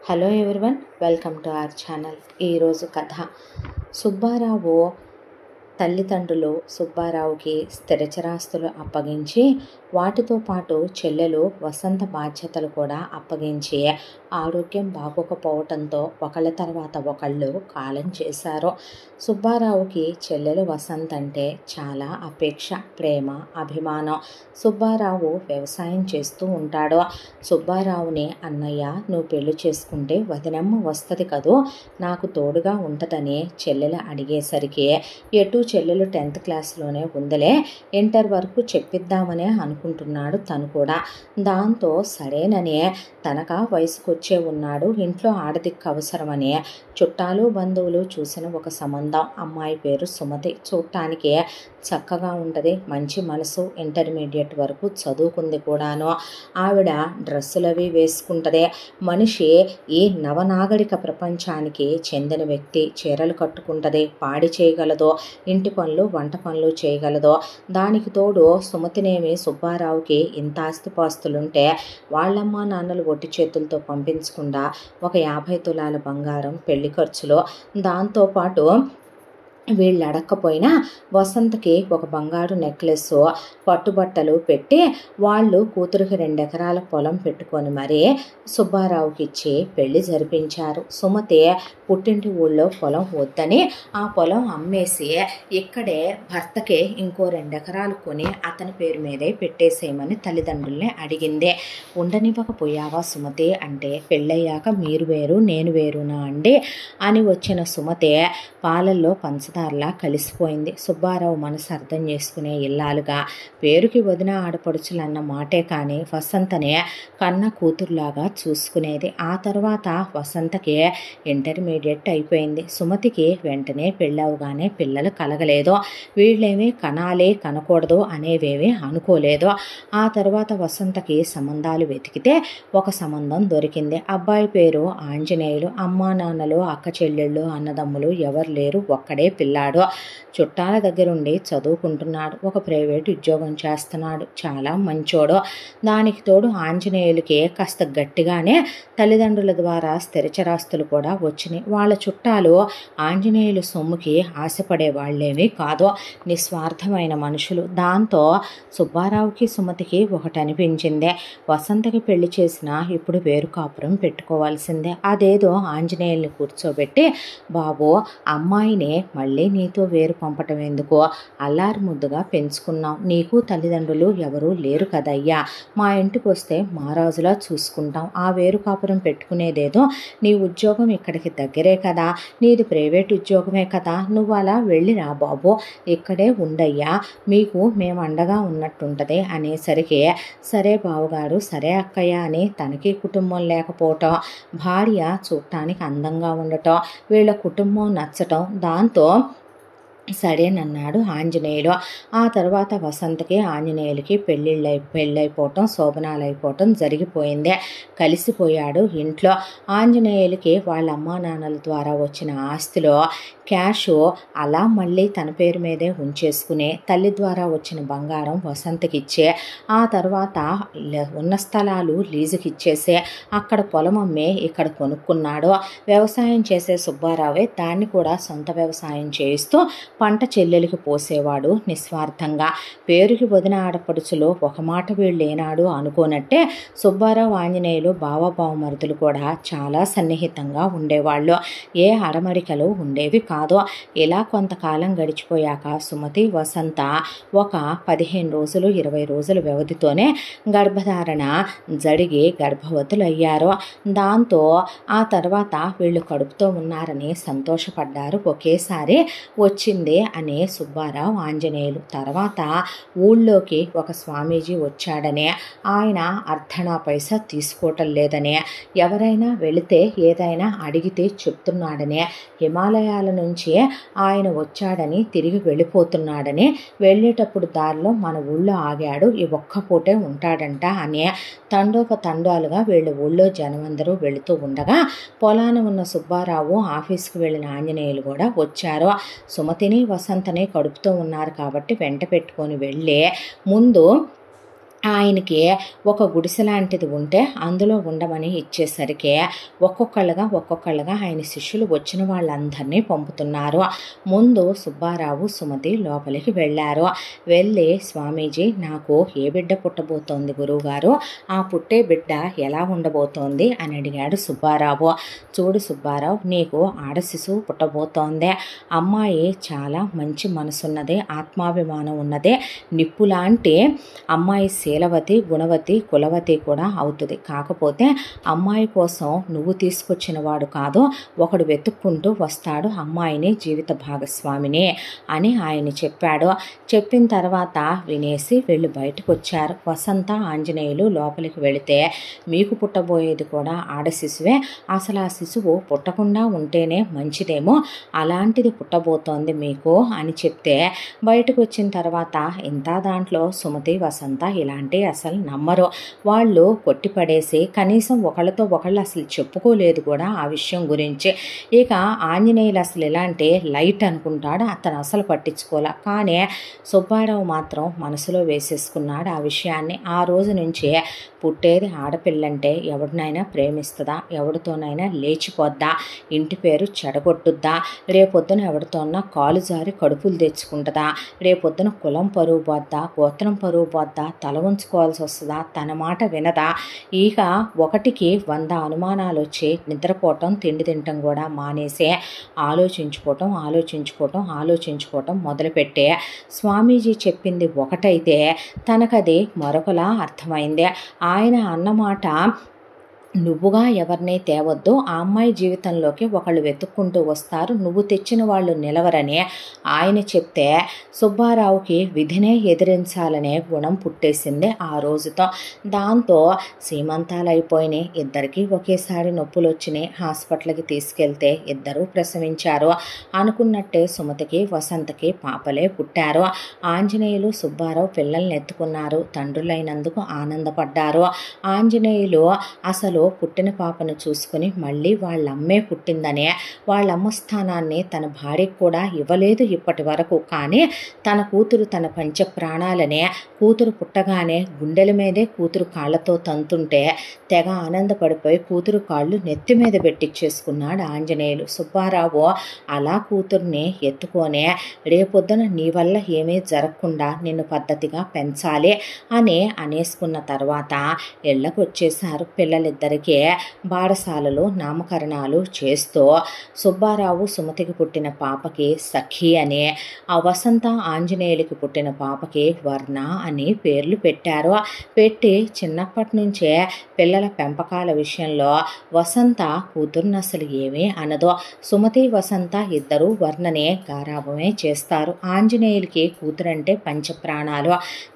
Hello everyone, welcome to our channel. ఈరోజు కథ. సుబ్బారావు తల్లిదండ్రులు సుబ్బారావుకి స్థిరచరాస్తులు అప్పగించి వాటితో పాటు చెల్లెలు వసంత బాధ్యతలు కూడా అప్పగించి ఆరోగ్యం బాగోకపోవటంతో ఒకళ్ళ తర్వాత ఒకళ్ళు కాలం చేశారు. సుబ్బారావుకి చెల్లెలు వసంత అంటే చాలా అపేక్ష, ప్రేమ, అభిమానం. సుబ్బారావు వ్యవసాయం చేస్తూ ఉంటాడు. సుబ్బారావుని అన్నయ్య, నువ్వు పెళ్లి చేసుకుంటే వదినమ్మ వస్తుంది కదూ, నాకు తోడుగా ఉంటుందని చెల్లెలు అడిగేసరికి ఎటు చెల్లెలు 10th క్లాస్లోనే ఉందిలే, ఇంటర్ వరకు చెప్పిద్దామనే అనుకుంటున్నాడు తను కూడా. దాంతో సరేనని తనక వయసుకొచ్చే ఉన్నాడు, ఇంట్లో ఆడదిక్కు అవసరమని చుట్టాలు బంధువులు చూసిన ఒక సంబంధం. అమ్మాయి పేరు సుమతి. చూడటానికి చక్కగా ఉంటుంది, మంచి మనసు, ఇంటర్మీడియట్ వరకు చదువుకుంది కూడాను. ఆవిడ డ్రెస్సులవి వేసుకుంటుంది. మనిషి ఈ నవనాగరిక ప్రపంచానికి చెందిన వ్యక్తి. చీరలు కట్టుకుంటుంది, పాడి చేయగలదు, ఇంటి పనులు వంట పనులు చేయగలదు. దానికి తోడు సుమతినేమి సుబ్బారావుకి ఇంత ఆస్తిపాస్తులుంటే వాళ్ళమ్మ నాన్నలు ఒట్టి చేతులతో పంపించకుండా ఒక 50 తులాల బంగారం, పెళ్లి ఖర్చులు, దాంతోపాటు వీళ్ళు అడక్కపోయినా వసంతకి ఒక బంగారు నెక్లెస్, పట్టుబట్టలు పెట్టి వాళ్ళు కూతురికి 2 ఎకరాల పొలం పెట్టుకొని మరీ సుబ్బారావుకి ఇచ్చి పెళ్లి జరిపించారు. సుమతి పుట్టింటి ఊళ్ళో పొలం వద్దని ఆ పొలం అమ్మేసి ఇక్కడే భర్తకి ఇంకో 2 ఎకరాలు కొని అతని పేరు మీదే పెట్టేసేయమని తల్లిదండ్రుల్ని అడిగింది. ఉండనివ్వకపోయావా సుమతి అంటే, పెళ్ళయ్యాక మీరు వేరు నేను వేరునా అండి అని వచ్చిన సుమతి పాలల్లో పంచదారలా కలిసిపోయింది. సుబ్బారావు మనసు అర్థం చేసుకునే ఇల్లాలుగా, పేరుకి వదిన ఆడపడుచులన్న మాటే కానీ వసంతనే కన్న కూతురులాగా చూసుకునేది. ఆ తర్వాత వసంతకి ఇంటర్మీడియట్ అయిపోయింది. సుమతికి వెంటనే పెళ్ళవగానే పిల్లలు కలగలేదు. వీళ్ళేమీ కనాలి కనకూడదు అనేవేమీ అనుకోలేదు. ఆ తర్వాత వసంతకి సంబంధాలు వెతికితే ఒక సంబంధం దొరికింది. అబ్బాయి పేరు ఆంజనేయులు. అమ్మా నాన్నలు, అక్క చెల్లెళ్ళు, అన్నదమ్ములు ఎవరు లేరు, ఒక్కడే పిల్లాడు. చుట్టాల దగ్గరుండి చదువుకుంటున్నాడు, ఒక ప్రైవేట్ ఉద్యోగం చేస్తున్నాడు, చాలా మంచోడు. దానికి తోడు ఆంజనేయులకి కాస్త గట్టిగానే తల్లిదండ్రుల ద్వారా స్థిరచరాస్తులు కూడా వచ్చినాయి. వాళ్ళ చుట్టాలు ఆంజనేయులు సొమ్ముకి ఆశపడే వాళ్ళేమీ కాదు, నిస్వార్థమైన మనుషులు. దాంతో సుబ్బారావుకి సుమతికి ఒకటి అనిపించింది, వసంతకి పెళ్లి చేసినా ఇప్పుడు వేరు కాపురం పెట్టుకోవాల్సిందే. అదేదో ఆంజనేయుల్ని కూర్చోబెట్టి, బాబు అమ్మాయిని మళ్ళీ నీతో వేరు పంపటం ఎందుకు, అల్లారు ముద్దుగా పెంచుకున్నాం, నీకు తల్లిదండ్రులు ఎవరూ లేరు కదయ్యా, మా ఇంటికి వస్తే మహారాజులా చూసుకుంటాం, ఆ వేరు కాపురం పెట్టుకునేదేదో నీ ఉద్యోగం ఇక్కడికి దగ్గరే కదా, నీది ప్రైవేట్ ఉద్యోగమే కదా, నువ్వు అలా వెళ్ళి రా బాబు, ఇక్కడే ఉండయ్యా, మీకు మేము అండగా ఉన్నట్టుంటుంది అనేసరికి, సరే బావగారు, సరే అక్కయ్య అని తనకి కుటుంబం లేకపోవటం, భార్య చూడటానికి అందంగా ఉండటం, వీళ్ళ కుటుంబం నచ్చటం, దాంతో సరేనన్నాడు ఆంజనేయులు. ఆ తర్వాత వసంతకి ఆంజనేయులకి పెళ్ళైపోవటం, శోభనాలు అయిపోవటం జరిగిపోయింది. కలిసిపోయాడు ఇంట్లో. ఆంజనేయులకి వాళ్ళ అమ్మా నాన్నల ద్వారా వచ్చిన ఆస్తిలో క్యాష్ అలా మళ్ళీ తన పేరు మీదే ఉంచేసుకుని తల్లి ద్వారా వచ్చిన బంగారం వసంతకి ఇచ్చే, ఆ తర్వాత ఉన్న స్థలాలు లీజుకి ఇచ్చేసే అక్కడ పొలం అమ్మే ఇక్కడ కొనుక్కున్నాడు. వ్యవసాయం చేసే సుబ్బారావే దాన్ని కూడా సొంత వ్యవసాయం చేయిస్తూ పంట చెల్లెలికి పోసేవాడు నిస్వార్థంగా. పేరుకి వదిన ఆడపడుచులు ఒక మాట వీళ్ళు ఏనాడు అనుకోనట్టే సుబ్బారావు ఆంజనేయులు బావబావమరుదులు కూడా చాలా సన్నిహితంగా ఉండేవాళ్ళు. ఏ అరమరికలు ఉండేవి కాదు. ఇలా కొంతకాలం గడిచిపోయాక సుమతి, వసంత ఒక 15 రోజులు 20 రోజుల వ్యవధితోనే గర్భధారణ జరిగి గర్భవతులు అయ్యారు. దాంతో ఆ తర్వాత వీళ్ళు కడుపుతో ఉన్నారని సంతోషపడ్డారు. ఒకేసారి వచ్చింది అని సుబ్బారావు ఆంజనేయులు. తర్వాత ఊళ్ళోకి ఒక స్వామీజీ వచ్చాడని, ఆయన అర్ధనా పైసా తీసుకోవటం లేదని, ఎవరైనా వెళితే ఏదైనా అడిగితే చెప్తున్నాడని, హిమాలయాల నుంచి ఆయన వచ్చాడని తిరిగి వెళ్ళిపోతున్నాడని, వెళ్ళేటప్పుడు దారిలో మన ఊళ్ళో ఆగాడు, ఈ ఒక్క పూటే ఉంటాడంట అని తండోపతండాలుగా వీళ్ళ ఊళ్ళో జనమందరూ వెళుతూ ఉండగా పొలాన ఉన్న సుబ్బారావు, ఆఫీస్కి వెళ్ళిన ఆంజనేయులు కూడా వచ్చారు. సుమతిని వసంతని కడుపుతూ ఉన్నారు కాబట్టి వెంట పెట్టుకొని వెళ్ళి ముందు ఆయనకి ఒక గుడిసె లాంటిది ఉంటే అందులో ఉండమని ఇచ్చేసరికి ఒక్కొక్కళ్ళుగా ఆయన శిష్యులు వచ్చిన వాళ్ళందరినీ పంపుతున్నారు. ముందు సుబ్బారావు సుమతి లోపలికి వెళ్ళారు. వెళ్ళి, స్వామీజీ, నాకు ఏ బిడ్డ పుట్టబోతోంది గురువుగారు, ఆ పుట్టే బిడ్డ ఎలా ఉండబోతోంది అని అడిగాడు సుబ్బారావు. చూడు సుబ్బారావు, నీకు ఆడ శిశువు పుట్టబోతోంది. అమ్మాయి చాలా మంచి మనసున్నదే, ఆత్మాభిమానం ఉన్నదే, నిప్పులాంటి అమ్మాయి శీలవతి, గుణవతి, కులవతి కూడా అవుతుంది. కాకపోతే అమ్మాయి కోసం నువ్వు తీసుకొచ్చిన వాడు కాదు, ఒకడు వెతుక్కుంటూ వస్తాడు అమ్మాయిని జీవిత భాగస్వామిని అని ఆయన చెప్పాడు. చెప్పిన తర్వాత వినేసి వెళ్ళి బయటకు వచ్చారు. వసంత, ఆంజనేయులు లోపలికి వెళితే, మీకు పుట్టబోయేది కూడా ఆడ శిశువే, అసలు ఆ శిశువు పుట్టకుండా ఉంటేనే మంచిదేమో, అలాంటిది పుట్టబోతోంది మీకు అని చెప్తే, బయటకు వచ్చిన తర్వాత ఇంత దాంట్లో సుమతి, వసంత ఇలాంటి అసలు నమ్మరు. వాళ్ళు కొట్టిపడేసి కనీసం ఒకళ్ళతో ఒకళ్ళు అసలు చెప్పుకోలేదు కూడా ఆ విషయం గురించి. ఇక ఆంజనేయులు అసలు ఇలాంటి లైట్ అనుకుంటాడు, అతను అసలు పట్టించుకోలే. కానీ సుబ్బారావు మాత్రం మనసులో వేసేసుకున్నాడు ఆ విషయాన్ని. ఆ రోజు నుంచే పుట్టేది ఆడపిల్లంటే ఎవరినైనా ప్రేమిస్తుందా, ఎవరితోనైనా లేచిపోద్దా, ఇంటి పేరు చెడగొట్టుద్దా, రేపొద్దున ఎవరితోన్నా కాలు జారి కడుపులు తెచ్చుకుంటుందా, రేపొద్దున కులం పరువు పోద్దా, గోత్రం పరువు పోద్దా, తల ఉంచుకోవాల్సి వస్తుందా, తన మాట వినదా. ఇక 1కి 100 అనుమానాలు వచ్చి నిద్రపోవటం, తిండి తినటం కూడా మానేసే ఆలోచించుకోవటం మొదలుపెట్టే, స్వామీజీ చెప్పింది ఒకటైతే తనకది మరొకలా అర్థమైంది. ఆయన అన్నమాట నువ్వుగా ఎవరిని తేవద్దు, ఆ అమ్మాయి జీవితంలోకి ఒకళ్ళు వెతుక్కుంటూ వస్తారు, నువ్వు తెచ్చిన వాళ్ళు నిలవరని ఆయన చెప్తే సుబ్బారావుకి విధినే ఎదిరించాలనే గుణం పుట్టేసింది ఆ రోజుతో. దాంతో సీమంతాలు అయిపోయినాయి, ఇద్దరికి ఒకేసారి నొప్పులు వచ్చినాయి. హాస్పిటల్కి తీసుకెళ్తే ఇద్దరూ ప్రసవించారు. అనుకున్నట్టే సుమతికి, వసంతకి పాపలే పుట్టారు. ఆంజనేయులు, సుబ్బారావు పిల్లల్ని ఎత్తుకున్నారు. తండ్రులైనందుకు ఆనందపడ్డారు. ఆంజనేయులు అసలు పుట్టిన పాపను చూసుకుని మళ్ళీ వాళ్ళమ్మే పుట్టిందనే, వాళ్ళమ్మ స్థానాన్ని తన భార్యకు కూడా ఇవ్వలేదు ఇప్పటి వరకు. కానీ తన కూతురు తన పంచ ప్రాణాలనే, కూతురు పుట్టగానే గుండెల మీదే కూతురు కాళ్లతో తంతుంటే తెగ ఆనందపడిపోయి కూతురు కాళ్ళు నెత్తి మీద పెట్టించేసుకున్నాడు ఆంజనేయులు. సుబ్బారావు అలా కూతుర్ని ఎత్తుకొనే, రేపొద్దున నీ వల్ల ఏమీ జరగకుండా నిన్ను పద్ధతిగా పెంచాలి అని అనేసుకున్న తర్వాత ఇళ్లకు వచ్చేసారు. పిల్లలిద్దరికీ బారసాలలో నామకరణాలు చేస్తూ సుబ్బారావు సుమతికి పుట్టిన పాపకి సఖి అని, ఆ వసంత ఆంజనేయులకి పుట్టిన పాపకి వర్ణ అని పేర్లు పెట్టారు. పెట్టి చిన్నప్పటి నుంచే పిల్లల పెంపకాల విషయంలో వసంత కూతుర్ని అసలు ఏమీ అనదో. సుమతి, వసంత ఇద్దరూ వర్ణనే గారాభమే చేస్తారు. ఆంజనేయులకి కూతురంటే పంచప్రాణాలు,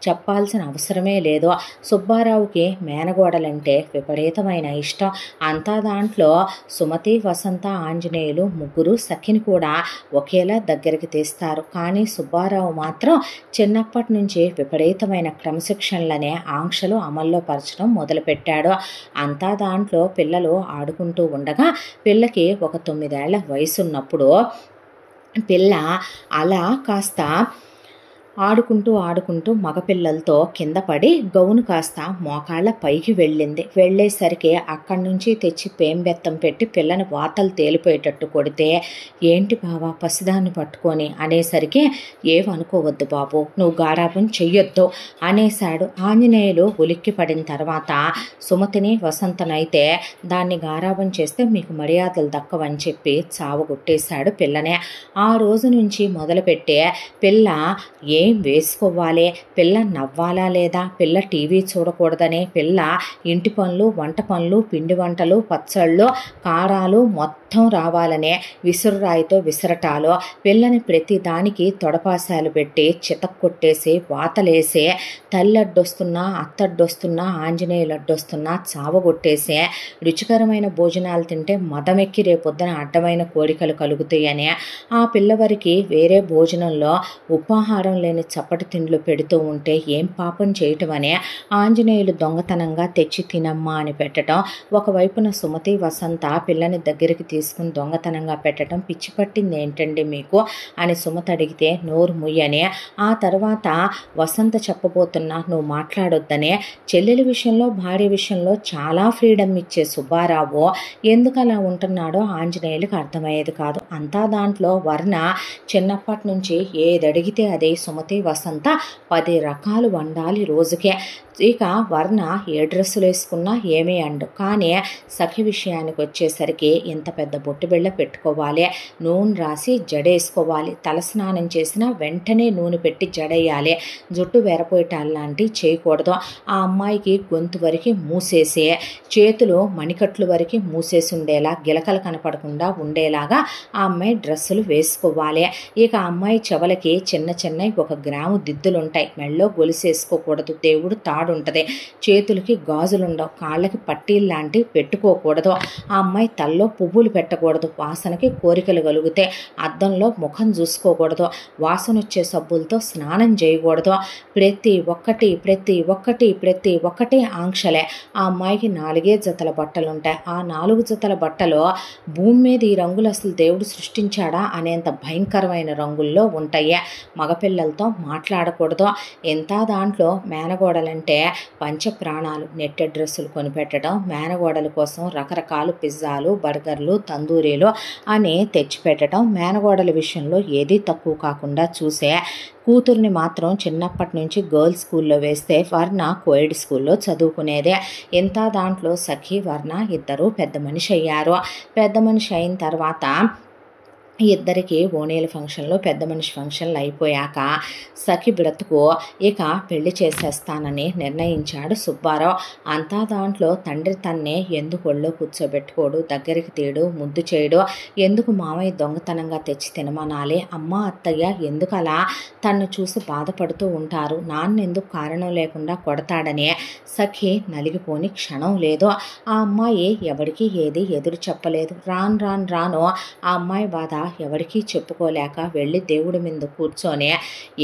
చెప్పాల్సిన అవసరమే లేదు. సుబ్బారావుకి మేనగోడలంటే విపరీతమైన ఇష్టం. అంతా దాంట్లో సుమతి, వసంత, ఆంజనేయులు ముగ్గురు సఖిని కూడా ఒకేలా దగ్గరికి తీస్తారు. కానీ సుబ్బారావు మాత్రం చిన్నప్పటి నుంచి విపరీతమైన క్రమశిక్షణలనే ఆంక్షలు అమల్లో పరచడం మొదలుపెట్టాడు. అంతా దాంట్లో పిల్లలు ఆడుకుంటూ ఉండగా పిల్లకి ఒక 9 ఏళ్ల వయసున్నప్పుడు పిల్ల అలా కాస్త ఆడుకుంటూ మగపిల్లలతో కింద పడి గౌను కాస్త మోకాళ్ళ పైకి వెళ్ళింది. వెళ్ళేసరికి అక్కడి నుంచి తెచ్చి పేంబెత్తం పెట్టి పిల్లని వాతలు తేలిపోయేటట్టు కొడితే, ఏంటి బావా పసిదాన్ని పట్టుకొని అనేసరికి, ఏమనుకోవద్దు బాబు, నువ్వు గారాబం చెయ్యొద్దు అనేశాడు. ఆంజనేయులు ఉలిక్కి పడిన తర్వాత సుమతిని, వసంతనైతే దాన్ని గారాబం చేస్తే మీకు మర్యాదలు దక్కవని చెప్పి చావగొట్టేశాడు పిల్లనే. ఆ రోజు నుంచి మొదలుపెట్టే పిల్ల ఏం వేసుకోవాలి, పిల్ల నవ్వాలా లేదా, పిల్ల టీవీ చూడకూడదనే, పిల్ల ఇంటి పనులు, వంట పనులు, పిండి వంటలు, పచ్చళ్ళు, కారాలు మొత్తం రావాలనే విసురురాయితో విసరటాలు, పిల్లని ప్రతి దానికి తొడపాశాలు పెట్టి చితక్కొట్టేసి వాతలేసి తల్లడ్డొస్తున్నా, అత్తడ్డొస్తున్నా, ఆంజనేయులడ్డొస్తున్నా చావగొట్టేసి రుచికరమైన భోజనాలు తింటే మదమెక్కి రేపొద్దున అడ్డమైన కోరికలు కలుగుతాయని, ఆ పిల్లవారికి వేరే భోజనంలో ఉపాహారం లేని లేని చప్పటి తిండ్లు పెడుతూ ఉంటే ఏం పాపం చేయటమనే ఆంజనేయులు దొంగతనంగా తెచ్చి తినమ్మా అని పెట్టడం, ఒకవైపున సుమతి వసంత పిల్లని దగ్గరికి తీసుకుని దొంగతనంగా పెట్టడం పిచ్చి పట్టింది ఏంటండి మీకు అని సుమతి అడిగితే నోరు ముయ్యనే, ఆ తర్వాత వసంత చెప్పబోతున్నా నువ్వు మాట్లాడొద్దనే, చెల్లెలి విషయంలో భార్య విషయంలో చాలా ఫ్రీడమ్ ఇచ్చే సుబ్బారావు ఎందుకు అలా ఉంటున్నాడో ఆంజనేయులకు అర్థమయ్యేది కాదు. అంతా దాంట్లో వర్ణ చిన్నప్పటి నుంచి ఏదడిగితే అదే సుమతి వసంత 10 రకాలు వండాలి రోజుకే. ఇక వర్ణ ఏ డ్రెస్సులు వేసుకున్నా ఏమీ అండు, కానీ సఖి విషయానికి వచ్చేసరికి ఇంత పెద్ద బొట్టు బిళ్ళ పెట్టుకోవాలి, నూనె రాసి జడేసుకోవాలి, తలస్నానం చేసినా వెంటనే నూనె పెట్టి జడేయాలి, జుట్టు వెరపోయటాలాంటివి చేయకూడదు, ఆ అమ్మాయికి గొంతు వరకు మూసేసి చేతులు మణికట్లు వరకు మూసేసి ఉండేలా గిలకలు కనపడకుండా ఉండేలాగా ఆ అమ్మాయి డ్రెస్సులు వేసుకోవాలి. ఇక ఆ అమ్మాయి చెవులకి చిన్న చిన్నవి 1 గ్రాము దిద్దులుంటాయి, మెళ్ళో గొలుసేసుకోకూడదు, దేవుడు తాడు ఉంటుంది, చేతులకి గాజులుండవు, కాళ్ళకి పట్టీలు లాంటివి పెట్టుకోకూడదు, ఆ అమ్మాయి తల్లో పువ్వులు పెట్టకూడదు, వాసనకి కోరికలు కలిగితే అద్దంలో ముఖం చూసుకోకూడదు, వాసన వచ్చే సబ్బులతో స్నానం చేయకూడదు, ప్రతి ఒక్కటి ఆంక్షలే. ఆ అమ్మాయికి 4 జతల బట్టలు ఉంటాయి, ఆ 4 జతల బట్టలు భూమి మీద ఈ రంగులు అసలు దేవుడు సృష్టించాడా అనేంత భయంకరమైన రంగుల్లో ఉంటాయి. మగపిల్లలతో మాట్లాడకూడదు. ఎంత దాంట్లో మేనగోడలంటే పంచ ప్రాణాలు, నెట్టెడ్ డ్రెస్సులు కొనిపెట్టడం, మేనగోడల కోసం రకరకాల పిజ్జాలు, బర్గర్లు, తందూరీలు అని తెచ్చిపెట్టడం, మేనగోడల విషయంలో ఏదీ తక్కువ కాకుండా చూసే. కూతుర్ని మాత్రం చిన్నప్పటి నుంచి గర్ల్స్ స్కూల్లో వేస్తే వర్ణ కోయిడ్ స్కూల్లో చదువుకునేదే. ఎంత దాంట్లో సఖి వర్ణ ఇద్దరు పెద్ద మనిషి అయ్యారు. పెద్ద మనిషి అయిన తర్వాత ఇద్దరికి ఓణీల ఫంక్షన్లో పెద్ద మనిషి ఫంక్షన్లు అయిపోయాక సఖి బ్రతుకు ఇక పెళ్లి చేసేస్తానని నిర్ణయించాడు సుబ్బారావు. అంతా దాంట్లో తండ్రి తన్నే ఎందుకు ఒళ్ళో కూర్చోబెట్టుకోడు, దగ్గరికి తీయడు, ముద్దు చేయడు, ఎందుకు మామయ్య దొంగతనంగా తెచ్చి తినమనాలి, అమ్మ అత్తయ్య ఎందుకు అలా తన్ను చూసి బాధపడుతూ ఉంటారు, నాన్న ఎందుకు కారణం లేకుండా కొడతాడని సఖి నలిగిపోని క్షణం లేదు. ఆ అమ్మాయి ఎవరికి ఏది ఎదురు చెప్పలేదు. రాను ఆ అమ్మాయి బాధ ఎవరికీ చెప్పుకోలేక వెళ్ళి దేవుడి మీద కూర్చొని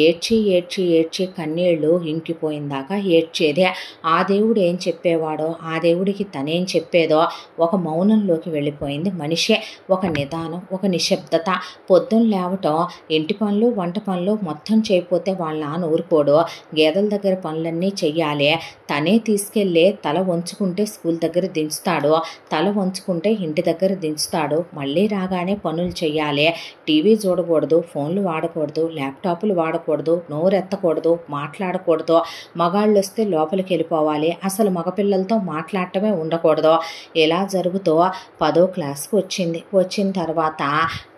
ఏడ్చి కన్నీళ్లు ఇంకిపోయిందాకా ఏడ్చేదే. ఆ దేవుడు ఏం చెప్పేవాడో, ఆ దేవుడికి తనేం చెప్పేదో ఒక మౌనంలోకి వెళ్ళిపోయింది మనిషే. ఒక నిదానం, ఒక నిశ్శబ్దత. పొద్దున్న లేవటం, ఇంటి పనులు వంట పనులు మొత్తం చేయకపోతే వాళ్ళ నాన్న ఊరుకోడు, గేదెల దగ్గర పనులన్నీ చెయ్యాలి, తనే తీసుకెళ్ళి తల వంచుకుంటే స్కూల్ దగ్గర దించుతాడు, తల వంచుకుంటే ఇంటి దగ్గర దించుతాడు, మళ్ళీ రాగానే పనులు చెయ్యాలి, టీవీ చూడకూడదు, ఫోన్లు వాడకూడదు, ల్యాప్టాప్లు వాడకూడదు, నోరెత్తకూడదు, మాట్లాడకూడదు, మగాళ్ళు వస్తే లోపలికి వెళ్ళిపోవాలి, అసలు మగపిల్లలతో మాట్లాడటమే ఉండకూడదు. ఇలా జరుగుతూ 10వ క్లాస్కి వచ్చిన తర్వాత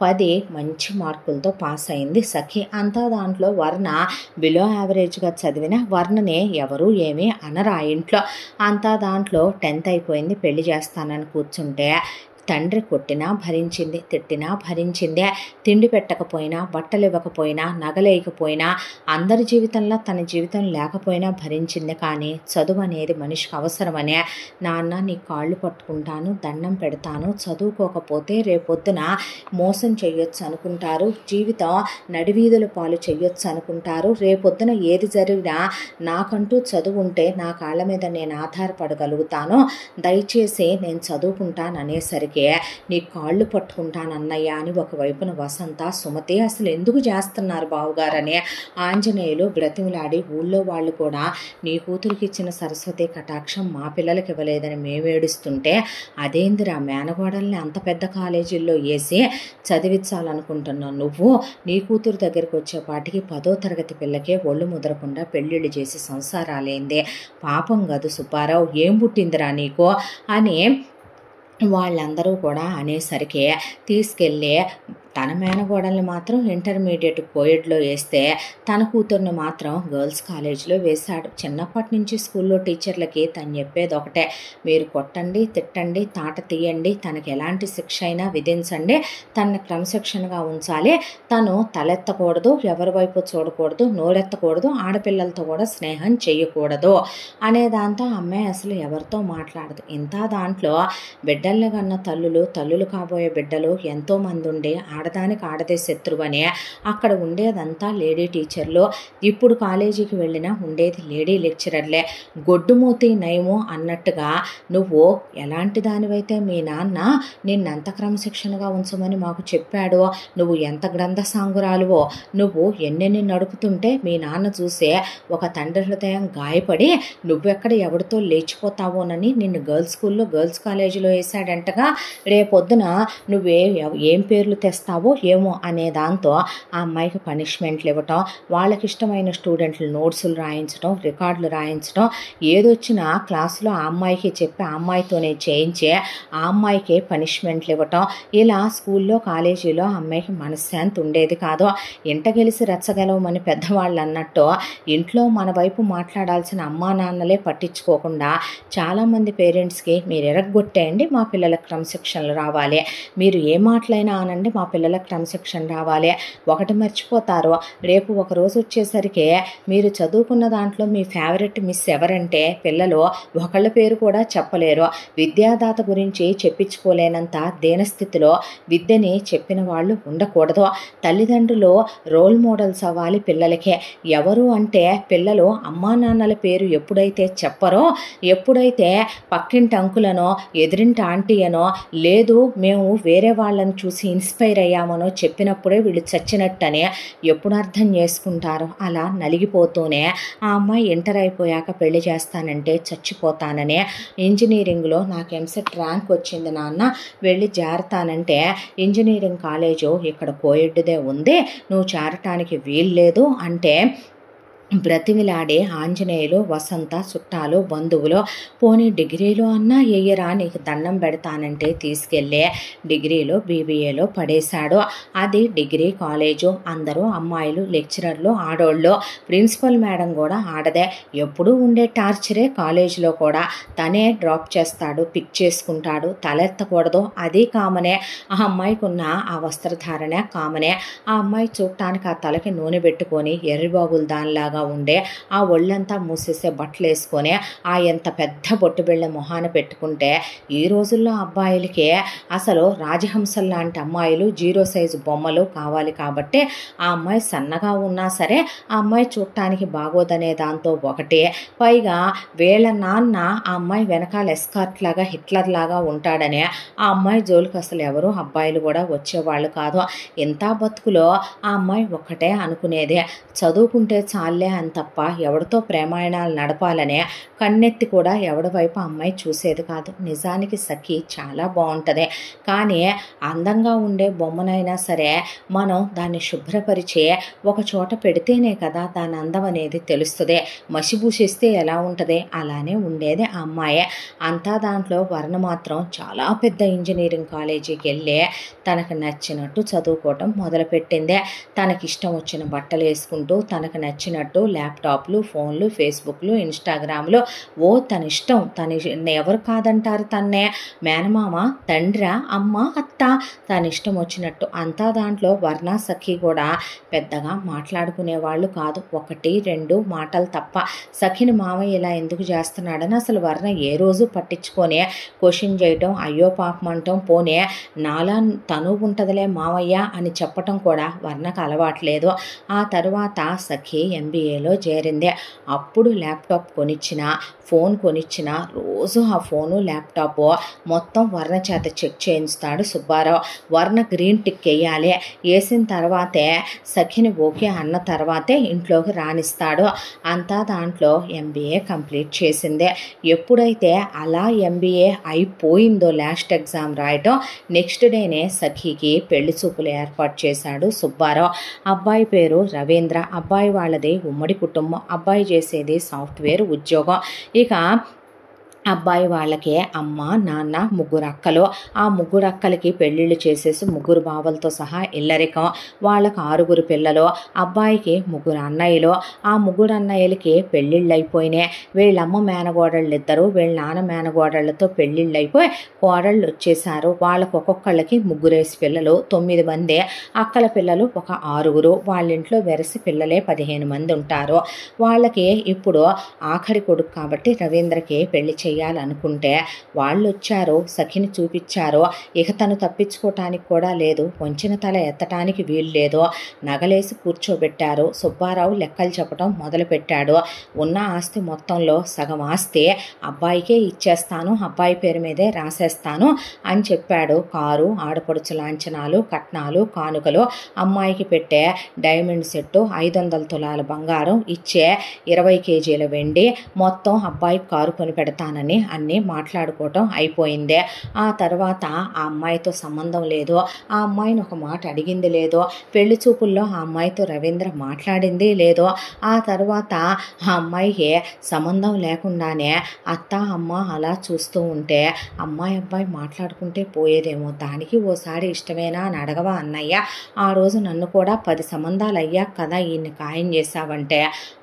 10 మంచి మార్కులతో పాస్ అయింది సఖి. అంతా దాంట్లో వర్ణ బిలో యావరేజ్గా చదివిన వర్ణనే ఎవరు ఏమీ అనరా ఇంట్లో. అంతా దాంట్లో 10th అయిపోయింది, పెళ్లి చేస్తానని కూర్చుంటే తండ్రి కొట్టినా భరించింది, తిట్టినా భరించిందే, తిండి పెట్టకపోయినా, బట్టలు ఇవ్వకపోయినా, నగలేయకపోయినా, అందరి జీవితంలో తన జీవితం లేకపోయినా భరించింది. కానీ చదువు అనేది మనిషికి అవసరమనే. నాన్న నీ కాళ్ళు పట్టుకుంటాను, దండం పెడతాను, చదువుకోకపోతే రేపొద్దున మోసం చెయ్యొచ్చు అనుకుంటారు, జీవితం నడివీధుల పాలు చెయ్యొచ్చు అనుకుంటారు, రేపొద్దున ఏది జరిగినా నాకంటూ చదువు ఉంటే నా కాళ్ళ మీద నేను ఆధారపడగలుగుతాను, దయచేసి నేను చదువుకుంటాను అనేసరికి నీ కాళ్ళు పట్టుకుంటానన్నయ్య అని ఒకవైపున వసంత, సుమతి అసలు ఎందుకు చేస్తున్నారు బావుగారని ఆంజనేయులు బ్రతిమలాడి ఊళ్ళో వాళ్ళు కూడా నీ కూతురికి ఇచ్చిన సరస్వతి కటాక్షం మా పిల్లలకి ఇవ్వలేదని మేమేడుస్తుంటే అదేందిరా మేనగోడల్ని అంత పెద్ద కాలేజీల్లో వేసి చదివించాలనుకుంటున్నావు నువ్వు, నీ కూతురు దగ్గరికి వచ్చేపాటికి 10వ తరగతి పిల్లకే ఒళ్ళు ముదరకుండా పెళ్ళిళ్ళు చేసి సంసారాలేందే, పాపం కాదు సుబ్బారావు, ఏం పుట్టిందిరా నీకు అని వాళ్ళందరూ కూడా అనేసరికి తీసుకెళ్ళి తన మేనగోడల్ని మాత్రం ఇంటర్మీడియట్ కోయడ్లో వేస్తే తన కూతుర్ని మాత్రం గర్ల్స్ కాలేజీలో వేశాడు. చిన్నప్పటి నుంచి స్కూల్లో టీచర్లకి తను చెప్పేది ఒకటే, మీరు కొట్టండి, తిట్టండి, తాట తీయండి, తనకి ఎలాంటి శిక్ష అయినా విధించండి, తనని క్రమశిక్షణగా ఉంచాలి, తను తలెత్తకూడదు, ఎవరి వైపు చూడకూడదు, నోరెత్తకూడదు, ఆడపిల్లలతో కూడా స్నేహం చేయకూడదు అనేదాంతో అమ్మాయి అసలు ఎవరితో మాట్లాడదు. ఇంత దాంట్లో బిడ్డల్ని కన్న తల్లులు కాబోయే బిడ్డలు ఎంతోమంది ఉండి ఆడదానికి ఆడదే శత్రువని. అక్కడ ఉండేదంతా లేడీ టీచర్లు. ఇప్పుడు కాలేజీకి వెళ్ళినా ఉండేది లేడీ లెక్చరర్లే. గొడ్డుమూతి నయము అన్నట్టుగా నువ్వు ఎలాంటి దానివైతే మీ నాన్న నిన్నంత క్రమశిక్షణగా ఉంచమని మాకు చెప్పాడో, నువ్వు ఎంత గ్రంథ సాంగురాలువో, నువ్వు ఎన్నెన్ని నడుపుతుంటే మీ నాన్న చూసే ఒక తండ్రి హృదయం గాయపడి నువ్వెక్కడ ఎవరితో లేచిపోతావోనని నిన్ను గర్ల్స్ స్కూల్లో గర్ల్స్ కాలేజీలో వేసాడంటగా. రేపొద్దున ఏం పేర్లు తెస్తావో ఏమో అనే దాంతో ఆ అమ్మాయికి పనిష్మెంట్లు ఇవ్వటం, వాళ్ళకి ఇష్టమైన స్టూడెంట్లు నోట్సులు రాయించడం, రికార్డులు రాయించడం, ఏదొచ్చినా క్లాసులో ఆ అమ్మాయికి చెప్పి ఆ అమ్మాయితోనే చేయించే ఆ అమ్మాయికి పనిష్మెంట్లు ఇవ్వటం. ఇలా స్కూల్లో కాలేజీలో ఆ అమ్మాయికి మనశ్శాంతి ఉండేది కాదు. ఇంట గెలిసి రెచ్చగలవమని పెద్దవాళ్ళు అన్నట్టు ఇంట్లో మన వైపు మాట్లాడాల్సిన అమ్మా నాన్నలే పట్టించుకోకుండా చాలామంది పేరెంట్స్కి మీరు ఎరగొట్టేయండి, మా పిల్లలకు క్రమశిక్షణలు రావాలి, మీరు ఏ మాటలైనా అనండి, మా పిల్లలకు క్రమశిక్షణ రావాలి. ఒకటి మర్చిపోతారు, రేపు ఒకరోజు వచ్చేసరికి మీరు చదువుకున్న దాంట్లో మీ ఫేవరెట్ మిస్ ఎవరంటే పిల్లలు ఒకళ్ళ పేరు కూడా చెప్పలేరు. విద్యాదాత గురించి చెప్పించుకోలేనంత దీనస్థితిలో విద్యని చెప్పిన వాళ్ళు ఉండకూడదు. తల్లిదండ్రులు రోల్ మోడల్స్ అవ్వాలి పిల్లలకే. ఎవరు అంటే పిల్లలు అమ్మా నాన్నల పేరు ఎప్పుడైతే చెప్పరో, ఎప్పుడైతే పక్కింటి అంకులనో ఎదురింటి ఆంటీ అనో, లేదు మేము వేరే వాళ్ళని చూసి ఇన్స్పైర్ అయ్యామనో చెప్పినప్పుడే వీళ్ళు చచ్చినట్టని ఎప్పుడు అర్థం చేసుకుంటారు. అలా నలిగిపోతూనే ఆ అమ్మాయి ఇంటర్ అయిపోయాక పెళ్లి చేస్తానంటే చచ్చిపోతాననే, ఇంజనీరింగ్లో నాకు ఎంసెట్ ర్యాంక్ వచ్చింది నాన్న, వెళ్ళి చేరతానంటే ఇంజనీరింగ్ కాలేజు ఇక్కడ కోయెడ్డుదే ఉంది, నువ్వు చేరటానికి వీల్లేదు అంటే బ్రతిమిలాడే ఆంజనేయులు, వసంత, చుట్టాలు, బంధువులు పోనీ డిగ్రీలో అన్నా ఎయ్యరా నీకు దండం పెడతానంటే తీసుకెళ్ళే డిగ్రీలో బీబీఏలో పడేశాడు. అది డిగ్రీ కాలేజు, అందరూ అమ్మాయిలు, లెక్చరర్లు ఆడోళ్ళు, ప్రిన్సిపల్ మేడం కూడా ఆడదే. ఎప్పుడూ ఉండే టార్చరే కాలేజీలో కూడా. తనే డ్రాప్ చేస్తాడు, పిక్ చేసుకుంటాడు, తలెత్తకూడదు అది కామనే. ఆ అమ్మాయికి ఉన్న ఆ వస్త్రధారణ కామనే. ఆ అమ్మాయి చూడటానికి ఆ తలకి నూనె పెట్టుకొని ఎర్రిబాబులు దానిలాగా ఉండే, ఆ ఒళ్ళంతా మూసేసే బట్టలు వేసుకొని ఆ ఎంత పెద్ద బొట్టు బిళ్ళ మొహాన పెట్టుకుంటే, ఈ రోజుల్లో అబ్బాయిలకి అసలు రాజహంసల్ లాంటి అమ్మాయిలు, జీరో సైజు బొమ్మలు కావాలి. కాబట్టి ఆ అమ్మాయి సన్నగా ఉన్నా సరే ఆ అమ్మాయి చూడటానికి బాగోదనే దాంతో ఒకటి, పైగా వీళ్ళ నాన్న ఆ అమ్మాయి వెనకాల ఎస్కార్ట్ లాగా హిట్లర్ లాగా ఉంటాడనే ఆ అమ్మాయి జోలికి అసలు ఎవరు అబ్బాయిలు కూడా వచ్చేవాళ్ళు కాదు. ఇంత బతుకులో ఆ అమ్మాయి ఒక్కటే అనుకునేదే, చదువుకుంటే చాలే అని తప్ప ఎవరితో ప్రేమాయణాలు నడపాలనే కన్నెత్తి కూడా ఎవడి వైపు అమ్మాయి చూసేది కాదు. నిజానికి సఖి చాలా బాగుంటుంది, కానీ అందంగా ఉండే బొమ్మనైనా సరే మనం దాన్ని శుభ్రపరిచే ఒక చోట పెడితేనే కదా దాని అందం అనేది తెలుస్తుంది. మసిబూసేస్తే ఎలా ఉంటుంది అలానే ఉండేది ఆ అమ్మాయే. అంతా దాంట్లో వర్ణ మాత్రం చాలా పెద్ద ఇంజనీరింగ్ కాలేజీకి వెళ్ళి తనకు నచ్చినట్టు చదువుకోవటం మొదలుపెట్టిందే. తనకిష్టం వచ్చిన బట్టలు వేసుకుంటూ తనకు నచ్చినట్టు ల్యాప్టాప్లు, ఫోన్లు, ఫేస్బుక్లు, ఇన్స్టాగ్రామ్లు, తన ఇష్టం. ఎవరు కాదంటారు తన్నే? మేనమామ, తండ్రి, అమ్మ, అత్త, తన ఇష్టం వచ్చినట్టు. అంతా దాంట్లో వర్ణ సఖి కూడా పెద్దగా మాట్లాడుకునే వాళ్ళు కాదు, ఒకటి రెండు మాటలు తప్ప. సఖిని మామయ్య ఇలా ఎందుకు చేస్తున్నాడని అసలు వర్ణ ఏ రోజు పట్టించుకొని క్వశ్చన్ చేయటం, అయ్యో పాపం అంటాం, పోనే నాలా తను ఉంటుందిలే మామయ్య అని చెప్పటం కూడా వర్ణకు అలవాట్లేదు. ఆ తరువాత సఖి ఎంబీఏలో చేరింది. అప్పుడు ల్యాప్టాప్ కొనిచ్చిన, ఫోన్ కొనిచ్చిన, రోజు ఆ ఫోను ల్యాప్టాప్ మొత్తం వర్ణ చేత చెక్ చేయించుతాడు సుబ్బారావు. వర్ణ గ్రీన్ టిక్ వేయాలి, వేసిన తర్వాతే సఖిని ఓకే అన్న తర్వాతే ఇంట్లోకి రాణిస్తాడు. అంతా దాంట్లో ఎంబీఏ కంప్లీట్ చేసిందే. ఎప్పుడైతే అలా ఎంబీఏ అయిపోయిందో లాస్ట్ ఎగ్జామ్ రాయటం, నెక్స్ట్ డేనే సఖికి పెళ్లి చూపులు ఏర్పాటు చేశాడు సుబ్బారావు. అబ్బాయి పేరు రవీంద్ర, అబ్బాయి వాళ్ళది ఉమ్మడి కుటుంబం, అబ్బాయి చేసేది సాఫ్ట్వేర్ ఉద్యోగం. ఇక అబ్బాయి వాళ్ళకి అమ్మ, నాన్న, ముగ్గురు అక్కలు. ఆ ముగ్గురు అక్కలకి పెళ్ళిళ్ళు చేసేసి ముగ్గురు బావలతో సహా ఇల్లరికం. వాళ్ళకు 6 పిల్లలు. అబ్బాయికి 3 అన్నయ్యలు. ఆ 3 అన్నయ్యలకి పెళ్ళిళ్ళు అయిపోయినాయి. వీళ్ళమ్మ మేనగోడళ్ళు ఇద్దరు, వీళ్ళ నాన్న మేనగోడళ్ళతో పెళ్ళిళ్ళు అయిపోయి కోడళ్ళు వచ్చేసారు. వాళ్ళకు ఒక్కొక్కళ్ళకి 3 పిల్లలు, 9 మంది. అక్కల పిల్లలు ఒక 6. వాళ్ళ ఇంట్లో వెరసి పిల్లలే 15 మంది ఉంటారు. వాళ్ళకి ఇప్పుడు ఆఖరి కొడుకు కాబట్టి రవీంద్రకి పెళ్లి చేయాలనుకుంటే వాళ్ళు వచ్చారు, సఖిని చూపించారు. ఇక తను తప్పించుకోవటానికి కూడా లేదు, వంచిన తల ఎత్తటానికి వీలు లేదు. నగలేసి కూర్చోబెట్టారు. సుబ్బారావు లెక్కలు చెప్పడం మొదలుపెట్టాడు. ఉన్న ఆస్తి మొత్తంలో సగం ఆస్తి అబ్బాయికే ఇచ్చేస్తాను, అబ్బాయి పేరు మీదే రాసేస్తాను అని చెప్పాడు. కారు, ఆడపడుచు లాంఛనాలు, కట్నాలు, కానుకలు, అమ్మాయికి పెట్టే డైమండ్ సెట్టు, 500 తులాల బంగారం, ఇచ్చే 20 కేజీల వెండి, మొత్తం అబ్బాయికి కారు కొని పెడతానని అన్నీ మాట్లాడుకోవటం అయిపోయిందే. ఆ తర్వాత ఆ అమ్మాయితో సంబంధం లేదు, ఆ అమ్మాయిని ఒక మాట అడిగింది లేదు, పెళ్లి చూపుల్లో ఆ అమ్మాయితో రవీంద్ర మాట్లాడింది లేదు. ఆ తర్వాత ఆ అమ్మాయికి సంబంధం లేకుండానే అత్త అమ్మ అలా చూస్తూ ఉంటే అమ్మాయి అబ్బాయి మాట్లాడుకుంటే పోయేదేమో, దానికి ఓసారి ఇష్టమేనా అని అడగవా అన్నయ్య, ఆ రోజు నన్ను కూడా 10 సంబంధాలు అయ్యాక కదా ఈయన్ని ఖాయం చేశావంటే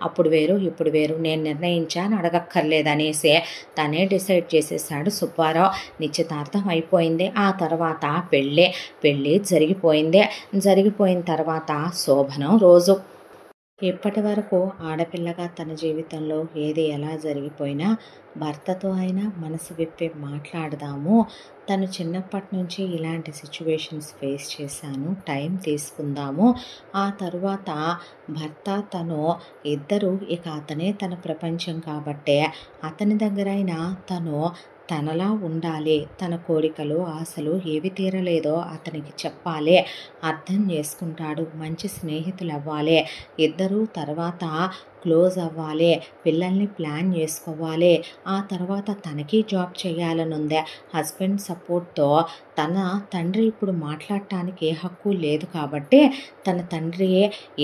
అప్పుడు వేరు ఇప్పుడు వేరు, నేను నిర్ణయించాను అడగక్కర్లేదనేసి తనే డిసైడ్ చేసేసాడు సుబ్బారావు. నిశ్చితార్థం అయిపోయింది. ఆ తర్వాత పెళ్ళి జరిగిపోయిన తర్వాత శోభనం రోజు. ఇప్పటి వరకు ఆడపిల్లగా తన జీవితంలో ఏది ఎలా జరిగిపోయినా భర్తతో అయినా మనసు విప్పి మాట్లాడదాము, తను చిన్నప్పటి నుంచి ఇలాంటి సిచ్యువేషన్స్ ఫేస్ చేశాను, టైం తీసుకుందాము, ఆ తరువాత భర్త తను ఇద్దరు ఇక అతనే తన ప్రపంచం కాబట్టే అతని దగ్గరైనా తను తనలా ఉండాలి, తన కోరికలు ఆశలు ఏవి తీరలేదో అతనికి చెప్పాలి, అర్థం చేసుకుంటాడు, మంచి స్నేహితులు అవ్వాలి, ఇద్దరు తర్వాత క్లోజ్ అవ్వాలి, పిల్లల్ని ప్లాన్ చేసుకోవాలి, ఆ తర్వాత తనకి జాబ్ చేయాలని ఉంది. హస్బెండ్ సపోర్ట్తో తన తండ్రి ఇప్పుడు మాట్లాడటానికి ఏ హక్కు లేదు కాబట్టి తన తండ్రి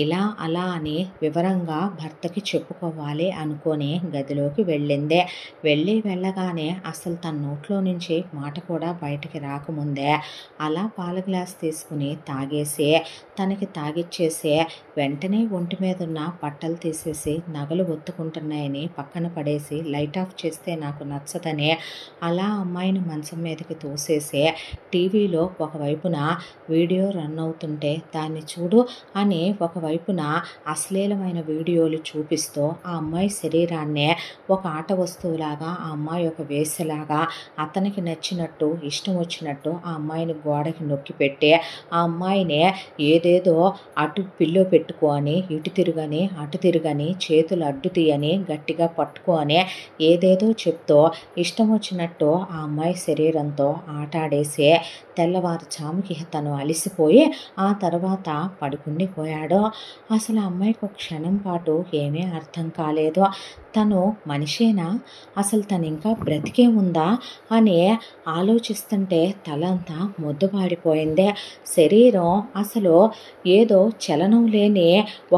ఇలా అలా అని వివరంగా భర్తకి చెప్పుకోవాలి అనుకొని గదిలోకి వెళ్ళగానే అసలు తన నోట్లో నుంచి మాట కూడా బయటికి రాకముందే అలా పాల గ్లాస్ తీసుకుని తాగేసి తనకి తాగిచ్చేసి వెంటనే ఒంటి మీద ఉన్న బట్టలు తీసేసి నగలు ఒత్తుకుంటున్నాయని పక్కన పడేసి లైట్ ఆఫ్ చేస్తే నాకు నచ్చదని అలా అమ్మాయిని మంచం మీదకి తోసేసి టీవీలో ఒకవైపున వీడియో రన్ అవుతుంటే దాన్ని చూడు అని ఒకవైపున అశ్లీలమైన వీడియోలు చూపిస్తూ ఆ అమ్మాయి శరీరాన్నే ఒక ఆట వస్తువులాగా, ఆ అమ్మాయి ఒక వేసలాగా అతనికి నచ్చినట్టు ఇష్టం వచ్చినట్టు ఆ అమ్మాయిని గోడకి నొక్కి పెట్టి ఆ అమ్మాయిని ఏదేదో అటు పిల్లో పెట్టుకొని ఇటు తిరుగని అటు తిరుగని చేతులు అడ్డు తీయని గట్టిగా పట్టుకొని ఏదేదో చెప్తూ ఇష్టం వచ్చినట్టు ఆ అమ్మాయి శరీరంతో ఆటాడేసి తెల్లవారుజాముకి తను అలిసిపోయి ఆ తర్వాత పడుకుండిపోయాడు. అసలు ఆ అమ్మాయికి ఒక క్షణం పాటు ఏమీ అర్థం కాలేదు. తను మనిషేనా, అసలు తను ఇంకా బ్రతికే ఉందా అని ఆలోచిస్తుంటే తలంతా మొద్దుబారిపోయింది. శరీరం అసలు ఏదో చలనం లేని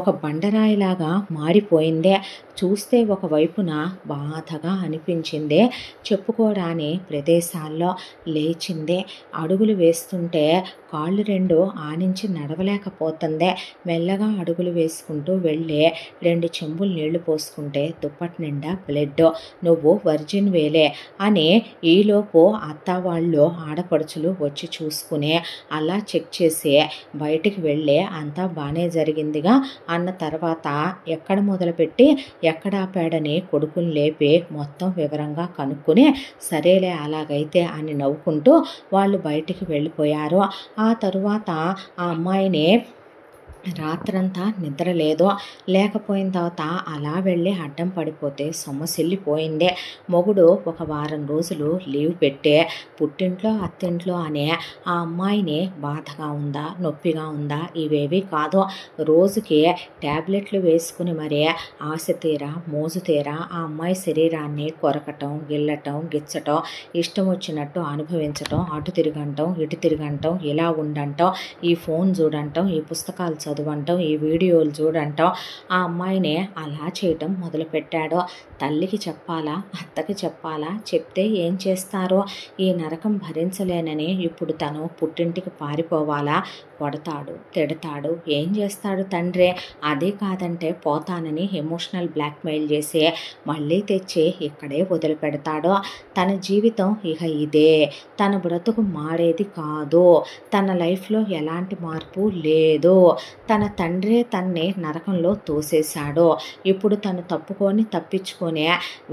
ఒక బండరాయిలాగా మారిపోయింది. చూస్తే ఒకవైపున బాధగా అనిపించింది, చెప్పుకోరాని ప్రదేశాల్లో లేచింది, అడుగులు వేస్తుంటే కాళ్ళు రెండు ఆనించి నడవలేకపోతుంది. మెల్లగా అడుగులు వేసుకుంటూ వెళ్ళి 2 చెంబులు నీళ్లు పోసుకుంటే దుప్పటి నిండా బ్లడ్. నువ్వు వర్జిన్ వేలే అని ఈలోపు అత్త వాళ్ళు ఆడపడుచులు వచ్చి చూసుకుని అలా చెక్ చేసి బయటికి వెళ్ళి అంతా బాగానే జరిగిందిగా అన్న తర్వాత ఎక్కడ మొదలుపెట్టి ఎక్కడ ఆపాడని కొడుకుని లేపి మొత్తం వివరంగా కనుక్కుని సరేలే అలాగైతే అని నవ్వుకుంటూ వాళ్ళు బయటికి వెళ్ళిపోయారు. ఆ తరువాత ఆ అమ్మాయిని రాత్రంతా నిద్ర లేదు. లేకపోయిన తర్వాత అలా వెళ్ళి అడ్డం పడిపోతే సొమ్మసిల్లిపోయింది. మొగుడు ఒక వారం రోజులు లీవ్ పెట్టే పుట్టింట్లో అత్తింట్లో అనే ఆ అమ్మాయిని బాధగా ఉందా నొప్పిగా ఉందా ఇవేవి కాదు, రోజుకి ట్యాబ్లెట్లు వేసుకుని మరీ ఆశ తీరా మోజు తీరా ఆ అమ్మాయి శరీరాన్ని కొరకటం గిల్లటం గిచ్చటం ఇష్టం వచ్చినట్టు అనుభవించటం, అటు తిరగంటం ఇటు తిరగంటం, ఇలా ఉండంటం, ఈ ఫోన్ చూడంటం, ఈ పుస్తకాలు చదువంటం, ఈ వీడియోలు చూడంటం, ఆ అమ్మాయిని అలా చేయటం మొదలుపెట్టాడు. తల్లికి చెప్పాలా అత్తకి చెప్పాలా, చెప్తే ఏం చేస్తారో, ఈ నరకం భరించలేనని ఇప్పుడు తను పుట్టింటికి పారిపోవాలా, కొడతాడు తిడతాడు ఏం చేస్తాడు తండ్రి, అదే కాదంటే పోతానని ఎమోషనల్ బ్లాక్మెయిల్ చేసి మళ్ళీ తెచ్చి ఇక్కడే వదిలిపెడతాడు. తన జీవితం ఇక ఇదే, తన బ్రతుకు మారేది కాదు, తన లైఫ్లో ఎలాంటి మార్పు లేదు, తన తండ్రే తన్ని నరకంలో తోసేశాడు. ఇప్పుడు తను తప్పించుకొని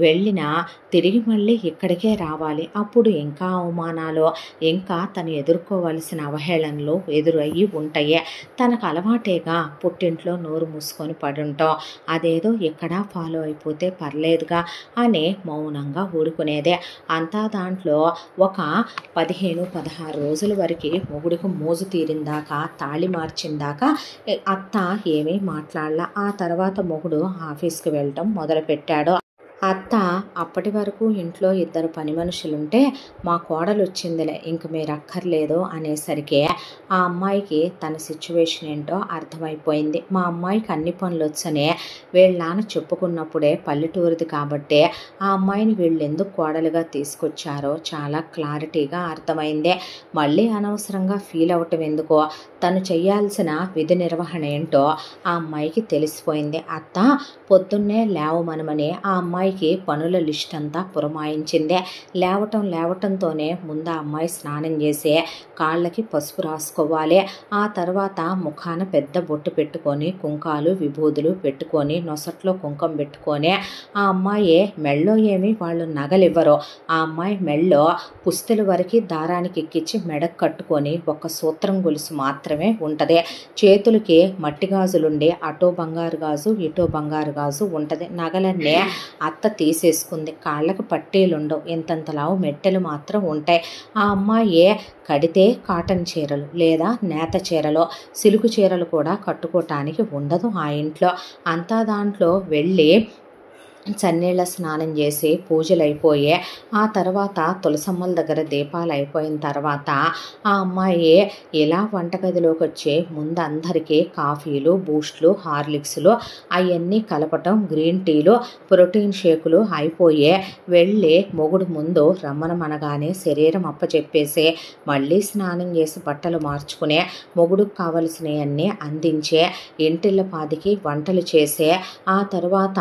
వెళ్ళినా తిరిగి మళ్ళీ ఇక్కడికే రావాలి. అప్పుడు ఇంకా అవమానాలు, ఇంకా తను ఎదుర్కోవలసిన అవహేళనలు ఎదురయ్యి ఉంటాయి. తనకు అలవాటేగా పుట్టింట్లో నోరు మూసుకొని పడుంటాం, అదేదో ఇక్కడ ఫాలో అయిపోతే పర్లేదుగా అని మౌనంగా ఊరుకునేదే. అంతా దాంట్లో ఒక 15-16 రోజుల వరకు మొగుడికి మోజు తీరిందాకా, తాళి మార్చిందాకా అత్త ఏమీ మాట్లాడలా. ఆ తర్వాత మొగుడు ఆఫీస్కి వెళ్ళటం మొదలుపెట్టాడు. అత్త అప్పటి వరకు ఇంట్లో 2 పని మనుషులుంటే మా కోడలు వచ్చిందిలే, ఇంక మీరు అక్కర్లేదు అనేసరికి ఆ అమ్మాయికి తన సిచ్యువేషన్ ఏంటో అర్థమైపోయింది. మా అమ్మాయికి అన్ని పనులు వచ్చని వీళ్ళ నాన్న చెప్పుకున్నప్పుడే పల్లెటూరిది కాబట్టి ఆ అమ్మాయిని వీళ్ళు ఎందుకు కోడలుగా తీసుకొచ్చారో చాలా క్లారిటీగా అర్థమైంది. మళ్ళీ అనవసరంగా ఫీల్ అవటం ఎందుకో, తను చేయాల్సిన విధి నిర్వహణ ఏంటో ఆ అమ్మాయికి తెలిసిపోయింది. అత్త పొద్దున్నే లేవమనమని ఆ అమ్మాయికి పనుల లిస్ట్ అంతా పురమాయించింది. లేవటంతోనే ముందు ఆ అమ్మాయి స్నానం చేసి కాళ్ళకి పసుపు రాసుకోవాలి. ఆ తర్వాత ముఖాన పెద్ద బొట్టు పెట్టుకొని, కుంకాలు విభూదులు పెట్టుకొని, నొసట్లో కుంకం పెట్టుకొని, ఆ అమ్మాయి మెళ్ళో ఏమి వాళ్ళు నగలివ్వరు, ఆ అమ్మాయి మెళ్ళో పుస్తెల వరకు దారానికి ఎక్కించి మెడకు కట్టుకొని ఒక సూత్రం గొలుసు మాత్రమే ఉంటుంది. చేతులకి మట్టి గాజులుండి అటో బంగారు గాజు ఇటో బంగారు గాజు ఉంటుంది. నగలన్నీ అత్త తీసేసుకుంది. కాళ్ళకు పట్టీలుండవు, ఇంతంతలావు మెట్టెలు మాత్రం ఉంటాయి. ఆ అమ్మాయి కడితే కాటన్ చీరలు లేదా నేత చీరలు, సిలుకు చీరలు కూడా కట్టుకోవటానికి ఉండదు ఆ ఇంట్లో. అంతా దాంట్లో వెళ్ళి చన్నీళ్ళ స్నానం చేసి పూజలు అయిపోయి ఆ తర్వాత తులసమ్మల దగ్గర దీపాలు అయిపోయిన తర్వాత ఆ అమ్మాయి ఇలా వంటగదిలోకి వచ్చి ముందు అందరికీ కాఫీలు, బూస్ట్లు, హార్లిక్స్లు అవన్నీ కలపటం, గ్రీన్ టీలు, ప్రోటీన్ షేకులు అయిపోయి వెళ్ళి మొగుడు ముందు రమ్మనమనగానే శరీరం అప్పచెప్పేసి మళ్ళీ స్నానం చేసి బట్టలు మార్చుకుని మొగుడుకు కావలసినవన్నీ అందించే ఇంటిళ్ళ పాదికి వంటలు చేసే ఆ తర్వాత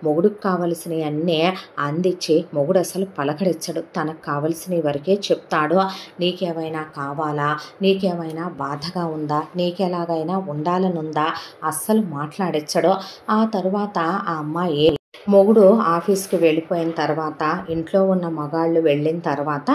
మొగుడుకు కావలసినవన్నీ అందించి మొగుడు అసలు పలకరించడు, తనకు కావలసినవి వరకే చెప్తాడు. నీకేమైనా కావాలా, నీకేమైనా బాధగా ఉందా, నీకెలాగైనా ఉండాలనుందా, అస్సలు మాట్లాడించడు. ఆ తర్వాత ఆ అమ్మాయి మొగుడు ఆఫీస్కి వెళ్ళిపోయిన తర్వాత ఇంట్లో ఉన్న మగాళ్ళు వెళ్ళిన తర్వాత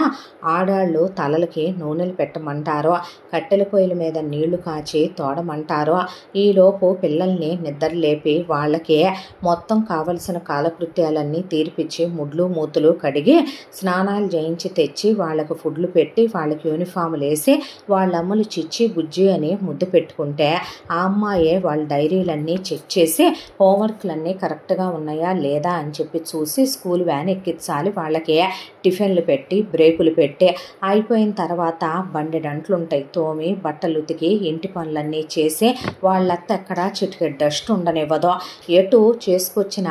ఆడాళ్ళు తలలకి నూనెలు పెట్టమంటారు, కట్టెల పొయ్యిల మీద నీళ్లు కాచి తోడమంటారు. ఈలోపు పిల్లల్ని నిద్ర లేపి వాళ్ళకి మొత్తం కావలసిన కాలకృత్యాలన్నీ తీర్పిచ్చి ముడ్లు మూతులు కడిగి స్నానాలు చేయించి తెచ్చి వాళ్ళకు ఫుడ్లు పెట్టి వాళ్ళకి యూనిఫాములు వేసి వాళ్ళమ్మలు చిచ్చి బుజ్జి అని ముద్దు పెట్టుకుంటే ఆ అమ్మాయే వాళ్ళ డైరీలన్నీ చెక్ చేసి హోంవర్క్లన్నీ కరెక్ట్గా ఉన్నాయా లేదా అని చెప్పి చూసి స్కూల్ వ్యాన్ ఎక్కించాలి. వాళ్ళకి టిఫిన్లు పెట్టి బ్రేకులు పెట్టి అయిపోయిన తర్వాత బండెడంట్లు ఉంటాయి, తోమి బట్టలు ఉతికి ఇంటి పనులన్నీ చేసి వాళ్ళత్త ఎక్కడ చిటికెట్ డస్ట్ ఉండనివ్వదు. ఎటు చేసుకొచ్చిన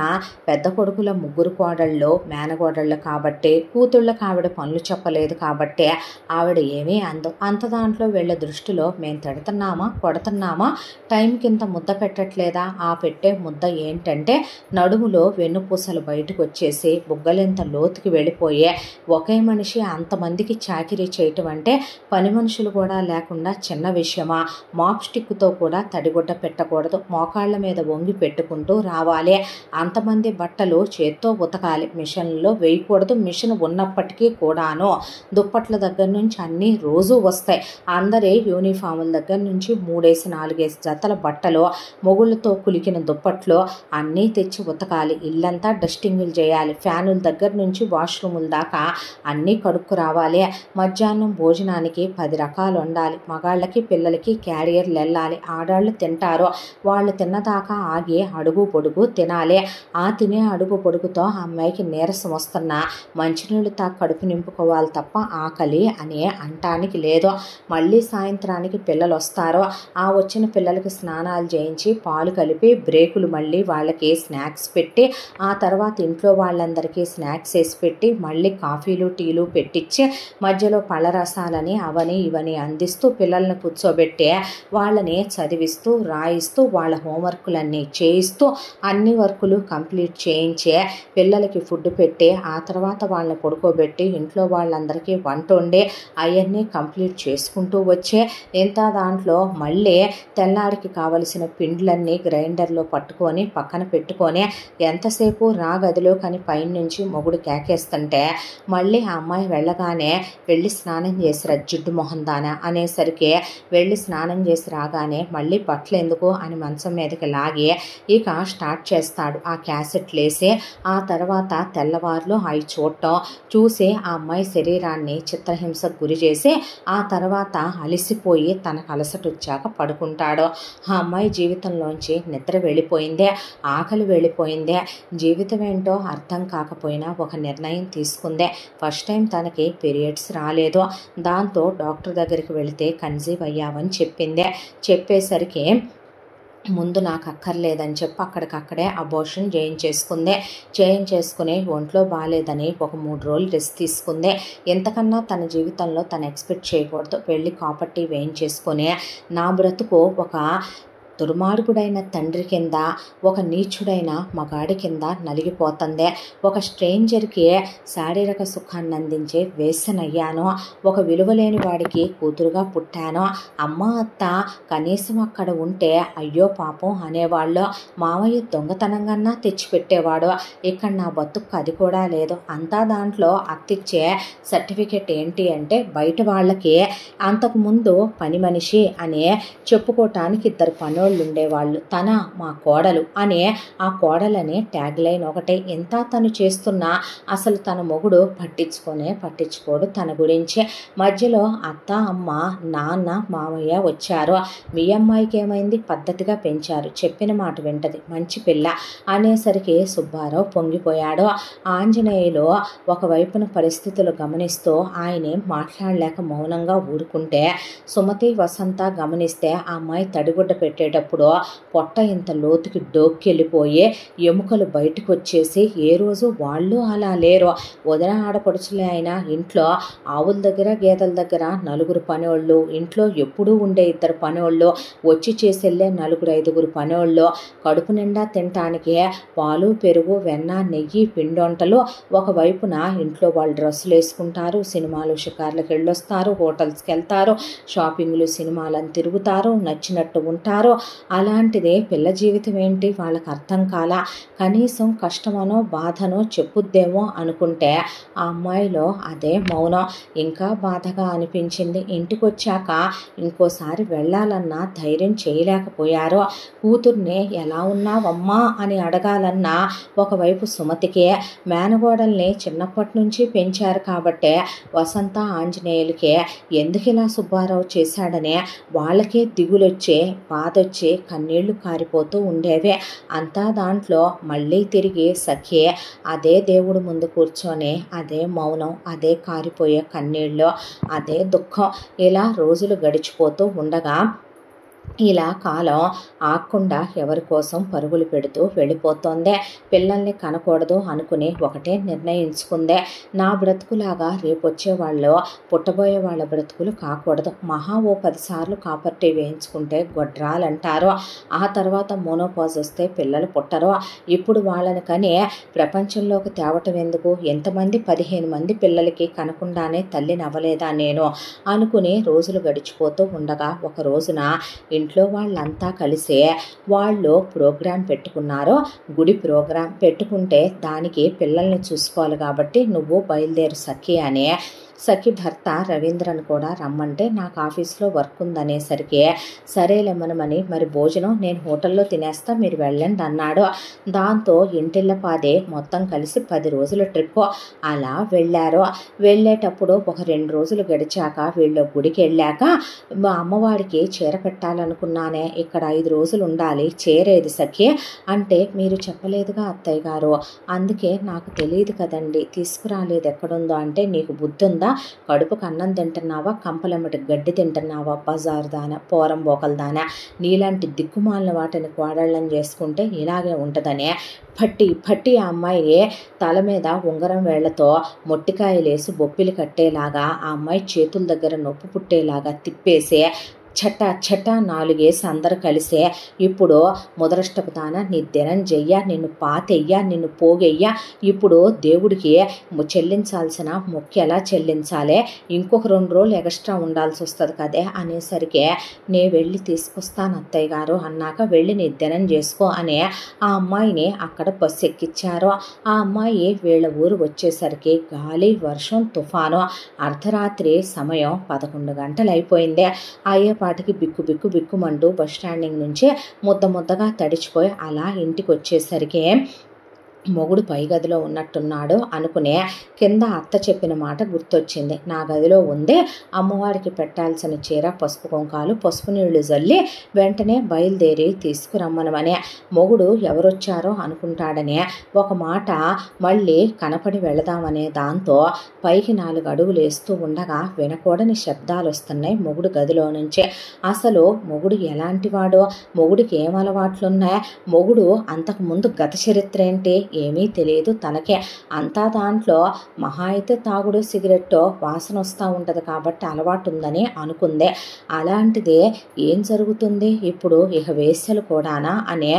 పెద్ద కొడుకుల 3 కోడళ్ళు మేనగోడళ్ళు కాబట్టి కూతుళ్ళకి ఆవిడ పనులు చెప్పలేదు కాబట్టి ఆవిడ ఏమీ అందు. అంత దాంట్లో వీళ్ళ దృష్టిలో మేము తిడుతున్నామా కొడుతున్నామా, టైంకింత ముద్ద పెట్టట్లేదా, ఆ పెట్టే ముద్ద ఏంటంటే నడుములో వెన్నుపూసలు బయటకు వచ్చేసి బుగ్గలెంత లోతుకి వెళ్ళిపోయే ఒకే మనిషి అంతమందికి చాకిరీ చేయటం అంటే పని మనుషులు కూడా లేకుండా చిన్న విషయమా, మాప్ స్టిక్తో కూడా తడిగుడ్డ పెట్టకూడదు, మోకాళ్ళ మీద వంగి పెట్టుకుంటూ రావాలి, అంతమంది బట్టలు చేత్తో ఉతకాలి, మిషన్లో వేయకూడదు, మిషన్ ఉన్నప్పటికీ కూడాను దుప్పట్ల దగ్గర నుంచి అన్నీ రోజు వస్తాయి, అందరి యూనిఫాముల దగ్గర నుంచి 3-4 జతల బట్టలు, మొగుళ్ళతో కులికిన దుప్పట్లు అన్నీ తెచ్చి ఉతకాలి, ఇల్లంతా డస్టింగులు చేయాలి, ఫ్యానుల దగ్గర నుంచి వాష్రూముల దాకా అన్నీ కడుక్కు రావాలి, మధ్యాహ్నం భోజనానికి 10 రకాలు వండాలి, మగాళ్ళకి పిల్లలకి క్యారియర్లు వెళ్ళాలి, ఆడాళ్ళు తింటారు, వాళ్ళు తిన్నదాకా ఆగి అడుగు పొడుగు తినాలి, ఆ తినే అడుగు పొడుగుతో అమ్మాయికి నీరసం వస్తున్నా మంచినీళ్ళు కడుపు నింపుకోవాలి తప్ప ఆకలి అని అంటానికి లేదు. మళ్ళీ సాయంత్రానికి పిల్లలు వస్తారు, ఆ వచ్చిన పిల్లలకి స్నానాలు చేయించి పాలు కలిపి బ్రేకులు మళ్ళీ వాళ్ళకి స్నాక్స్ పెట్టి ఆ తర్వాత ఇంట్లో వాళ్ళందరికీ స్నాక్స్ వేసి పెట్టి మళ్ళీ కాఫీలు టీలు పెట్టించి మధ్యలో పళ్ళ రసాలని అవని ఇవని అందిస్తూ పిల్లల్ని కూర్చోబెట్టి వాళ్ళని చదివిస్తూ రాయిస్తూ వాళ్ళ హోంవర్కులన్నీ చేయిస్తూ అన్ని వర్కులు కంప్లీట్ చేయించే పిల్లలకి ఫుడ్ పెట్టి ఆ తర్వాత వాళ్ళని పడుకోబెట్టి ఇంట్లో వాళ్ళందరికీ వంట వండి అవన్నీ కంప్లీట్ చేసుకుంటూ వచ్చే ఇంత దాంట్లో మళ్ళీ తెల్లారికి కావలసిన పిండ్లన్నీ గ్రైండర్లో పట్టుకొని పక్కన పెట్టుకొని ఎంతసేపు రా గదిలో కానీ పైనుంచి మొగుడు కేకేస్తుంటే మళ్ళీ ఆ అమ్మాయి వెళ్ళగానే వెళ్ళి స్నానం చేసిరా జిడ్డు మొహం దానా అనేసరికి వెళ్ళి స్నానం చేసి రాగానే మళ్ళీ బట్టలు ఎందుకు అని మంచం మీదకి లాగి ఇక స్టార్ట్ చేస్తాడు ఆ క్యాసెట్లు వేసి ఆ తర్వాత తెల్లవారులు అవి చూడటం చూసి ఆ అమ్మాయి శరీరాన్ని చిత్రహింసకు గురి చేసి ఆ తర్వాత అలసిపోయి తనకు అలసట వచ్చాక పడుకుంటాడు. ఆ అమ్మాయి జీవితంలోంచి నిద్ర వెళ్ళిపోయిందే, ఆకలి వెళ్ళిపోయిందే, జీవితం ఏంటో అర్థం కాకపోయినా ఒక నిర్ణయం తీసుకుందే. ఫస్ట్ టైం తనకి పీరియడ్స్ రాలేదు. దాంతో డాక్టర్ దగ్గరికి వెళితే కన్సీవ్ అయ్యావని చెప్పిందే. చెప్పేసరికి ముందు నాకు అక్కర్లేదని చెప్పి అక్కడికక్కడే అబోర్షన్ చేయించేసుకుని ఒంట్లో బాగాలేదని ఒక 3 రోజులు రెస్ట్ తీసుకుంది. ఎంతకన్నా తన జీవితంలో తను ఎక్స్పెక్ట్ చేయకూడదు. వెళ్ళి కాపర్టీ వేయించేసుకుని నా బ్రతుకు ఒక దుర్మార్గుడైన తండ్రి కింద, ఒక నీచుడైన మగాడి కింద నలిగిపోతుందే. ఒక స్ట్రేంజర్కి శారీరక సుఖాన్ని అందించే వేసనయ్యాను. ఒక విలువలేని వాడికి కూతురుగా పుట్టాను. అమ్మ అత్త కనీసం అక్కడ ఉంటే అయ్యో పాపం అనేవాళ్ళు. మావయ్య దొంగతనంగా తెచ్చిపెట్టేవాడు. ఇక్కడ నా బతుకు అది కూడా లేదు. అంతా దాంట్లో అత్తిచ్చే సర్టిఫికెట్ ఏంటి అంటే బయట వాళ్ళకి అంతకుముందు పని మనిషి అని చెప్పుకోవటానికి 2 పనులు ఉండేవాళ్ళు. తన మా కోడలు అనే ఆ కోడలని ట్యాగ్ లైన్ ఒకటే. ఎంత తను చేస్తున్నా అసలు తన మొగుడు పట్టించుకోడు తన గురించి. మధ్యలో అత్త అమ్మ నాన్న మామయ్య వచ్చారు. మీ అమ్మాయికి ఏమైంది, పద్ధతిగా పెంచారు, చెప్పిన మాట వింటది, మంచి పిల్ల అనేసరికి సుబ్బారావు పొంగిపోయాడు. ఆంజనేయులు ఒకవైపున పరిస్థితులు గమనిస్తూ ఆయనేం మాట్లాడలేక మౌనంగా ఊరుకుంటే సుమతి వసంత గమనిస్తే ఆ అమ్మాయి తడిగుడ్డ పెట్టేటప్పుడు పొట్ట ఇంత లోతుకి డోక్కెళ్ళిపోయి ఎముకలు బయటకు వచ్చేసి ఏ రోజు వాళ్ళు అలా లేరు. వదిన ఆడపడుచులే అయినా ఇంట్లో ఆవుల దగ్గర గేదెల దగ్గర 4 పనోళ్ళు, ఇంట్లో ఎప్పుడూ ఉండే 2 పనోళ్ళు, వచ్చి చేసెళ్ళే 4-5 పనోళ్ళు, కడుపు నిండా తినటానికి పాలు పెరుగు వెన్న నెయ్యి పిండొంటలు. ఒకవైపున ఇంట్లో వాళ్ళు డ్రెస్సులు వేసుకుంటారు, సినిమాలు షికార్లకు వెళ్ళొస్తారు, హోటల్స్కి వెళ్తారు, షాపింగ్లు సినిమాలను తిరుగుతారు, నచ్చినట్టు ఉంటారు. అలాంటిదే పిల్ల జీవితం ఏంటి వాళ్ళకి అర్థం కాలా. కనీసం కష్టమనో బాధనో చెప్పుద్దేమో అనుకుంటే ఆ అమ్మాయిలో అదే మౌనం. ఇంకా బాధగా అనిపించింది. ఇంటికి వచ్చాక ఇంకోసారి వెళ్ళాలన్నా ధైర్యం చేయలేకపోయారు. కూతుర్ని ఎలా ఉన్నావమ్మా అని అడగాలన్నా ఒకవైపు సుమతికి, మేనగోడల్ని చిన్నప్పటి నుంచి పెంచారు కాబట్టే వసంత ఆంజనేయులకి ఎందుకు ఇలా సుబ్బారావు చేశాడనే వాళ్ళకే దిగులొచ్చే బాధొచ్చే కన్నీళ్లు కారిపోతూ ఉండేవే. అంతా దాంట్లో మళ్ళీ తిరిగి సఖి అదే దేవుడు ముందు కూర్చొని అదే మౌనం, అదే కారిపోయే కన్నీళ్ళు, అదే దుఃఖం. ఇలా రోజులు గడిచిపోతూ ఉండగా ఇలా కాలం ఆగకుండా ఎవరి కోసం పరుగులు పెడుతూ వెళ్ళిపోతోందే. పిల్లల్ని కనకూడదు అనుకుని ఒకటే నిర్ణయించుకుందే. నా బ్రతుకులాగా రేపొచ్చే వాళ్ళు పుట్టబోయే వాళ్ళ బ్రతుకులు కాకూడదు. మహా ఓ 10 సార్లు కాపర్టీ వేయించుకుంటే గొడ్రాలంటారు. ఆ తర్వాత మోనోపాజ్ వస్తే పిల్లలు పుట్టరు. ఇప్పుడు వాళ్ళని కని ప్రపంచంలోకి తేవటం ఎందుకు, ఎంతమంది 15 మంది పిల్లలకి కనకుండానే తల్లిని అవ్వలేదా నేను అనుకుని రోజులు గడిచిపోతూ ఉండగా ఒక రోజున ఇంట్లో వాళ్ళంతా కలిసి వాళ్ళు ప్రోగ్రాం పెట్టుకున్నారు. గుడి ప్రోగ్రాం పెట్టుకుంటే దానికి పిల్లల్ని చూసుకోవాలి కాబట్టి నువ్వు బయలుదేరు సఖి అని సఖి భర్త రవీంద్రన్ కూడా రమ్మంటే నాకు ఆఫీస్లో వర్క్ ఉందనేసరికి సరేలేమనమని మరి భోజనం నేను హోటల్లో తినేస్తా మీరు వెళ్ళండి అన్నాడు. దాంతో ఇంటిల్లపాదే మొత్తం కలిసి 10 రోజుల ట్రిప్ అలా వెళ్ళారు. వెళ్ళేటప్పుడు ఒక 2 రోజులు గడిచాక వీళ్ళు గుడికి వెళ్ళాక మా అమ్మవారికి చీర పెట్టాలనుకున్నానే, ఇక్కడ 5 రోజులు ఉండాలి, చేరేది సఖి అంటే మీరు చెప్పలేదుగా అత్తయ్య గారు, అందుకే నాకు తెలియదు కదండి, తీసుకురాలేదు ఎక్కడుందో అంటే నీకు బుద్ధి ఉందా కదా, కడుపుకు అన్నం తింటున్నావా, కంపలెమ్మటి గడ్డి తింటున్నావా, బజారు దానా, పోరం బోకల దానా, నీలాంటి దిక్కుమాలిన వాటిని కోడళ్ళని చేసుకుంటే ఇలాగే ఉంటుందని పట్టి ఆ అమ్మాయి తల మీద ఉంగరం వేళ్లతో మొట్టికాయలేసి బొప్పిలి కట్టేలాగా ఆ అమ్మాయి చేతుల దగ్గర నొప్పి పుట్టేలాగా తిప్పేసి చట్ట 4 అందరు కలిసే, ఇప్పుడు ముదరష్టపు దాన నీ దినం చెయ్య, నిన్ను పాతెయ్య, నిన్ను పోగెయ్య, ఇప్పుడు దేవుడికి చెల్లించాల్సిన మొక్కు ఎలా చెల్లించాలి, ఇంకొక 2 రోజులు ఎక్స్ట్రా ఉండాల్సి వస్తుంది కదే అనేసరికి, నే వెళ్ళి తీసుకొస్తాను అత్తయ్య గారు అన్నాక వెళ్ళి నీ దినం చేసుకో అని ఆ అమ్మాయిని అక్కడ బస్సు ఎక్కించారు. ఆ అమ్మాయి వీళ్ళ ఊరు వచ్చేసరికి గాలి, వర్షం, తుఫాను, అర్ధరాత్రి సమయం 11 గంటలు అయిపోయింది. అయ్యేపాటికి బిక్కుమంటూ బస్ స్టాండింగ్ నుంచి ముద్దగా తడిచిపోయి అలా ఇంటికి వచ్చేసరికి మొగుడు పై గదిలో ఉన్నట్టున్నాడు అనుకునే కింద అత్త చెప్పిన మాట గుర్తొచ్చింది. నా గదిలో ఉంది, అమ్మవారికి పెట్టాల్సిన చీర, పసుపు కుంకాలు, పసుపు నీళ్లు జల్లి వెంటనే బయలుదేరి తీసుకురమ్మనమనే. మొగుడు ఎవరొచ్చారో అనుకుంటాడనే ఒక మాట మళ్ళీ కనపడి వెళదామనే దాంతో పైకి 4 అడుగులు వేస్తూ ఉండగా వినకూడని శబ్దాలు వస్తున్నాయి మొగుడు గదిలో నుంచి. అసలు మొగుడు ఎలాంటివాడో, మొగుడికి ఏం అలవాట్లున్నాయి, మొగుడు అంతకుముందు గత చరిత్ర ఏంటి ఏమీ తెలియదు తనకే. అంతా దాంట్లో మహా అయితే తాగుడు, సిగరెట్టో వాసన వస్తూ ఉంటుంది కాబట్టి అలవాటు ఉందని అనుకుందే. అలాంటిదే ఏం జరుగుతుంది ఇప్పుడు, ఇక వేశ్యలు కూడానా అనే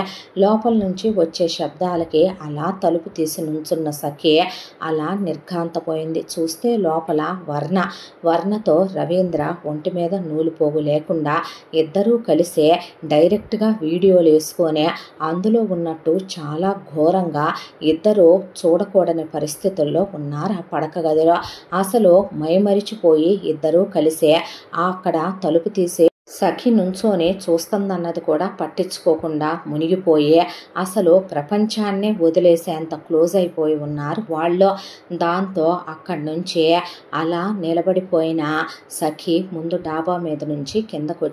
లోపల నుంచి వచ్చే శబ్దాలకి అలా తలుపు తీసి నుంచున్న సఖి అలా నిర్ఘాంతపోయింది. చూస్తే లోపల వర్ణతో రవీంద్ర ఒంటి మీద నూలు పోగు లేకుండా ఇద్దరూ కలిసే డైరెక్ట్గా వీడియోలు వేసుకొని అందులో ఉన్నట్టు చాలా ఘోరంగా ఇద్దరు చూడకూడని పరిస్థితుల్లో ఉన్నారు ఆ పడక గదిలో. అసలు మైమరిచిపోయి ఇద్దరూ కలిసే అక్కడ తలుపు తీసి సఖి నుంచోని చూస్తుందన్నది కూడా పట్టించుకోకుండా మునిగిపోయి అసలు ప్రపంచాన్నే వదిలేసేంత క్లోజ్ అయిపోయి ఉన్నారు వాళ్ళు. దాంతో అక్కడి నుంచి అలా నిలబడిపోయిన సఖి ముందు డాబా మీద నుంచి కిందకు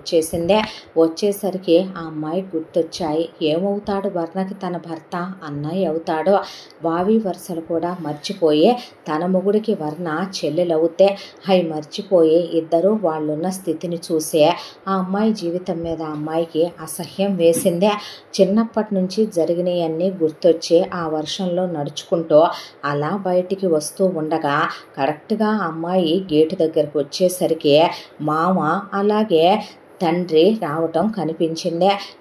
వచ్చేసరికి ఆ అమ్మాయి గుర్తొచ్చాయి. ఏమవుతాడు వర్ణకి తన భర్త, అన్నయ్య అవుతాడు. వావి వరుసలు కూడా మర్చిపోయి తన మొగుడికి వర్ణ చెల్లెలవుతే అవి మర్చిపోయి ఇద్దరు వాళ్ళున్న స్థితిని చూసే ఆ అమ్మాయి జీవితం మీద అమ్మాయికి అసహ్యం వేసిందే. చిన్నప్పటి నుంచి జరిగినవన్నీ గుర్తొచ్చి ఆ వర్షంలో నడుచుకుంటూ అలా బయటికి వస్తూ ఉండగా కరెక్ట్గా అమ్మాయి గేటు దగ్గరకు వచ్చేసరికి మామ అలాగే తండ్రి రావటం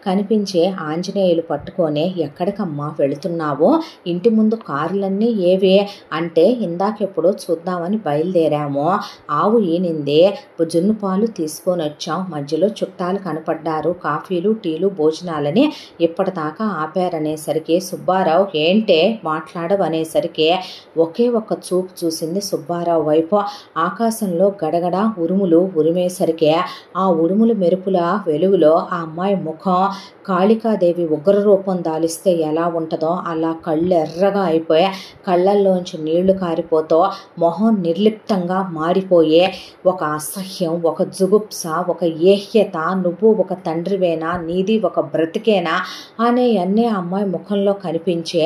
కనిపించి ఆంజనేయులు పట్టుకొని ఎక్కడికమ్మా వెళుతున్నావో, ఇంటి ముందు కార్లన్నీ ఏవే అంటే ఇందాకెప్పుడో చూద్దామని బయలుదేరాము, ఆవు ఈనిందే, జున్ను పాలు తీసుకొని వచ్చాం, మధ్యలో చుట్టాలు కనపడ్డారు, కాఫీలు టీలు భోజనాలని ఇప్పటిదాకా ఆపారనేసరికి సుబ్బారావు ఏంటే మాట్లాడవనేసరికి ఒకే ఒక్క చూపు చూసింది సుబ్బారావు వైపు. ఆకాశంలో గడగడ ఉరుములు ఉరిమేసరికి ఆ ఉరుములు మెరుపుల వెలుగులో ఆ అమ్మాయి ముఖం కాళికాదేవి ఉగ్రరూపం దాలిస్తే ఎలా ఉంటుందో అలా కళ్ళు ఎర్రగా అయిపోయి కళ్ళల్లోంచి నీళ్లు కారిపోతూ మొహం నిర్లిప్తంగా మారిపోయే ఒక అసహ్యం, ఒక జుగుప్స, ఒక ఏహ్యత, నువ్వు ఒక తండ్రివేనా, నీది ఒక బ్రతికేనా అనే అన్నీ ఆ అమ్మాయి ముఖంలో కనిపించే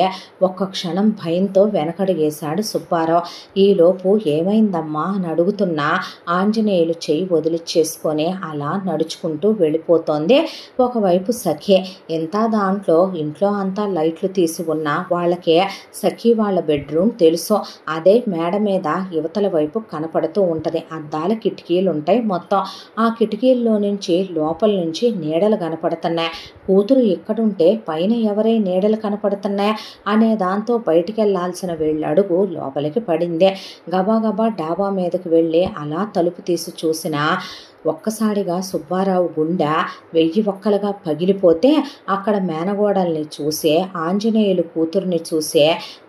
ఒక్క క్షణం భయంతో వెనకడిగేశాడు సుబ్బారావు. ఈలోపు ఏమైందమ్మా అని అడుగుతున్నా ఆంజనేయులు చెయ్యి వదిలిచ్చేసుకొని అలా నడుచుకుంటూ వెళ్ళిపోతోంది. ఒకవైపు సఖి ఎంత దాంట్లో ఇంట్లో అంతా లైట్లు తీసి ఉన్నా వాళ్ళకే సఖి వాళ్ళ బెడ్రూమ్ తెలుసు. అదే మేడ మీద యువతల వైపు కనపడుతూ ఉంటుంది. అద్దాల కిటికీలు ఉంటాయి మొత్తం. ఆ కిటికీల్లో నుంచి లోపల నుంచి నీడలు కనపడుతున్నాయి. కూతురు ఎక్కడుంటే పైన ఎవరై నీడలు కనపడుతున్నాయి అనే దాంతో బయటికి వెళ్లాల్సిన వీళ్ళడుగు లోపలికి పడిందే. గబాగబా డాబా మీదకి వెళ్ళి అలా తలుపు తీసి చూసినా ఒక్కసారిగా సుబ్బారావు గుండె 1000 ఒక్కలుగా పగిలిపోతే అక్కడ మేనగోడల్ని చూసే, ఆంజనేయులు కూతుర్ని చూసే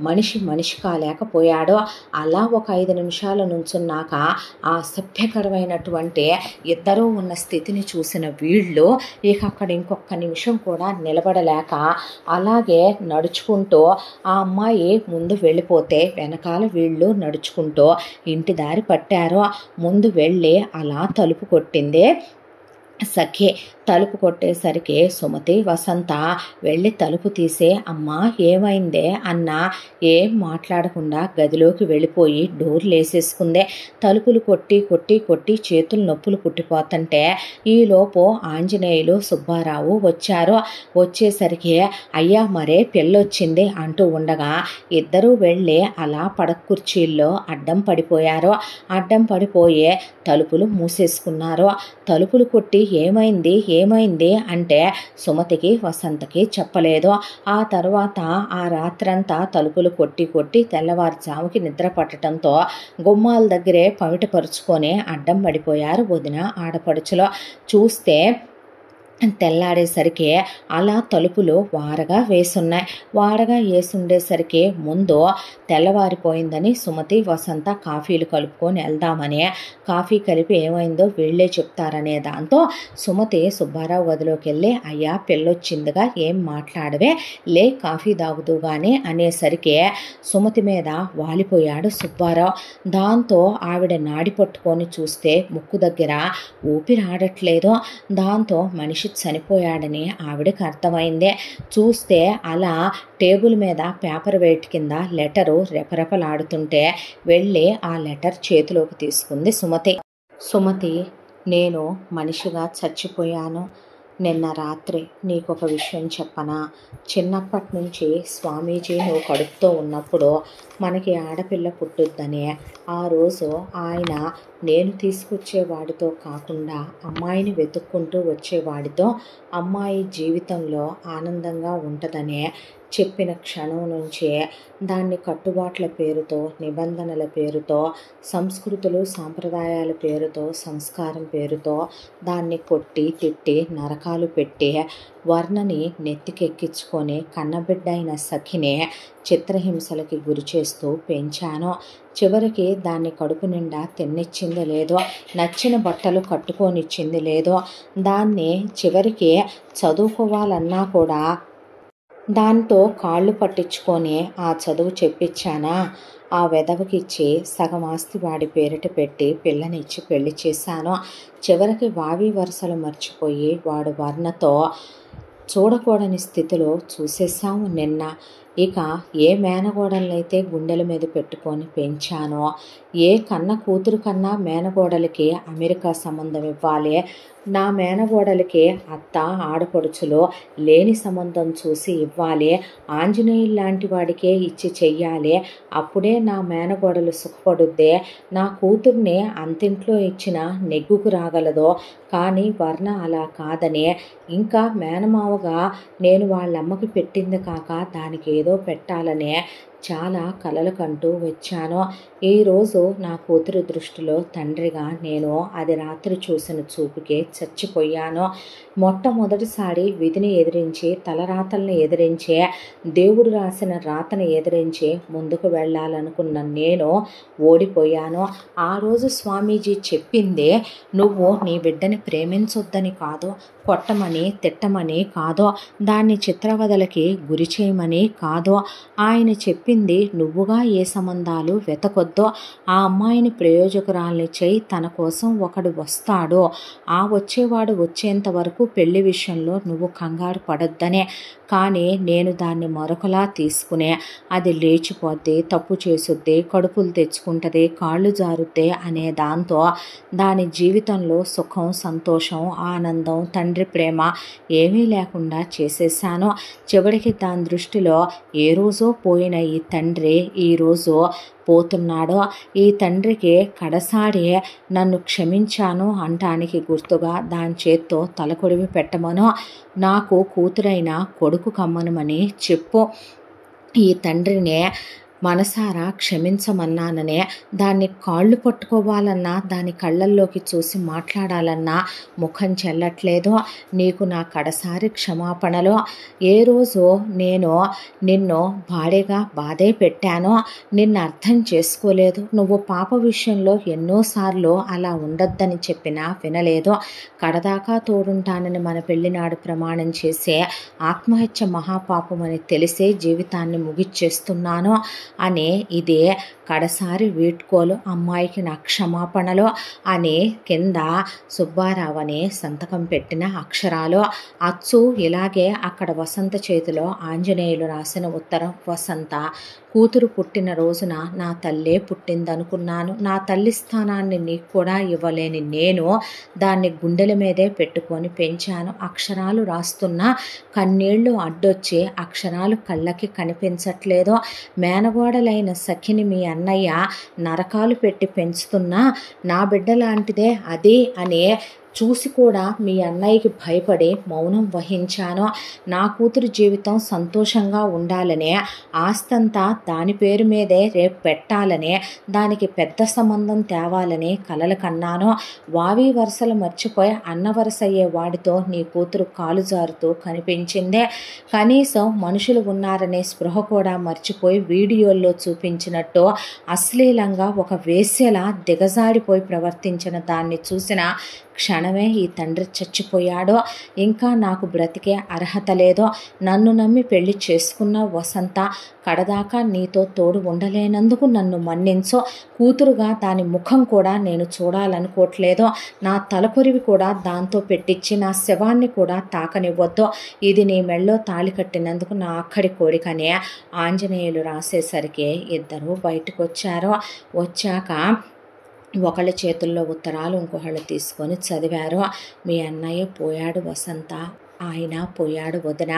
మనిషి కాలేకపోయాడు. అలా ఒక 5 నిమిషాల నుంచున్నాక ఆ సభ్యకరమైనటువంటి ఇద్దరూ ఉన్న స్థితిని చూసిన వీళ్ళు ఇక అక్కడ ఇంకొక నిమిషం కూడా నిలబడలేక అలాగే నడుచుకుంటూ ఆ అమ్మాయి ముందు వెళ్ళిపోతే వెనకాల వీళ్ళు నడుచుకుంటూ ఇంటి దారి పట్టారు. ముందు వెళ్ళి అలా తలుపు కొట్టిందే సఖి. తలుపు కొట్టేసరికి సుమతి, వసంత వెళ్ళి తలుపు తీసే, అమ్మా ఏమైందే అన్న ఏం మాట్లాడకుండా గదిలోకి వెళ్ళిపోయి డోర్లు వేసేసుకుందే. తలుపులు కొట్టి కొట్టి కొట్టి చేతులు నొప్పులు పుట్టిపోతుంటే ఈలోపు ఆంజనేయులు, సుబ్బారావు వచ్చారు. వచ్చేసరికి అయ్యా మరే పెళ్ళొచ్చింది అంటూ ఉండగా ఇద్దరూ వెళ్ళి అలా పడక కుర్చీల్లో అడ్డం పడిపోయారు. అడ్డం పడిపోయే తలుపులు మూసేసుకున్నారు. తలుపులు కొట్టి ఏమైంది ఏమైంది అంటే సుమతికి, వసంతకి చెప్పలేదు. ఆ తర్వాత ఆ రాత్రంతా తలుపులు కొట్టి కొట్టి తెల్లవారుజాముకి నిద్ర పట్టడంతో గుమ్మాల దగ్గరే పమిటపరుచుకొని అడ్డం పడిపోయారు వదిన, ఆడపడుచులో. చూస్తే తెల్లాడేసరికి అలా తలుపులు వారగా వేసున్నాయి. వారగా వేసుండేసరికి ముందు తెల్లవారిపోయిందని సుమతి, వసంత కాఫీలు కలుపుకొని వెళ్దామని కాఫీ కలిపి ఏమైందో వీళ్ళే చెప్తారనే దాంతో సుమతి సుబ్బారావు గదిలోకి వెళ్ళి, అయ్యా పెళ్ళొచ్చిందిగా ఏం మాట్లాడవే, లే కాఫీ తాగుతూ కానీ అనేసరికి సుమతి మీద వాలిపోయాడు సుబ్బారావు. దాంతో ఆవిడ నాడి పట్టుకొని చూస్తే ముక్కు దగ్గర ఊపిరాడట్లేదు. దాంతో మనిషి చనిపోయాడని ఆవిడకి అర్థమైంది. చూస్తే అలా టేబుల్ మీద పేపర్ వెయిట్ కింద లెటరు రెపరెపలాడుతుంటే వెళ్ళి ఆ లెటర్ చేతిలోకి తీసుకుంది సుమతి. సుమతి, నేను మనిషిగా చచ్చిపోయాను. నిన్న రాత్రి నీకొక విషయం చెప్పనా? చిన్నప్పటి నుంచి స్వామీజీ నువ్వు కడుపుతో ఉన్నప్పుడు మనకి ఆడపిల్ల పుట్టుద్దని ఆ రోజు ఆయన నేను తీసుకొచ్చేవాడితో కాకుండా అమ్మాయిని వెతుక్కుంటూ వచ్చేవాడితో అమ్మాయి జీవితంలో ఆనందంగా ఉంటుందని చెప్పిన క్షణం నుంచే దాన్ని కట్టుబాట్ల పేరుతో, నిబంధనల పేరుతో, సంస్కృతులు సాంప్రదాయాల పేరుతో, సంస్కారం పేరుతో దాన్ని కొట్టి తిట్టి నరకాలు పెట్టి వర్ణని నెత్తికెక్కించుకొని కన్నబిడ్డ అయిన సఖిని చిత్రహింసలకి గురి చేస్తూ పెంచాను. చివరికి దాన్ని కడుపు నిండా తిన్నిచ్చింది లేదో, నచ్చిన బట్టలు కట్టుకొనిచ్చింది లేదో, దాన్ని చివరికి చదువుకోవాలన్నా కూడా దాంతో కాళ్ళు పట్టించుకొని ఆ చదువు చెప్పించానా? ఆ వెధవకిచ్చి సగం ఆస్తి వాడి పేరిట పెట్టి పిల్లనిచ్చి పెళ్లి చేశాను. చివరికి వావి వరుసలు మర్చిపోయి వాడు వర్ణతో చూడకూడని స్థితిలో చూసేసాము నిన్న. ఇక ఏ మేనగోడలనైతే గుండెల మీద పెట్టుకొని పెంచానో, ఏ కన్న కూతురు కన్నా మేనగోడలకి అమెరికా సంబంధం ఇవ్వాలి, నా మేనగోడలకి అత్త ఆడపడుచులో లేని సంబంధం చూసి ఇవ్వాలి, ఆంజనేయులు లాంటి వాడికే ఇచ్చి చెయ్యాలి, అప్పుడే నా మేనగోడలు సుఖపడుద్దే, నా కూతుర్ని అంతింట్లో ఇచ్చిన నెగ్గుకు రాగలదో, కానీ వర్ణ అలా కాదని ఇంకా మేనమావగా నేను వాళ్ళమ్మకి పెట్టింది కాక దానికి ఏదో పెట్టాలనే చాలా కలలు కంటూ వచ్చాను. ఈరోజు నా కూతురు దృష్టిలో తండ్రిగా నేను అది రాత్రి చూసిన చూపుకే చచ్చిపోయాను. మొట్టమొదటిసారి విధిని ఎదిరించి, తలరాతల్ని ఎదిరించే, దేవుడు రాసిన రాతను ఎదిరించి ముందుకు వెళ్ళాలనుకున్న నేను ఓడిపోయాను. ఆ రోజు స్వామీజీ చెప్పింది నువ్వు నీ బిడ్డని ప్రేమించొద్దని కాదు, కొట్టమని తిట్టమని కాదో, దాన్ని చిత్రవదలకి గురి చేయమని కాదో. ఆయన చెప్పింది నువ్వుగా ఏ సంబంధాలు వెతకొద్దో, ఆ అమ్మాయిని ప్రయోజకురాల్ని చేయి, తన కోసం ఒకడు వస్తాడో, ఆ వచ్చేవాడు వచ్చేంత వరకు పెళ్లి విషయంలో నువ్వు కంగారు పడొద్దనే. కానీ నేను దాన్ని మరొకలా తీసుకునే, అది లేచిపోద్ది, తప్పు చేసుద్ది, కడుపులు తెచ్చుకుంటుంది, కాళ్ళు జారుద్ది అనే దాంతో దాని జీవితంలో సుఖం, సంతోషం, ఆనందం, తండ్రి ప్రేమ ఏమీ లేకుండా చేసేసాను. చివరికి దాని దృష్టిలో ఏ రోజో పోయిన ఈ తండ్రి ఈరోజు పోతున్నాడో, ఈ తండ్రికి కడసారి నన్ను క్షమించాను అంటానికి గుర్తుగా దాని చేత్తో తలకొడివి పెట్టమనో, నాకు కూతురైన కొడుకు కమ్మనమని చెప్పు. ఈ తండ్రిని మనసారా క్షమించమన్నాననే, దాన్ని కాళ్ళు పట్టుకోవాలన్నా, దాని కళ్ళల్లోకి చూసి మాట్లాడాలన్నా ముఖం చెల్లట్లేదు. నీకు నా కడసారి క్షమాపణలో ఏ రోజు నేను నిన్ను భారీగా బాధే పెట్టానో, నిన్ను అర్థం చేసుకోలేదు. నువ్వు పాప విషయంలో ఎన్నోసార్లు అలా ఉండొద్దని చెప్పినా వినలేదు. కడదాకా తోడుంటానని మన పెళ్లినాడు ప్రమాణం చేసే ఆత్మహత్య మహాపాపమని తెలిసే జీవితాన్ని ముగిచ్చేస్తున్నాను అని ఇదే కడసారి వీడ్కోలు అమ్మాయికి నా క్షమాపణలు అని కింద సుబ్బారావు అని సంతకం పెట్టిన అక్షరాలు. అచ్చు ఇలాగే అక్కడ వసంత చేతిలో ఆంజనేయులు రాసిన ఉత్తరం. వసంత, కూతురు పుట్టిన రోజున నా తల్లే పుట్టిందనుకున్నాను. నా తల్లి స్థానాన్ని నీకు కూడా ఇవ్వలేని నేను దాన్ని గుండెల మీదే పెట్టుకొని పెంచాను. అక్షరాలు రాస్తున్నా కన్నీళ్లు అడ్డొచ్చి అక్షరాలు కళ్ళకి కనిపించట్లేదు. మేనగోడలైన సఖిని మీ అన్నయ్య నరకాలు పెట్టి పెంచుతున్నా నా బిడ్డ లాంటిదే అది అని చూసి కూడా మీ అన్నయ్యకి భయపడి మౌనం వహించాను. నా కూతురు జీవితం సంతోషంగా ఉండాలనే, ఆస్తంతా దాని పేరు మీదే రేపు పెట్టాలనే, దానికి పెద్ద సంబంధం తేవాలని కలలు కన్నాను. వావి వరుసలు మర్చిపోయి అన్న వరుస అయ్యే వాడితో నీ కూతురు కాలు జారుతూ కనిపించిందే. కనీసం మనుషులు ఉన్నారనే స్పృహ కూడా మర్చిపోయి వీడియోల్లో చూపించినట్టు అశ్లీలంగా ఒక వేశ్యలా దిగజారిపోయి ప్రవర్తించిన దాన్ని చూసిన క్షణమే ఈ తండ్రి చచ్చిపోయాడో. ఇంకా నాకు బ్రతికే అర్హత లేదో. నన్ను నమ్మి పెళ్లి చేసుకున్న వసంత, కడదాకా నీతో తోడు ఉండలేనందుకు నన్ను మన్నించు. కూతురుగా దాని ముఖం కూడా నేను చూడాలనుకోవట్లేదో. నా తలకొరివి కూడా దాంతో పెట్టించి నా శవాన్ని కూడా తాకనివ్వద్దు. ఇది నీ మెళ్ళో తాళి కట్టినందుకు నా అక్కడి కోరికనే ఆంజనేయులు రాసేసరికి ఇద్దరు బయటకు వచ్చారు. వచ్చాక ఒకళ్ళ చేతుల్లో ఉత్తరాలు ఇంకొకళ్ళు తీసుకొని చదివారు. మీ అన్నయ్య పోయాడు వసంత, ఆయన పోయాడు వదిన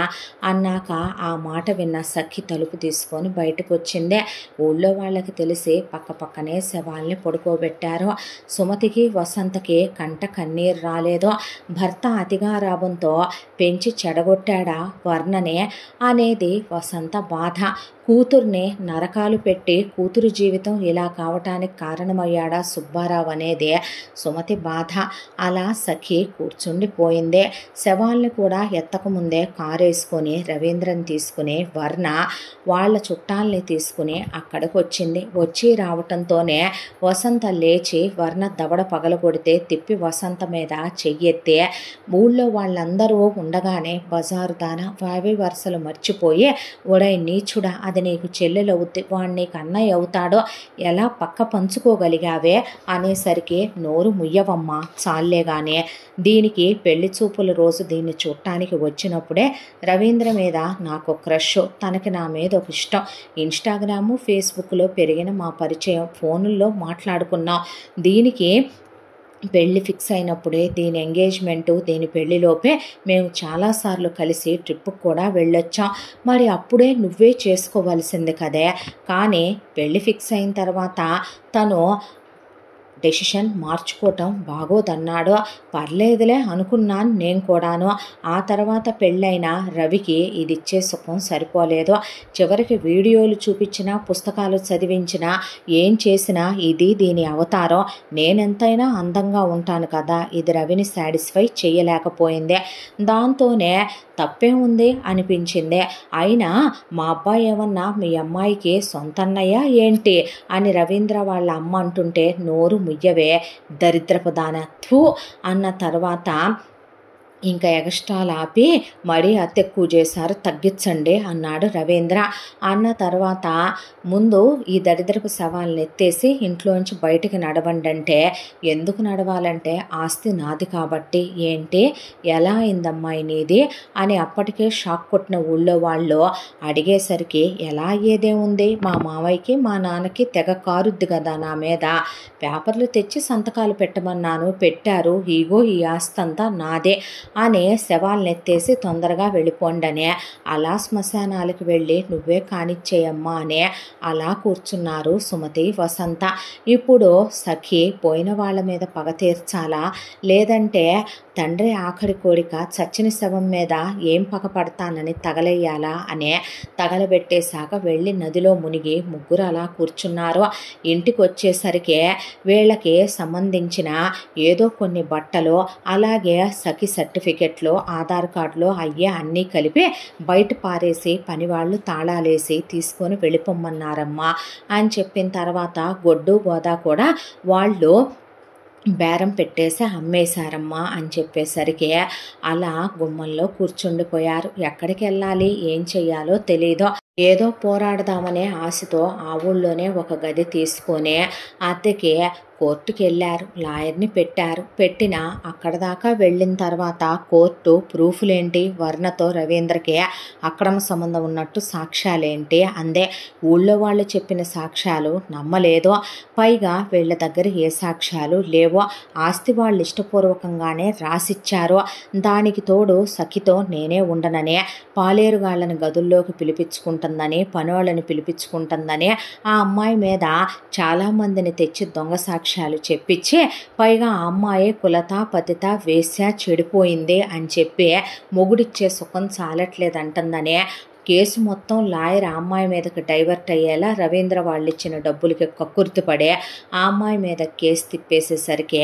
అన్నాక ఆ మాట విన్న సఖి తలుపు తీసుకొని బయటకు వచ్చిందే. ఊళ్ళో వాళ్ళకి తెలిసి పక్కపక్కనే శవాల్ని పడుకోబెట్టారు. సుమతికి వసంతకి కంట కన్నీరు రాలేదు. భర్త అతిగారాభంతో పెంచి చెడగొట్టాడా వర్ణనే అనేది వసంత బాధ. కూతుర్ని నరకాలు పెట్టి కూతురు జీవితం ఇలా కావటానికి కారణమయ్యాడా సుబ్బారావు అనేదే సుమతి బాధ. అలా సఖి కూర్చుండిపోయిందే. శవాల్ని కూడా ఎత్తకముందే కారేసుకొని రవీంద్రని తీసుకుని వర్ణ వాళ్ళ చుట్టాలని తీసుకుని అక్కడికి వచ్చింది. వచ్చి రావటంతోనే వసంత లేచి వర్ణ దవడ పగలగొడితే తిప్పి వసంత మీద చెయ్యెత్తే. ఊళ్ళో వాళ్ళందరూ ఉండగానే బజారు దాన వావి వరుసలు మర్చిపోయి ఒడై నీచుడా, అది నీకు చెల్లెలవుద్ది, వాడు నీకు అన్నయ్య అవుతాడో, ఎలా పక్క పంచుకోగలిగావే అనేసరికి నోరు ముయ్యవమ్మా చాలేగానే. దీనికి పెళ్లి చూపుల రోజు దీన్ని చూడటానికి వచ్చినప్పుడే రవీంద్ర మీద నాకు క్రష్, తనకి నా మీద ఒక ఇష్టం. ఇన్స్టాగ్రాము ఫేస్బుక్లో పెరిగిన మా పరిచయం, ఫోనుల్లో మాట్లాడుకున్నాం. దీనికి పెళ్ళి ఫిక్స్ అయినప్పుడే దీని ఎంగేజ్మెంటు, దీని పెళ్ళిలోపే మేము చాలాసార్లు కలిసి ట్రిప్పుకు కూడా వెళ్ళొచ్చాం. మరి అప్పుడే నువ్వే చేసుకోవలసింది కదే. కానీ పెళ్ళి ఫిక్స్ అయిన తర్వాత తను డెసిషన్ మార్చుకోవటం బాగోదన్నాడు. పర్లేదులే అనుకున్నాను నేను కూడాను. ఆ తర్వాత పెళ్ళైన రవికి ఇది ఇచ్చే సుఖం సరిపోలేదు. చివరికి వీడియోలు చూపించినా పుస్తకాలు చదివించినా ఏం చేసినా ఇది దీని అవతారం. నేనెంతైనా అందంగా ఉంటాను కదా, ఇది రవిని సాటిస్ఫై చేయలేకపోయిందే. దాంతోనే తప్పే ఉంది అనిపించిందే. అయినా మా అబ్బాయి ఏమన్నా మీ అమ్మాయికి సొంతన్నయ్య ఏంటి అని రవీంద్ర వాళ్ళ అమ్మ అంటుంటే నోరు ముయ్యవే దరిద్రపు దాన థూ అన్న తర్వాత ఇంకా ఎగస్ట్రాలు ఆపి మరీ అతి ఎక్కువ చేశారు, తగ్గించండి అన్నాడు రవీంద్ర. అన్న తర్వాత ముందు ఈ దరిద్రపు శవాలను ఎత్తేసి ఇంట్లోంచి బయటికి నడవండి అంటే, ఎందుకు నడవాలంటే ఆస్తి నాది కాబట్టి. ఏంటి ఎలా అయిందమ్మా నీది అని అప్పటికే షాక్ కొట్టిన ఊళ్ళో వాళ్ళు అడిగేసరికి ఎలా అయ్యేదేముంది, మా మావయ్యకి మా నాన్నకి తెగ కారుద్ది కదా నా మీద, పేపర్లు తెచ్చి సంతకాలు పెట్టమన్నాను, పెట్టారు, ఈగో ఈ ఆస్తంతా నాదే అని శవాలనెత్తేసి తొందరగా వెళ్ళిపోండనే. అలా శ్మశానాలకు వెళ్ళి నువ్వే కానిచ్చేయమ్మా అనే అలా కూర్చున్నారు సుమతి వసంత. ఇప్పుడు సఖి పోయిన వాళ్ళ మీద పగ తీర్చాలా, లేదంటే తండ్రి ఆఖరి కోరిక చచ్చిన శవం మీద ఏం పగపడతానని తగలయ్యాలా అనే తగలబెట్టేశాక వెళ్ళి నదిలో మునిగి ముగ్గురు అలా కూర్చున్నారు. ఇంటికి వచ్చేసరికి వీళ్ళకి సంబంధించిన ఏదో కొన్ని బట్టలు, అలాగే సఖి సర్టిఫికెట్లు, ఆధార్ కార్డులు అయ్యే అన్నీ కలిపి బయట పారేసి పనివాళ్ళు తాళాలేసి తీసుకొని వెళ్ళిపోమ్మన్నారమ్మా అని చెప్పిన తర్వాత గొడ్డు గోదా కూడా వాళ్ళు బేరం పెట్టేసి అమ్మేశారమ్మా అని చెప్పేసరికి అలా గుమ్మంలో కూర్చుండిపోయారు. ఎక్కడికి వెళ్ళాలి, ఏం చెయ్యాలో తెలీదు. ఏదో పోరాడదామనే ఆశతో ఆ ఊళ్ళోనే ఒక గది తీసుకొని అద్దెకి కోర్టుకి వెళ్ళారు. లాయర్ని పెట్టిన అక్కడ దాకా వెళ్ళిన తర్వాత కోర్టు ప్రూఫ్లేంటి, వర్ణతో రవీంద్రకి అక్రమ సంబంధం ఉన్నట్టు సాక్ష్యాలేంటి అందే. ఊళ్ళో వాళ్ళు చెప్పిన సాక్ష్యాలు నమ్మలేదు. పైగా వీళ్ళ దగ్గర ఏ సాక్ష్యాలు లేవో. ఆస్తి వాళ్ళు ఇష్టపూర్వకంగానే రాసిచ్చారు. దానికి తోడు సఖితో నేనే ఉండననే, పాలేరుగాళ్ళని గదుల్లోకి పిలిపించుకుంటుందని, పనోళ్ళని పిలిపించుకుంటుందని ఆ అమ్మాయి మీద చాలామందిని తెచ్చి దొంగ సాక్ష్యాలు చెప్పించి, పైగా ఆ అమ్మాయి కులత పతిత వేశ్య చెడిపోయింది అని చెప్పి మొగుడిచ్చే సుఖం చాలట్లేదంటుందనే కేసు మొత్తం లాయర్ ఆ అమ్మాయి మీదకి డైవర్ట్ అయ్యేలా రవీంద్ర వాళ్ళు ఇచ్చిన డబ్బులకి కక్కుర్తిపడే ఆ అమ్మాయి మీద కేసు తిప్పేసేసరికి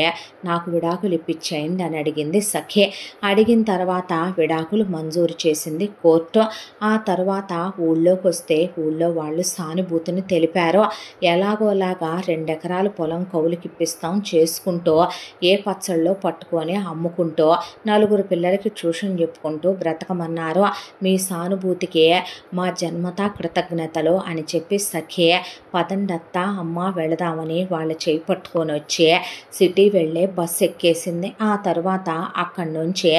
నాకు విడాకులు ఇప్పించేయండి అని అడిగింది సఖి. అడిగిన తర్వాత విడాకులు మంజూరు చేసింది కోర్టు. ఆ తర్వాత ఊళ్ళోకి వస్తే ఊళ్ళో వాళ్ళు సానుభూతిని తెలిపారు. ఎలాగోలాగా 2 ఎకరాల పొలం కౌలుకిప్పిస్తాం చేసుకుంటూ, ఏ పచ్చళ్ళలో పట్టుకొని అమ్ముకుంటూ, 4 పిల్లలకి ట్యూషన్ చెప్పుకుంటూ బ్రతకమన్నారు. మీ సానుభూతికి మా జన్మతా కృతజ్ఞతలు అని చెప్పి సఖి పదండత్త అమ్మ వెళదామని వాళ్ళ చేయి పట్టుకొని వచ్చి సిటీ వెళ్ళే బస్సు ఎక్కేసింది. ఆ తర్వాత అక్కడి నుంచి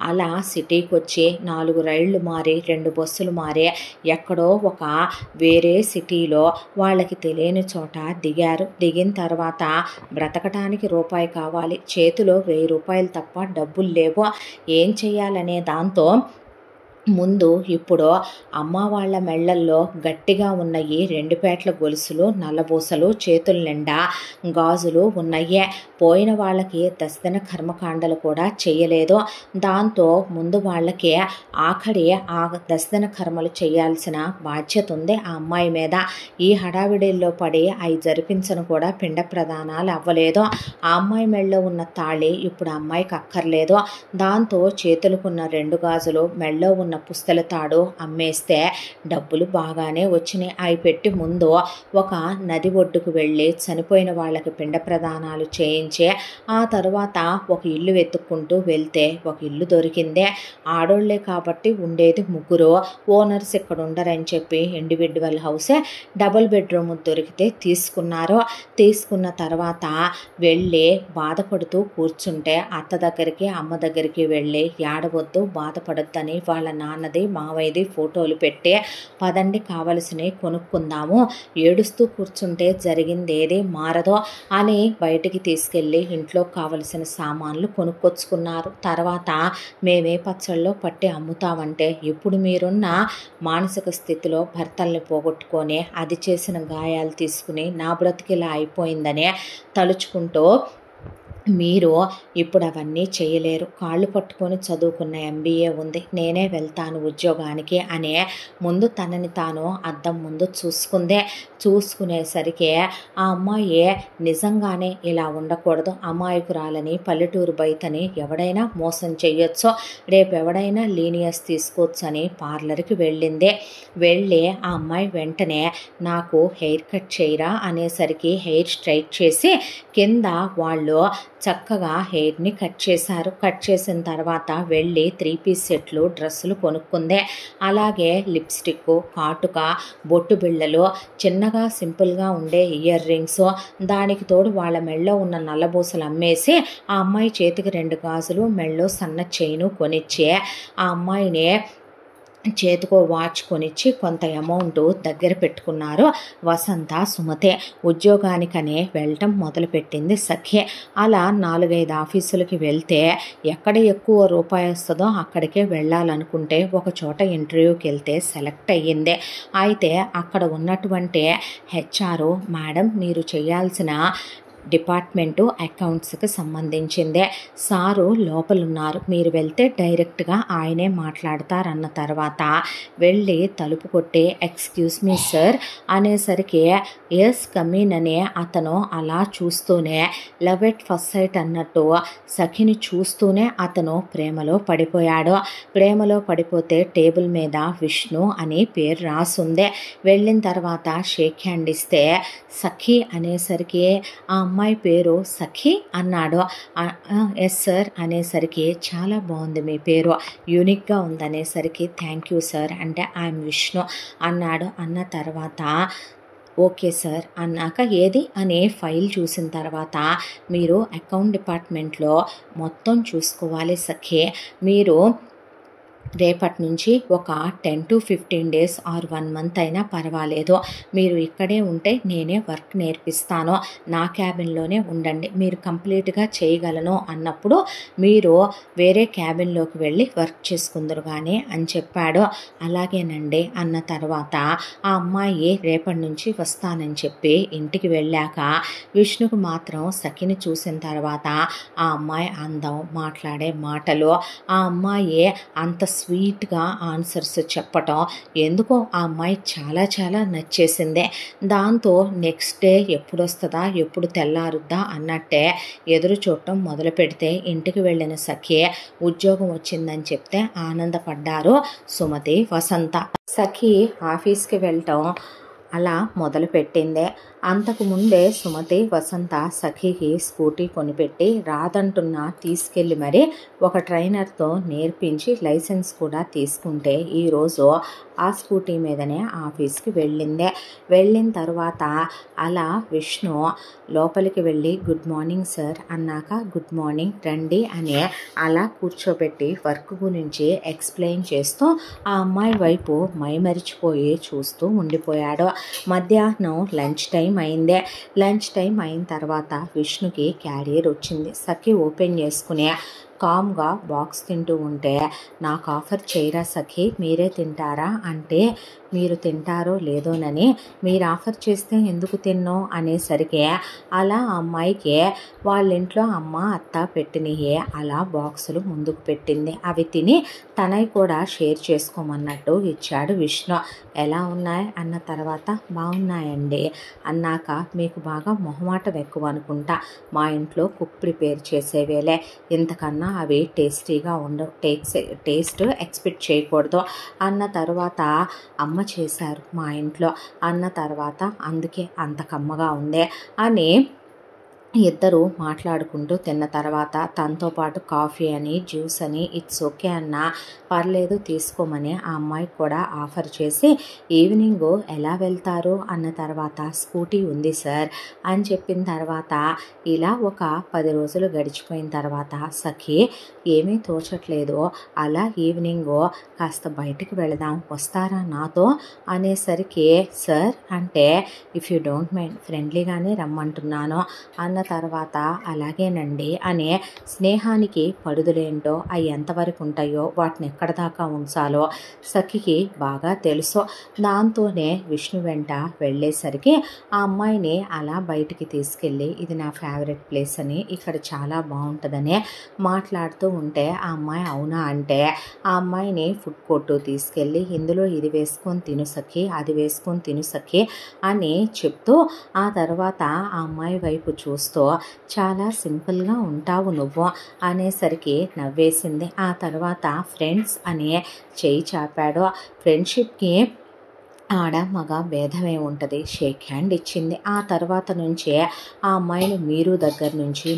అలా సిటీకి వచ్చి 4 రైళ్లు మారి 2 బస్సులు మారి ఎక్కడో ఒక వేరే సిటీలో వాళ్ళకి తెలియని చోట దిగారు. దిగిన తర్వాత బ్రతకటానికి రూపాయి కావాలి, చేతిలో 1000 రూపాయలు తప్ప డబ్బులు లేవు. ఏం చెయ్యాలనే దాంతో ముందు ఇప్పుడు అమ్మ వాళ్ళ మెళ్ళల్లో గట్టిగా ఉన్నాయి 2 పేట్ల గొలుసులు, నల్లబూసలు, చేతుల నిండా గాజులు ఉన్నాయి. పోయిన వాళ్ళకి దశదిన కర్మకాండలు కూడా చేయలేదు. దాంతో ముందు వాళ్ళకి ఆఖరి ఆ దశదిన కర్మలు చేయాల్సిన బాధ్యత ఉంది ఆ అమ్మాయి మీద. ఈ హడావిడిల్లో పడి అవి జరిపించను కూడా పిండ ప్రదానాలు అవ్వలేదు. ఆ అమ్మాయి మెళ్ళలో ఉన్న తాళి ఇప్పుడు ఆ అమ్మాయికి అక్కర్లేదు. దాంతో చేతులకున్న 2 గాజులు, మెళ్ళలో ఉన్న పుస్తల తాడు అమ్మేస్తే డబ్బులు బాగానే వచ్చినాయి. అవి పెట్టి ముందు ఒక నది ఒడ్డుకు వెళ్ళి చనిపోయిన వాళ్ళకి పిండ ప్రదానాలు చేయించి ఆ తర్వాత ఒక ఇల్లు వెతుక్కుంటూ వెళ్తే ఒక ఇల్లు దొరికిందే. ఆడోళ్లే కాబట్టి ఉండేది 3, ఓనర్స్ ఇక్కడ ఉండరని చెప్పి ఇండివిడ్యువల్ హౌసే డబుల్ బెడ్రూమ్ దొరికితే తీసుకున్నారు. తీసుకున్న తర్వాత వెళ్ళి బాధపడుతూ కూర్చుంటే అత్త దగ్గరికి అమ్మ దగ్గరికి వెళ్ళి ఏడవద్దు బాధపడొద్దని వాళ్ళ నాన్నది మావయ్యది ఫోటోలు పెట్టి పదండి కావలసినవి కొనుక్కుందాము, ఏడుస్తూ కూర్చుంటే జరిగింది ఏది మారదో అని బయటికి తీసుకెళ్ళి ఇంట్లో కావలసిన సామాన్లు కొనుక్కొచ్చుకున్నారు. తర్వాత మేమే పచ్చళ్ళలో పట్టి అమ్ముతామంటే ఇప్పుడు మీరున్న మానసిక స్థితిలో భర్తల్ని పోగొట్టుకొని అది చేసిన గాయాలు తీసుకుని నా బ్రతికిలా అయిపోయిందనే తలుచుకుంటూ మీరు ఇప్పుడు అవన్నీ చేయలేరు, కాళ్ళు పట్టుకొని చదువుకున్న MBA ఉంది, నేనే వెళ్తాను ఉద్యోగానికి అనే ముందు తనని తాను అద్దం ముందు చూసుకునేసరికి ఆ అమ్మాయి నిజంగానే ఇలా ఉండకూడదు, అమాయకురాలని పల్లెటూరు బయటని ఎవడైనా మోసం చేయొచ్చు, రేపు ఎవడైనా లీనియస్ తీసుకోవచ్చు అని పార్లర్కి వెళ్ళింది. వెళ్ళి ఆ అమ్మాయి వెంటనే నాకు హెయిర్ కట్ చేయరా అనేసరికి హెయిర్ స్ట్రైట్ చేసి కింద వాళ్ళు చక్కగా హెయిర్ని కట్ చేశారు. కట్ చేసిన తర్వాత వెళ్ళి 3 పీస్ సెట్లు డ్రెస్సులు కొనుక్కుందే. అలాగే లిప్స్టిక్, కాటుక, బొట్టు బిళ్ళలు, చిన్నగా సింపుల్గా ఉండే ఇయర్ రింగ్స్, దానికి తోడు వాళ్ళ మెళ్ళో ఉన్న నల్లబూసలు అమ్మేసి ఆ అమ్మాయి చేతికి 2 గాజులు, మెళ్ళో సన్న చైను కొనిచ్చి ఆ అమ్మాయిని చేతికో వాచ్ కొనిచ్చి కొంత అమౌంట్ దగ్గర పెట్టుకున్నారు. వసంత సుమతే ఉద్యోగానికనే వెళ్ళటం మొదలుపెట్టింది సఖి. అలా 4-5 ఆఫీసులకి వెళ్తే ఎక్కడ ఎక్కువ రూపాయి వస్తుందో అక్కడికే వెళ్ళాలనుకుంటే ఒక చోట ఇంటర్వ్యూకి వెళ్తే సెలెక్ట్ అయ్యింది. అయితే అక్కడ ఉన్నటువంటి HR మేడం మీరు చేయాల్సిన డిపార్ట్మెంటు అకౌంట్స్కి సంబంధించిందే, సారు లోపలున్నారు, మీరు వెళ్తే డైరెక్ట్గా ఆయనే మాట్లాడతారన్న తర్వాత వెళ్ళి తలుపు కొట్టి ఎక్స్క్యూజ్ మీ సార్ అనేసరికి ఎస్ కమీన్ అనే అతను అలా చూస్తూనే లవ్ ఎట్ ఫస్ట్ సైట్ అన్నట్టు సఖిని చూస్తూనే అతను ప్రేమలో పడిపోయాడు. ప్రేమలో పడిపోతే టేబుల్ మీద విష్ణు అని పేరు రాసుంది. వెళ్ళిన తర్వాత షేక్ హ్యాండ్ ఇస్తే సఖి అనేసరికి ఆ అమ్మాయి పేరు సఖి అన్నాడు. ఎస్ సార్ అనేసరికి చాలా బాగుంది మీ పేరు, యూనిక్గా ఉందనేసరికి థ్యాంక్ యూ సార్ అంటే ఐఎమ్ విష్ణు అన్నాడు. అన్న తర్వాత ఓకే సార్ అన్నాక ఏది అనే ఫైల్ చూసిన తర్వాత మీరు అకౌంట్ డిపార్ట్మెంట్లో మొత్తం చూసుకోవాలి సఖి, మీరు రేపటి నుంచి ఒక 10 to 15 days ఆర్ 1 month అయినా పర్వాలేదు, మీరు ఇక్కడే ఉంటే నేనే వర్క్ నేర్పిస్తాను, నా క్యాబిన్లోనే ఉండండి, మీరు కంప్లీట్గా చేయగలను అన్నప్పుడు మీరు వేరే క్యాబిన్లోకి వెళ్ళి వర్క్ చేసుకుందరు కానీ అని చెప్పాడు. అలాగేనండి అన్న తర్వాత ఆ అమ్మాయి రేపటి నుంచి వస్తానని చెప్పి ఇంటికి వెళ్ళాక విష్ణుకు మాత్రం సఖిని చూసిన తర్వాత ఆ అమ్మాయి అందం, మాట్లాడే మాటలు, ఆ అమ్మాయి అంత స్వీట్గా ఆన్సర్స్ చెప్పటం ఎందుకో ఆ అమ్మాయి చాలా చాలా నచ్చేసిందే. దాంతో నెక్స్ట్ డే ఎప్పుడు వస్తుందా ఎప్పుడు తెల్లారుద్దా అన్నట్టే ఎదురు చూడటం మొదలు పెడితే ఇంటికి వెళ్ళిన సఖి ఉద్యోగం వచ్చిందని చెప్తే ఆనందపడ్డారు సుమతి, వసంత. సఖి ఆఫీస్కి వెళ్ళటం అలా మొదలుపెట్టిందే. అంతకుముందే సుమతి, వసంత సఖికి స్కూటీ కొనిపెట్టి రాదంటున్నా తీసుకెళ్ళి మరి ఒక ట్రైనర్తో నేర్పించి లైసెన్స్ కూడా తీసుకుంటే ఈరోజు ఆ స్కూటీ మీదనే ఆఫీస్కి వెళ్ళిందే. వెళ్ళిన తర్వాత అలా విష్ణు లోపలికి వెళ్ళి గుడ్ మార్నింగ్ సార్ అన్నాక గుడ్ మార్నింగ్ రండి అని అలా కూర్చోబెట్టి వర్క్ గురించి ఎక్స్ప్లెయిన్ చేస్తూ ఆ అమ్మాయి వైపు మైమరిచిపోయి చూస్తూ ఉండిపోయాడు. మధ్యాహ్నం లంచ్ టైం అయిందే. లంచ్ టైం అయిన తర్వాత విష్ణుకి క్యారియర్ వచ్చింది. సఖి ఓపెన్ చేసుకుని కామ్గా బాక్స్ తింటూ ఉంటే నాకు ఆఫర్ చేయరా సఖి, మీరే తింటారా అంటే మీరు తింటారో లేదోనని, మీరు ఆఫర్ చేస్తే ఎందుకు తిన్నో అనేసరికి అలా అమ్మాయికి వాళ్ళ ఇంట్లో అమ్మ అత్త పెట్టినయే అలా బాక్సులు ముందుకు పెట్టింది. అవి తిని తనవి కూడా షేర్ చేసుకోమన్నట్టు ఇచ్చాడు విష్ణు. ఎలా ఉన్నాయి అన్న తర్వాత బాగున్నాయండి అన్నాక మీకు బాగా మొహమాటం ఎక్కువ అనుకుంటా, మా ఇంట్లో కుక్ ప్రిపేర్ చేసేవేలే, ఇంతకన్నా అవి టేస్టీగా ఉండవు, టేస్ట్ ఎక్స్పెక్ట్ చేయకూడదు అన్న తర్వాత అమ్మ చేశారు మా ఇంట్లో అన్న తర్వాత అందుకే అంత కమ్మగా ఉందే అని ఇద్దరు మాట్లాడుకుంటూ తిన్న తర్వాత తనతో పాటు కాఫీ అని జ్యూస్ అని ఇట్స్ ఓకే అన్న పర్లేదు తీసుకోమని ఆ అమ్మాయికి కూడా ఆఫర్ చేసి ఈవినింగ్ ఎలా వెళ్తారు అన్న తర్వాత స్కూటీ ఉంది సార్ అని చెప్పిన తర్వాత ఇలా ఒక 10 రోజులు గడిచిపోయిన తర్వాత సఖి ఏమీ తోచట్లేదు, అలా ఈవినింగ్ కాస్త బయటికి వెళదాం వస్తారా నాతో అనేసరికి సార్ అంటే ఇఫ్ యూ డోంట్ మైండ్ ఫ్రెండ్లీగానే రమ్మంటున్నాను అన్న తర్వాత అలాగేనండి అనే స్నేహానికి పడుదులేంటో అవి ఎంతవరకు ఉంటాయో వాటిని ఎక్కడ దాకా ఉంచాలో సఖికి బాగా తెలుసు. దాంతోనే విష్ణు వెంట వెళ్ళేసరికి ఆ అమ్మాయిని అలా బయటికి తీసుకెళ్ళి ఇది నా ఫేవరెట్ ప్లేస్ అని, ఇక్కడ చాలా బాగుంటుందని మాట్లాడుతూ ఉంటే ఆ అమ్మాయి అవునా అంటే ఆ అమ్మాయిని ఫుడ్ కోర్టు తీసుకెళ్ళి ఇందులో ఇది వేసుకొని తిను సఖి, అది వేసుకొని తిను సఖి అని చెప్తూ ఆ తర్వాత ఆ అమ్మాయి వైపు చూస్తూ చాలా సింపుల్గా ఉంటావు నువ్వు అనేసరికి నవ్వేసింది. ఆ తర్వాత ఫ్రెండ్స్ అనే చేయి చాపాడు. ఫ్రెండ్షిప్కి ఆడ మగ భేదమే ఉంటుంది, షేక్ హ్యాండ్ ఇచ్చింది. ఆ తర్వాత నుంచే ఆ అమ్మాయిని మీరు దగ్గర నుంచి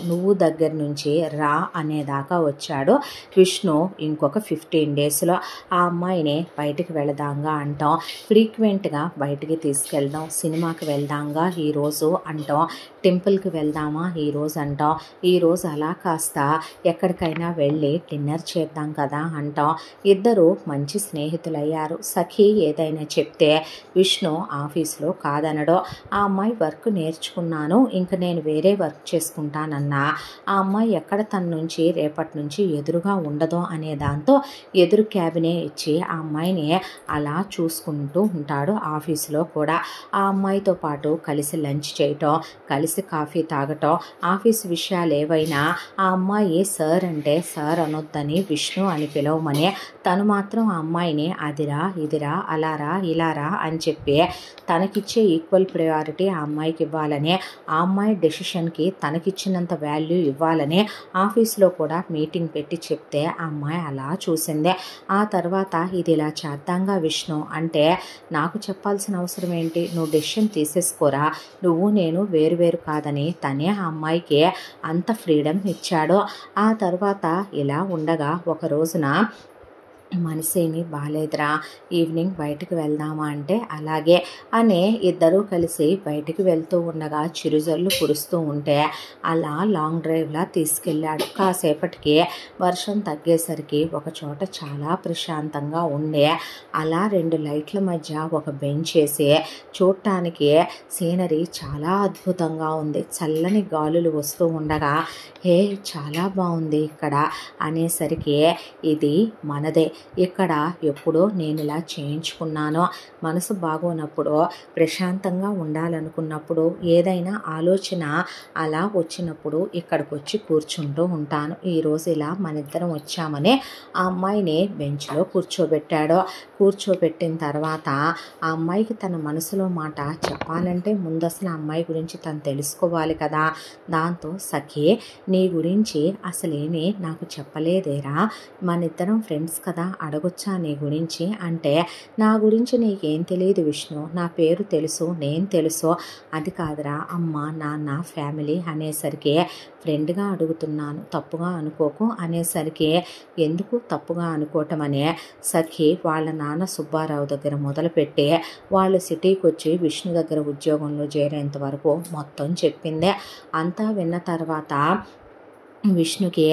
నువ్వు దగ్గర నుంచి రా అనేదాకా వచ్చాడు విష్ణు. ఇంకొక 15 daysలో ఆ అమ్మాయిని బయటికి వెళదాంగా అంటాం, ఫ్రీక్వెంట్గా బయటికి తీసుకెళ్దాం, సినిమాకి వెళ్దాంగా ఈరోజు అంటాం, టెంపుల్కి వెళ్దామా ఈరోజు అంటాం, ఈరోజు అలా కాస్త ఎక్కడికైనా వెళ్ళి డిన్నర్ చేద్దాం కదా అంటాం. ఇద్దరు మంచి స్నేహితులయ్యారు. సఖి ఏదైనా చెప్తే విష్ణు ఆఫీస్లో కాదనడో, ఆ అమ్మాయి వర్క్ నేర్చుకున్నాను ఇంక నేను వేరే వర్క్ చేసుకుంటానన్నా ఆ అమ్మాయి ఎక్కడ తన నుంచి రేపటి నుంచి ఎదురుగా ఉండదో అనే దాంతో ఎదురు క్యాబినే ఇచ్చి ఆ అమ్మాయిని అలా చూసుకుంటూ ఉంటాడు ఆఫీసులో కూడా. ఆ అమ్మాయితో పాటు కలిసి లంచ్ చేయటం, కలిసి కాఫీ తాగటం, ఆఫీస్ విషయాలు ఏవైనా ఆ అమ్మాయి సార్ అంటే సార్ అనొద్దని విష్ణు అని పిలవమని, తను మాత్రం ఆ అమ్మాయిని అదిరా ఇదిరా అలారా ఇలా రా అని చెప్పి తనకిచ్చే ఈక్వల్ ప్రయారిటీ ఆ అమ్మాయికి ఇవ్వాలని, ఆ అమ్మాయి డెసిషన్కి తనకిచ్చినంత వాల్యూ ఇవ్వాలని ఆఫీస్లో కూడా మీటింగ్ పెట్టి చెప్తే ఆ అమ్మాయి అలా చూసిందే. ఆ తర్వాత ఇది ఇలా చేద్దాంగా విష్ణు అంటే, నాకు చెప్పాల్సిన అవసరం ఏంటి, నువ్వు డెసిషన్ తీసేసుకోరా, నువ్వు నేను వేరు కాదని తనే ఆ అమ్మాయికి అంత ఫ్రీడమ్ ఇచ్చాడు. ఆ తర్వాత ఇలా ఉండగా ఒక రోజున మనసేమీ బాలేదురా, ఈవినింగ్ బయటకు వెళ్దామా అంటే అలాగే అని ఇద్దరూ కలిసి బయటికి వెళ్తూ ఉండగా చిరుజల్లు కురుస్తూ ఉంటే అలా లాంగ్ డ్రైవ్లా తీసుకెళ్ళాడు. కాసేపటికి వర్షం తగ్గేసరికి ఒక చోట చాలా ప్రశాంతంగా ఉండే అలా 2 లైట్ల మధ్య ఒక బెంచ్ వేసి చూడటానికి సీనరీ చాలా అద్భుతంగా ఉంది. చల్లని గాలులు వస్తూ ఉండగా చాలా బాగుంది ఇక్కడ అనేసరికి, ఇది మనదే, ఇక్కడ ఎప్పుడో నేను ఇలా చేయించుకున్నాను, మనసు బాగోనప్పుడు ప్రశాంతంగా ఉండాలనుకున్నప్పుడు ఏదైనా ఆలోచన అలా వచ్చినప్పుడు ఇక్కడికి వచ్చి కూర్చుంటూ ఉంటాను. ఈరోజు ఇలా మన ఇద్దరం వచ్చామని ఆ అమ్మాయిని బెంచ్లో కూర్చోబెట్టాడు. కూర్చోబెట్టిన తర్వాత ఆ అమ్మాయికి తన మనసులో మాట చెప్పాలంటే ముందు అసలు ఆ అమ్మాయి గురించి తను తెలుసుకోవాలి కదా. దాంతో సఖి, నీ గురించి అసలేమీ నాకు చెప్పలేదేరా, మన ఇద్దరం ఫ్రెండ్స్ కదా, అడగొచ్చా నీ గురించి అంటే, నా గురించి నీకేం తెలియదు విష్ణు, నా పేరు తెలుసు, నేను తెలుసు, అది కాదురా అమ్మ నాన్న ఫ్యామిలీ అనేసరికి, ఫ్రెండ్గా అడుగుతున్నాను తప్పుగా అనుకోకు అనేసరికి, ఎందుకు తప్పుగా అనుకోవటం అనే సఖి వాళ్ళ నాన్న సుబ్బారావు దగ్గర మొదలుపెట్టి వాళ్ళు సిటీకి వచ్చి విష్ణు దగ్గర ఉద్యోగంలో చేరేంత వరకు మొత్తం చెప్పిందే. అంతా విన్న తర్వాత విష్ణుకి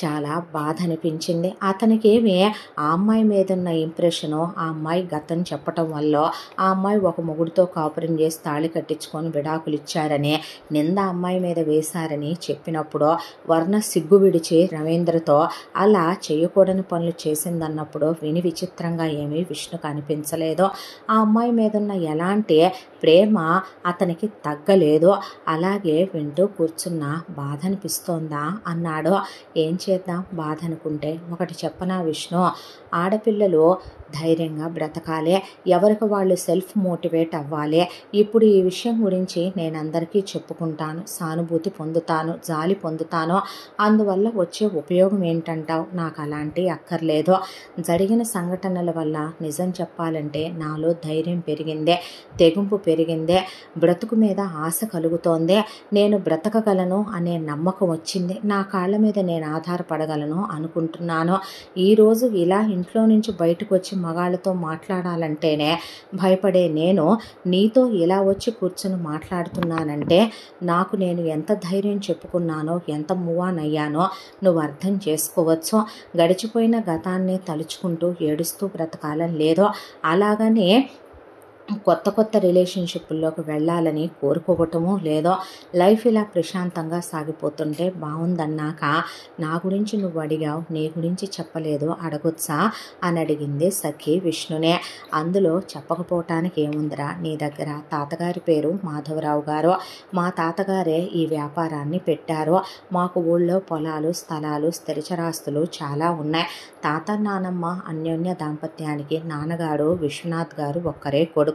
చాలా బాధ అనిపించింది. అతనికేమి ఆ అమ్మాయి మీద ఉన్న ఇంప్రెషను, ఆ అమ్మాయి గతం చెప్పటం వల్ల ఆ అమ్మాయి ఒక మొగుడితో కాపురం చేసి తాళి కట్టించుకొని విడాకులు ఇచ్చారని నింద అమ్మాయి మీద వేశారని చెప్పినప్పుడు వర్ణ సిగ్గు విడిచి రవీంద్రతో అలా చేయకూడని పనులు చేసిందన్నప్పుడు విని విచిత్రంగా ఏమీ విష్ణుకు అనిపించలేదు. ఆ అమ్మాయి మీద ఉన్న ఎలాంటి ప్రేమ అతనికి తగ్గలేదు. అలాగే వింటూ కూర్చున్న బాధ అనిపిస్తోందా అన్నాడు. ఏం చేద్దాం, బాధ అనుకుంటే ఒకటి చెప్పనా విష్ణు, ఆడపిల్లలు ధైర్యంగా బ్రతకాలి, ఎవరికి వాళ్ళు సెల్ఫ్ మోటివేట్ అవ్వాలి. ఇప్పుడు ఈ విషయం గురించి నేను అందరికీ చెప్పుకుంటాను, సానుభూతి పొందుతాను, జాలి పొందుతాను, అందువల్ల వచ్చే ఉపయోగం ఏంటంటావు, నాకు అలాంటి అక్కర్లేదు. జరిగిన సంఘటనల వల్ల నిజం చెప్పాలంటే నాలో ధైర్యం పెరిగిందే, తెగింపు పెరిగిందే, బ్రతుకు మీద ఆశ కలుగుతోంది, నేను బ్రతకగలను అనే నమ్మకం వచ్చింది, నా కాళ్ళ మీద నేను ఆధారపడగలను అనుకుంటున్నాను. ఈరోజు ఇలా ఇంట్లో నుంచి బయటకు వచ్చి మగాళ్ళతో మాట్లాడాలంటేనే భయపడే నేను నీతో ఇలా వచ్చి కూర్చొని మాట్లాడుతున్నానంటే నాకు నేను ఎంత ధైర్యం చెప్పుకున్నానో, ఎంత మూవ్ ఆన్ అయ్యానో నువ్వు అర్థం చేసుకోవచ్చు. గడిచిపోయిన గతాన్ని తలుచుకుంటూ ఏడుస్తూ బ్రతకాలని లేదో, అలాగనే కొత్త రిలేషన్షిప్ల్లోకి వెళ్ళాలని కోరుకోవటమో లేదో, లైఫ్ ఇలా ప్రశాంతంగా సాగిపోతుంటే బాగుందన్నాక నా గురించి నువ్వు అడిగావు, నీ గురించి చెప్పలేదు, అడగొచ్చా అని అడిగింది సఖి విష్ణునే. అందులో చెప్పకపోవటానికి ఏముందిరా, నీ దగ్గర తాతగారి పేరు మాధవరావు గారు, మా తాతగారే ఈ వ్యాపారాన్ని పెట్టారు, మాకు ఊళ్ళో పొలాలు స్థలాలు స్థిరచరాస్తులు చాలా ఉన్నాయి. తాత నానమ్మ అన్యోన్య దాంపత్యానికి నాన్నగారు విశ్వనాథ్ గారు ఒక్కరే కొడుకు.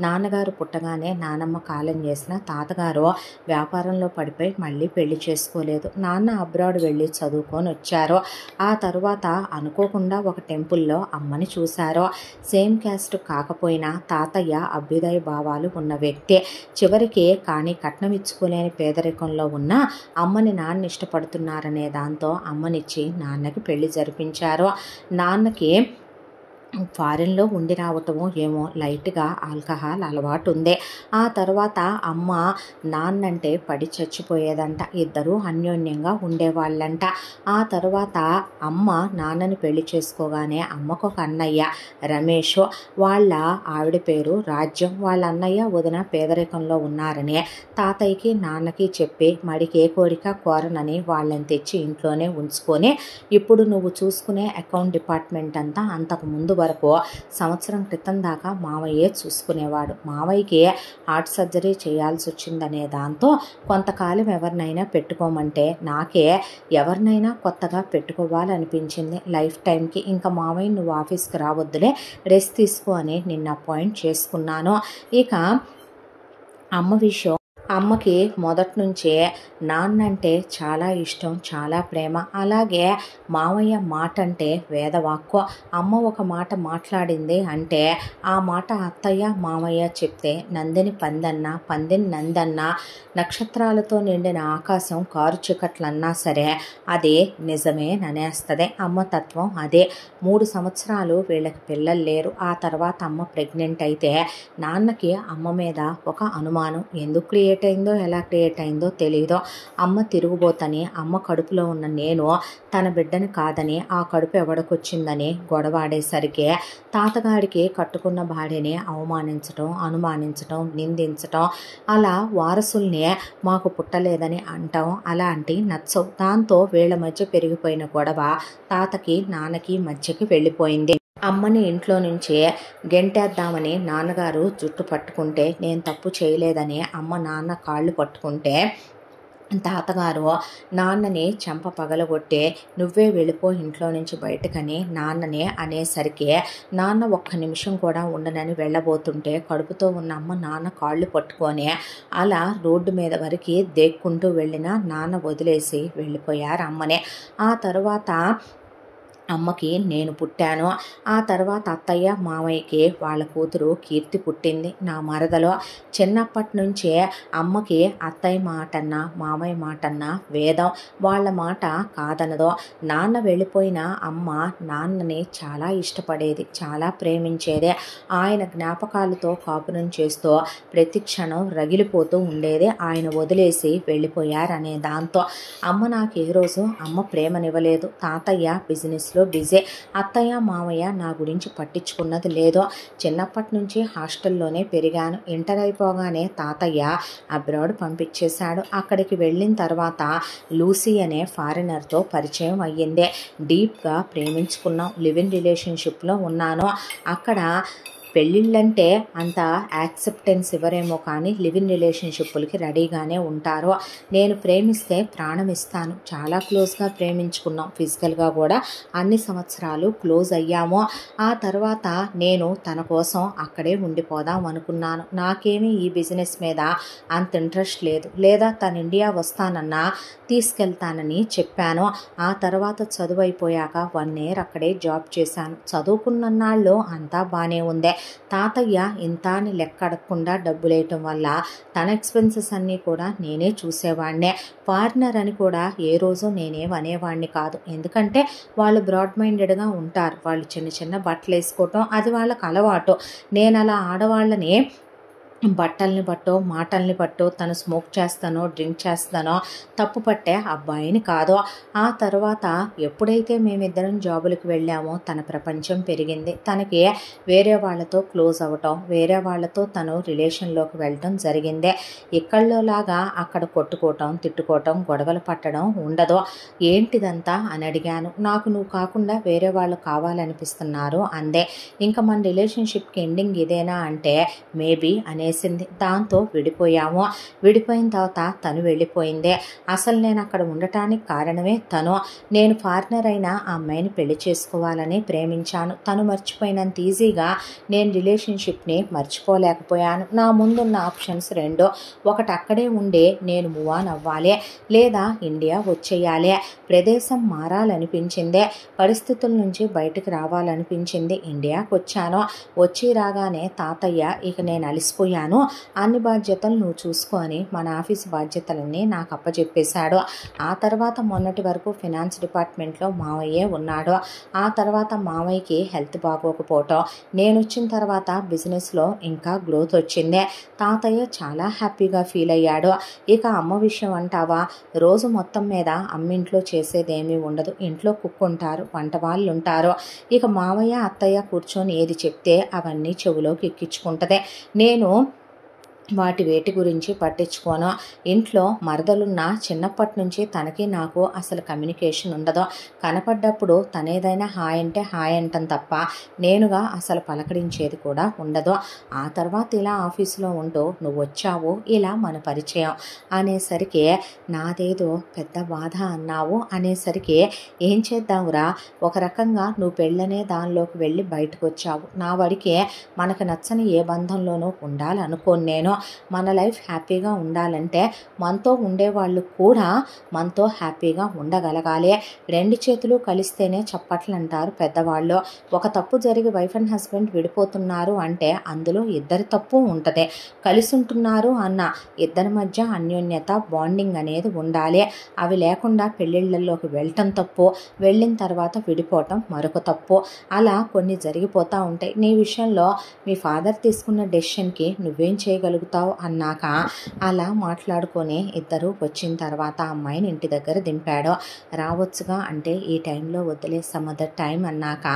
నాన్నగారు పుట్టగానే నానమ్మ కాలం చేసిన తాతగారు వ్యాపారంలో పడిపోయి మళ్ళీ పెళ్లి చేసుకోలేదు. నాన్న అబ్రాడ్ వెళ్ళి చదువుకొని వచ్చారు. ఆ తరువాత అనుకోకుండా ఒక టెంపుల్లో అమ్మని చూశారు. సేమ్ క్యాస్ట్ కాకపోయినా తాతయ్య అభ్యుదయ భావాలు ఉన్న వ్యక్తి. చివరికి కానీ కట్నం ఇచ్చుకోలేని పేదరికంలో ఉన్న అమ్మని నాన్న ఇష్టపడుతున్నారనే దాంతో అమ్మనిచ్చి నాన్నకి పెళ్లి జరిపించారు. నాన్నకి ఫారెన్లో ఉండి రావటమో ఏమో లైట్గా ఆల్కహాల్ అలవాటు ఉంది. ఆ తర్వాత అమ్మ నాన్నంటే పడి చచ్చిపోయేదంట. ఇద్దరూ అన్యోన్యంగా ఉండేవాళ్ళంట. ఆ తర్వాత అమ్మ నాన్నని పెళ్లి చేసుకోగానే అమ్మకు ఒక అన్నయ్య రమేష్, వాళ్ళ ఆవిడ పేరు రాజ్యం. వాళ్ళ అన్నయ్య వదిన పేదరికంలో ఉన్నారని తాతయ్యకి నాన్నకి చెప్పి మడికి ఏ కోరిక కోరనని వాళ్ళని తెచ్చి ఇంట్లోనే ఉంచుకొని ఇప్పుడు నువ్వు చూసుకునే అకౌంట్ డిపార్ట్మెంట్ అంతా అంతకు ముందు వరకు సంవత్సరం క్రితం దాకా మావయ్యే చూసుకునేవాడు. మావయ్యకి హార్ట్ సర్జరీ చేయాల్సి వచ్చిందనే దాంతో కొంతకాలం ఎవరినైనా పెట్టుకోమంటే నాకే ఎవరినైనా కొత్తగా పెట్టుకోవాలనిపించింది లైఫ్ టైంకి. ఇంకా మావయ్య నువ్వు ఆఫీస్కి రావద్దులే, రెస్ట్ తీసుకో అని నిన్న అపాయింట్ చేసుకున్నాను. ఇక అమ్మ విషయం, అమ్మకి మొదటి నుంచే నాన్న అంటే చాలా ఇష్టం, చాలా ప్రేమ. అలాగే మావయ్య మాట అంటే వేదవాక్కు. అమ్మ ఒక మాట మాట్లాడింది అంటే ఆ మాట అత్తయ్య మావయ్య చెప్తే నందిని పందన్నా, పందిని నందన్నా, నక్షత్రాలతో నిండిన ఆకాశం కారు చికట్లన్నా సరే అది నిజమే ననేస్తుంది. అమ్మ తత్వం అదే. 3 సంవత్సరాలు వీళ్ళకి పిల్లలు లేరు. ఆ తర్వాత అమ్మ ప్రెగ్నెంట్ అయితే నాన్నకి అమ్మ మీద ఒక అనుమానం. ఎందుకు క్రియేట్ అయిందో, ఎలా క్రియేట్ అయిందో తెలియదు. అమ్మ తిరుగుబోతని, అమ్మ కడుపులో ఉన్న నేను తన బిడ్డని కాదని, ఆ కడుపు ఎవడికొచ్చిందని గొడవాడేసరికి తాతగాడికి కట్టుకున్న భార్యని అవమానించటం, అనుమానించటం, నిందించటం, అలా వారసుల్ని మాకు పుట్టలేదని అంటాం, అలాంటి నచ్చవు. దాంతో వీళ్ళ మధ్య పెరిగిపోయిన గొడవ తాతకి నాన్నకి మధ్యకి వెళ్ళిపోయింది. అమ్మని ఇంట్లో నుంచి గెంటేద్దామని నాన్నగారు జుట్టు పట్టుకుంటే, నేను తప్పు చేయలేదని అమ్మ నాన్న కాళ్ళు పట్టుకుంటే తాతగారు నాన్నని చెంప పగలగొట్టి నువ్వే వెళ్ళిపో ఇంట్లో నుంచి బయటకని నాన్నని అనేసరికి నాన్న ఒక్క నిమిషం కూడా ఉండనని వెళ్ళబోతుంటే కడుపుతో ఉన్న అమ్మ నాన్న కాళ్ళు పట్టుకొని అలా రోడ్డు మీద వరకు దేక్కుంటూ వెళ్ళిన నాన్న వదిలేసి వెళ్ళిపోయారు అమ్మనే. ఆ తర్వాత అమ్మకి నేను పుట్టాను. ఆ తర్వాత అత్తయ్య మామయ్యకి వాళ్ళ కూతురు కీర్తి పుట్టింది, నా మరదలో. చిన్నప్పటి నుంచే అమ్మకి అత్తయ్య మాటన్నా మామయ్య మాటన్నా వేదం. వాళ్ళ మాట కాదనదో. నాన్న వెళ్ళిపోయిన అమ్మ నాన్నని చాలా ఇష్టపడేది, చాలా ప్రేమించేది. ఆయన జ్ఞాపకాలతో కాపురం చేస్తూ ప్రతి క్షణం రగిలిపోతూ ఉండేది. ఆయన వదిలేసి వెళ్ళిపోయారనే దాంతో అమ్మ నాకు ఏ రోజు అమ్మ ప్రేమనివ్వలేదు. తాతయ్య బిజినెస్లో బిజీ. అత్తయ్య మామయ్య నా గురించి పట్టించుకున్నది లేదో. చిన్నప్పటి నుంచి హాస్టల్లోనే పెరిగాను. ఇంటర్ అయిపోగానే తాతయ్య అబ్రాడ్ పంపించేశాడు. అక్కడికి వెళ్ళిన తర్వాత లూసీ అనే ఫారినర్తో పరిచయం అయ్యింది. డీప్గా ప్రేమించుకున్నాం. లివ్ ఇన్ రిలేషన్షిప్లో ఉన్నాను. అక్కడ పెళ్ళిళ్ళంటే అంత యాక్సెప్టెన్స్ ఇవ్వరేమో కానీ లివ్ ఇన్ రిలేషన్షిప్లకి రెడీగానే ఉంటారు. నేను ప్రేమిస్తే ప్రాణం ఇస్తాను. చాలా క్లోజ్గా ప్రేమించుకున్నాం. ఫిజికల్గా కూడా అన్ని సంవత్సరాలు క్లోజ్ అయ్యాము. ఆ తర్వాత నేను తన కోసం అక్కడే ఉండిపోదాం అనుకున్నాను. నాకేమీ ఈ బిజినెస్ మీద అంత ఇంట్రెస్ట్ లేదు. లేదా తను ఇండియా వస్తానన్నా తీసుకెళ్తానని చెప్పాను. ఆ తర్వాత చదువు అయిపోయాక 1 year అక్కడే జాబ్ చేశాను. చదువుకున్నన్నాళ్ళు అంతా బాగానే ఉంది. తాతయ్య ఇంత అని లెక్క అడగకుండా డబ్బులేయటం వల్ల తన ఎక్స్పెన్సెస్ అన్నీ కూడా నేనే చూసేవాడినే. ఫారినర్ అని కూడా ఏ రోజు నేనేం అనేవాడిని కాదు. ఎందుకంటే వాళ్ళు బ్రాడ్ మైండెడ్గా ఉంటారు. వాళ్ళు చిన్న చిన్న బట్టలు వేసుకోవటం అది వాళ్ళకి అలవాటు. నేను అలా ఆడవాళ్ళని బట్టల్ని బట్టో మాటల్ని బట్టో తను స్మోక్ చేస్తానో డ్రింక్ చేస్తానో తప్పు పట్టే అబ్బాయిని కాదు. ఆ తర్వాత ఎప్పుడైతే మేమిద్దరం జాబులకు వెళ్ళామో తన ప్రపంచం పెరిగింది. తనకి వేరే వాళ్ళతో క్లోజ్ అవ్వటం, వేరే వాళ్ళతో తను రిలేషన్లోకి వెళ్ళటం జరిగింది. ఇక్కడలోలాగా అక్కడ కొట్టుకోవటం, తిట్టుకోవటం, గొడవలు పట్టడం ఉండదు. ఏంటిదంతా అని అడిగాను. నాకు నువ్వు కాకుండా వేరే వాళ్ళు కావాలనిపిస్తున్నారు అందే. ఇంకా మన రిలేషన్షిప్కి ఎండింగ్ ఇదేనా అంటే మేబీ అనేసింది. దాంతో విడిపోయాము. విడిపోయిన తర్వాత తను వెళ్ళిపోయింది. అసలు నేను అక్కడ ఉండటానికి కారణమే తను. నేను ఫారినర్ అయినా ఆ అమ్మాయిని పెళ్లి చేసుకోవాలని ప్రేమించాను. తను మర్చిపోయినంత ఈజీగా నేను రిలేషన్షిప్ని మర్చిపోలేకపోయాను. నా ముందున్న ఆప్షన్స్ 2. ఒకటి అక్కడే ఉండే నేను మూవ్ ఆన్ అవ్వాలి, లేదా ఇండియా వచ్చేయాలి. ప్రదేశం మారాలనిపించిందే, పరిస్థితుల నుంచి బయటకు రావాలనిపించింది. ఇండియాకు వచ్చాను. వచ్చి రాగానే తాతయ్య ఇక నేను అలసిపోయాను, అన్ని బాధ్యతలు నువ్వు చూసుకో అని మన ఆఫీస్ బాధ్యతలన్నీ నాకు అప్పచెప్పేశాడు. ఆ తర్వాత మొన్నటి వరకు ఫినాన్స్ డిపార్ట్మెంట్లో మావయ్యే ఉన్నాడు. ఆ తర్వాత మావయ్యకి హెల్త్ బాగోకపోవటం, నేను వచ్చిన తర్వాత బిజినెస్లో ఇంకా గ్రోత్ వచ్చింది. తాతయ్య చాలా హ్యాపీగా ఫీల్ అయ్యాడు. ఇక అమ్మ విషయం అంటావా, రోజు మొత్తం మీద అమ్మింట్లో చేసేదేమీ ఉండదు. ఇంట్లో కుక్ ఉంటారు, వంట వాళ్ళు ఉంటారు. ఇక మావయ్య అత్తయ్య కూర్చొని ఏది చెప్తే అవన్నీ చెవిలోకి ఎక్కించుకుంటదే. నేను వాటి వేటి గురించి పట్టించుకోను. ఇంట్లో మరదలున్న చిన్నప్పటి నుంచి తనకి నాకు అసలు కమ్యూనికేషన్ ఉండదు. కనపడ్డప్పుడు తనేదైనా హాయ్ అంటే హాయ్ అంటాం తప్ప నేనుగా అసలు పలకరించేది కూడా ఉండదు. ఆ తర్వాత ఇలా ఆఫీసులో ఉంటూ నువ్వు వచ్చావు, ఇలా మన పరిచయం అనేసరికి నాదేదో పెద్ద బాధ అన్నావు అనేసరికి ఏం చేద్దావురా, ఒక రకంగా నువ్వు పెళ్ళనే దానిలోకి వెళ్ళి బయటకు వచ్చావు. నా వాడికి మనకు నచ్చని ఏ బంధంలోనూ ఉండాలనుకోను నేను. మన లైఫ్ హ్యాపీగా ఉండాలంటే మనతో ఉండేవాళ్ళు కూడా మనతో హ్యాపీగా ఉండగలగాలి. రెండు చేతులు కలిస్తేనే చప్పట్లు అంటారు పెద్దవాళ్ళు. ఒక తప్పు జరిగి వైఫ్ అండ్ హస్బెండ్ విడిపోతున్నారు అంటే అందులో ఇద్దరి తప్పు ఉంటుంది. కలిసి ఉంటున్నారు అన్న ఇద్దరి మధ్య అన్యోన్యత, బాండింగ్ అనేది ఉండాలి. అవి లేకుండా పెళ్ళిళ్ళల్లోకి వెళ్ళటం తప్పు, వెళ్ళిన తర్వాత విడిపోవటం మరొక తప్పు. అలా కొన్ని జరిగిపోతూ ఉంటాయి. నీ విషయంలో మీ ఫాదర్ తీసుకున్న డెసిషన్కి నువ్వేం చేయగలుగుతావు అన్నాక అలా మాట్లాడుకొని ఇద్దరు వచ్చిన తర్వాత అమ్మాయిని ఇంటి దగ్గర దింపాడు. రావచ్చుగా అంటే ఈ టైంలో వదిలే సమ్ అదర్ టైం అన్నాక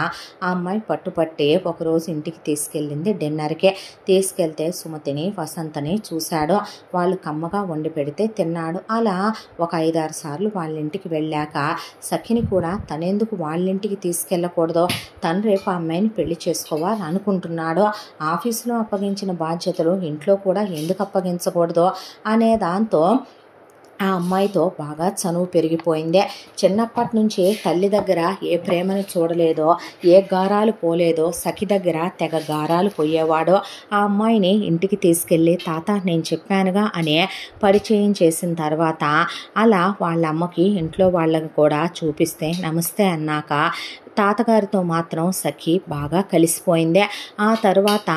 ఆ అమ్మాయి పట్టుపట్టి ఒకరోజు ఇంటికి తీసుకెళ్ళింది. డిన్నర్కే తీసుకెళ్తే సుమతిని, వసంతని చూశాడు. వాళ్ళు కమ్మగా వండి పెడితే తిన్నాడు. అలా ఒక 5-6 సార్లు వాళ్ళ ఇంటికి వెళ్ళాక సఖిని కూడా తనెందుకు వాళ్ళ ఇంటికి తీసుకెళ్ళకూడదు, తను రేపు ఆ అమ్మాయిని పెళ్లి చేసుకోవాలనుకుంటున్నాడు. ఆఫీసులో అప్పగించిన బాధ్యతలు ఇంట్లో కూడా ఎందుకు అప్పగించకూడదు అనే దాంతో ఆ అమ్మాయితో బాగా చనువు పెరిగిపోయింది. చిన్నప్పటి నుంచి తల్లి దగ్గర ఏ ప్రేమను చూడలేదో, ఏ గారాలు పోలేదో సఖి దగ్గర తెగ గారాలు పోయేవాడో. ఆ అమ్మాయిని ఇంటికి తీసుకెళ్ళి తాత నేను చెప్పానుగా అనే పరిచయం చేసిన తర్వాత అలా వాళ్ళ అమ్మకి ఇంట్లో వాళ్ళకి కూడా చూపిస్తే నమస్తే అన్నాక తాతగారితో మాత్రం సఖి బాగా కలిసిపోయింది. ఆ తర్వాత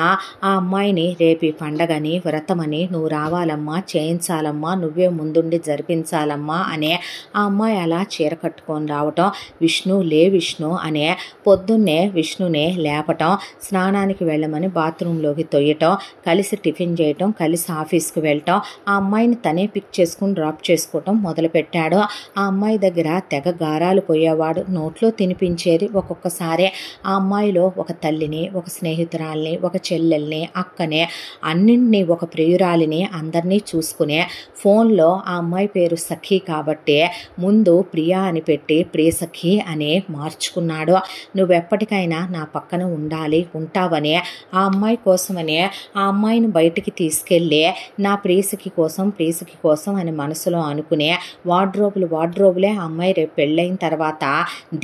ఆ అమ్మాయిని రేపు పండగని వ్రతమని నువ్వు రావాలమ్మా, చేయించాలమ్మా, నువ్వే ముందుండి జరిపించాలమ్మా అనే ఆ అమ్మాయి అలా చీర కట్టుకొని రావటం, విష్ణు అనే పొద్దున్నే విష్ణునే లేపటం, స్నానానికి వెళ్ళమని బాత్రూంలోకి తొయ్యటం, కలిసి టిఫిన్ చేయటం, కలిసి ఆఫీస్కి వెళ్ళటం, ఆ అమ్మాయిని తనే పిక్ చేసుకుని డ్రాప్ చేసుకోవటం మొదలుపెట్టాడు. ఆ అమ్మాయి దగ్గర తెగ గారాలు పోయేవాడు, నోట్లో తినిపించేది. ఒక్కొక్కసారి ఆ అమ్మాయిలో ఒక తల్లిని, ఒక స్నేహితురాల్ని, ఒక చెల్లెల్ని, అక్కనే, అన్నింటినీ ఒక ప్రియురాలిని అందరినీ చూసుకునే ఫోన్లో ఆ అమ్మాయి పేరు సఖి కాబట్టి ముందు ప్రియా అని పెట్టి ప్రియసఖి అని మార్చుకున్నాడు. నువ్వెప్పటికైనా నా పక్కన ఉండాలి, ఉంటావని ఆ అమ్మాయి కోసమని ఆ అమ్మాయిని బయటికి తీసుకెళ్ళి నా ప్రియసఖి కోసం అని మనసులో అనుకునే వార్డ్రోబులే ఆ అమ్మాయి రేపు పెళ్ళైన తర్వాత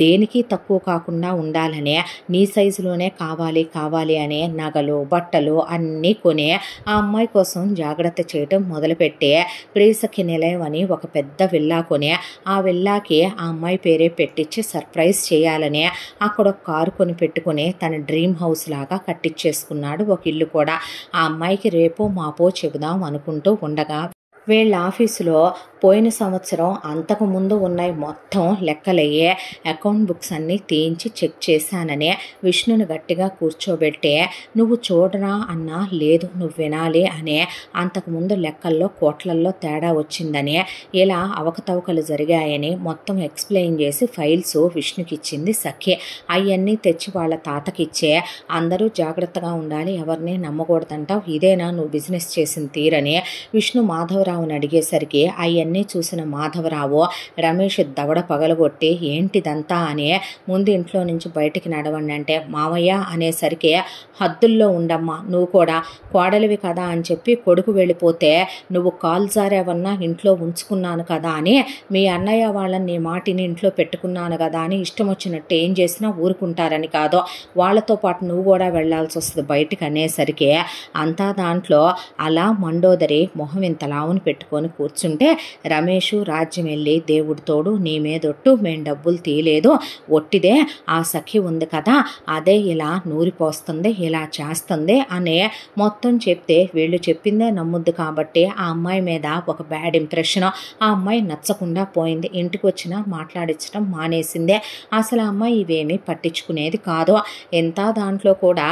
దేనికి తక్కువ కాకుండా ఉండాలనే నీ సైజులోనే కావాలి అనే నగలు, బట్టలు అన్నీ కొని ఆ అమ్మాయి కోసం జాగ్రత్త చేయటం మొదలుపెట్టి ప్రియసఖి నిలయం అని ఒక పెద్ద విల్లా కొని ఆ విల్లాకి ఆ అమ్మాయి పేరే పెట్టించి సర్ప్రైజ్ చేయాలని అక్కడ ఒక కారు కొని పెట్టుకుని తన డ్రీమ్ హౌస్ లాగా కట్టించేసుకున్నాడు. ఒక ఇల్లు కూడా ఆ అమ్మాయికి రేపో మాపో చెబుదాం అనుకుంటూ ఉండగా వీళ్ళ ఆఫీసులో పోయిన సంవత్సరం అంతకు ముందు ఉన్నాయి మొత్తం లెక్కలయ్యే అకౌంట్ బుక్స్ అన్నీ తీయించి చెక్ చేశానని విష్ణుని గట్టిగా కూర్చోబెట్టే నువ్వు చూడరా అన్నా లేదు నువ్వు వినాలి అనే అంతకుముందు లెక్కల్లో కోట్లల్లో తేడా వచ్చిందని ఇలా అవకతవకలు జరిగాయని మొత్తం ఎక్స్ప్లెయిన్ చేసి ఫైల్స్ విష్ణుకి ఇచ్చింది సఖి. అవన్నీ తెచ్చి వాళ్ళ తాతకిచ్చే అందరూ జాగ్రత్తగా ఉండాలి, ఎవరిని నమ్మకూడదంటావు, ఇదేనా నువ్వు బిజినెస్ చేసిన తీరని విష్ణు మాధవరావుని అడిగేసరికి అవన్నీ చూసిన మాధవరావు రమేష్ దవడ పగలగొట్టి ఏంటిదంతా అని ముందు ఇంట్లో నుంచి బయటికి నడవండి అంటే మామయ్య అనేసరికి హద్దుల్లో ఉండమ్మా, నువ్వు కూడా కోడలివి కదా అని చెప్పి కొడుకు వెళ్ళిపోతే నువ్వు కాల్ జారేవన్నా ఇంట్లో ఉంచుకున్నాను కదా అని మీ అన్నయ్య వాళ్ళని నీ మాటిని ఇంట్లో పెట్టుకున్నాను కదా అని ఇష్టం వచ్చినట్టు ఏం చేసినా ఊరుకుంటారని కాదు, వాళ్ళతో పాటు నువ్వు కూడా వెళ్లాల్సి వస్తుంది బయటికి అనేసరికి అంతా దాంట్లో అలా మండోదరి మొహం ఇంత లావును పెట్టుకొని కూర్చుంటే రమేషు రాజ్యం వెళ్ళి దేవుడి తోడు నీ మీదొట్టు మేం డబ్బులు తీయలేదు, ఒట్టిదే ఆ సఖి ఉంది కదా అదే ఇలా నూరిపోస్తుంది, ఇలా చేస్తుంది అనే మొత్తం చెప్తే వీళ్ళు చెప్పిందే నమ్ముద్దు కాబట్టి ఆ అమ్మాయి మీద ఒక బ్యాడ్ ఇంప్రెషన్, ఆ అమ్మాయి నచ్చకుండా పోయింది. ఇంటికి వచ్చినా మాట్లాడించడం మానేసిందే. అసలు ఆ అమ్మాయి ఇవేమీ పట్టించుకునేది కాదు. ఎంత దాంట్లో కూడా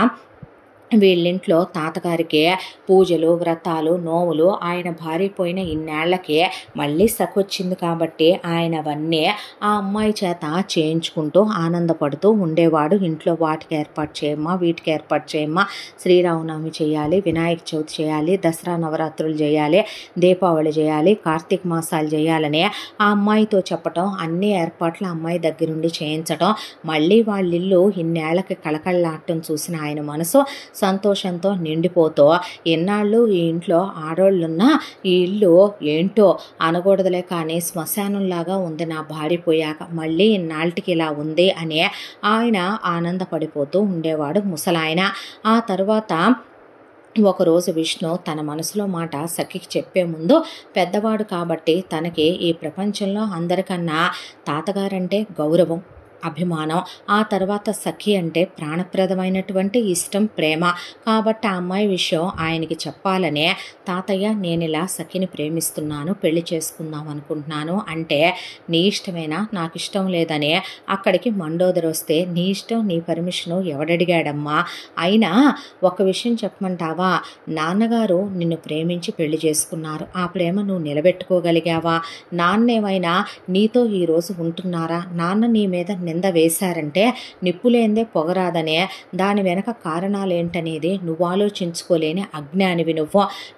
వీళ్ళింట్లో తాతగారికి పూజలు వ్రతాలు నోములు ఆయన భార్య పోయిన ఇన్నేళ్లకే మళ్ళీ సకొచ్చింది కాబట్టి ఆయన అవన్నీ ఆ అమ్మాయి చేత చేయించుకుంటూ ఆనందపడుతూ ఉండేవాడు. ఇంట్లో వాటికి ఏర్పాటు చేయమ్మా, వీటికి ఏర్పాటు చేయమ్మా, శ్రీరామనవమి చేయాలి, వినాయక చవితి చేయాలి, దసరా నవరాత్రులు చేయాలి, దీపావళి చేయాలి, కార్తీక మాసాలు చేయాలని ఆ అమ్మాయితో చెప్పటం, అన్ని ఏర్పాట్లు అమ్మాయి దగ్గరుండి చేయించటం, మళ్ళీ వాళ్ళిల్లు ఇన్నేళ్లకి కళకళలాడటం చూసిన ఆయన మనసు సంతోషంతో నిండిపోతూ, ఎన్నాళ్ళు ఈ ఇంట్లో ఆడోళ్ళున్నా ఈ ఇల్లు ఏంటో అనకూడదులే కానీ శ్మశానంలాగా ఉంది నా భార్య పోయాక, మళ్ళీ ఇన్నాళ్ళకి ఇలా ఉంది అని ఆయన ఆనందపడిపోతూ ఉండేవాడు ముసలాయన. ఆ తర్వాత ఒకరోజు విష్ణు తన మనసులో మాట సఖికి చెప్పే ముందు, పెద్దవాడు కాబట్టి తనకి ఈ ప్రపంచంలో అందరికన్నా తాతగారంటే గౌరవం, అభిమానం, ఆ తర్వాత సఖి అంటే ప్రాణప్రదమైనటువంటి ఇష్టం, ప్రేమ. కాబట్టి ఆ అమ్మాయి విషయం ఆయనకి చెప్పాలనే, తాతయ్య నేను ఇలా సఖిని ప్రేమిస్తున్నాను, పెళ్లి చేసుకుందాం అనుకుంటున్నాను అంటే, నీ ఇష్టమేనా, నాకు ఇష్టం లేదని అక్కడికి మండోదరి వస్తే, నీ ఇష్టం నీ పర్మిషను ఎవడడిగాడమ్మా, అయినా ఒక విషయం చెప్పమంటావా, నాన్నగారు నిన్ను ప్రేమించి పెళ్లి చేసుకున్నారు, ఆ ప్రేమ నువ్వు నిలబెట్టుకోగలిగావా, నాన్నేమైనా నీతో ఈరోజు ఉంటున్నారా, నాన్న నీ మీద నింద వేశారంటే నిప్పులేందే పొగరాదనే, దాని వెనక కారణాలేంటనేది నువ్వు ఆలోచించుకోలేని అజ్ఞానివి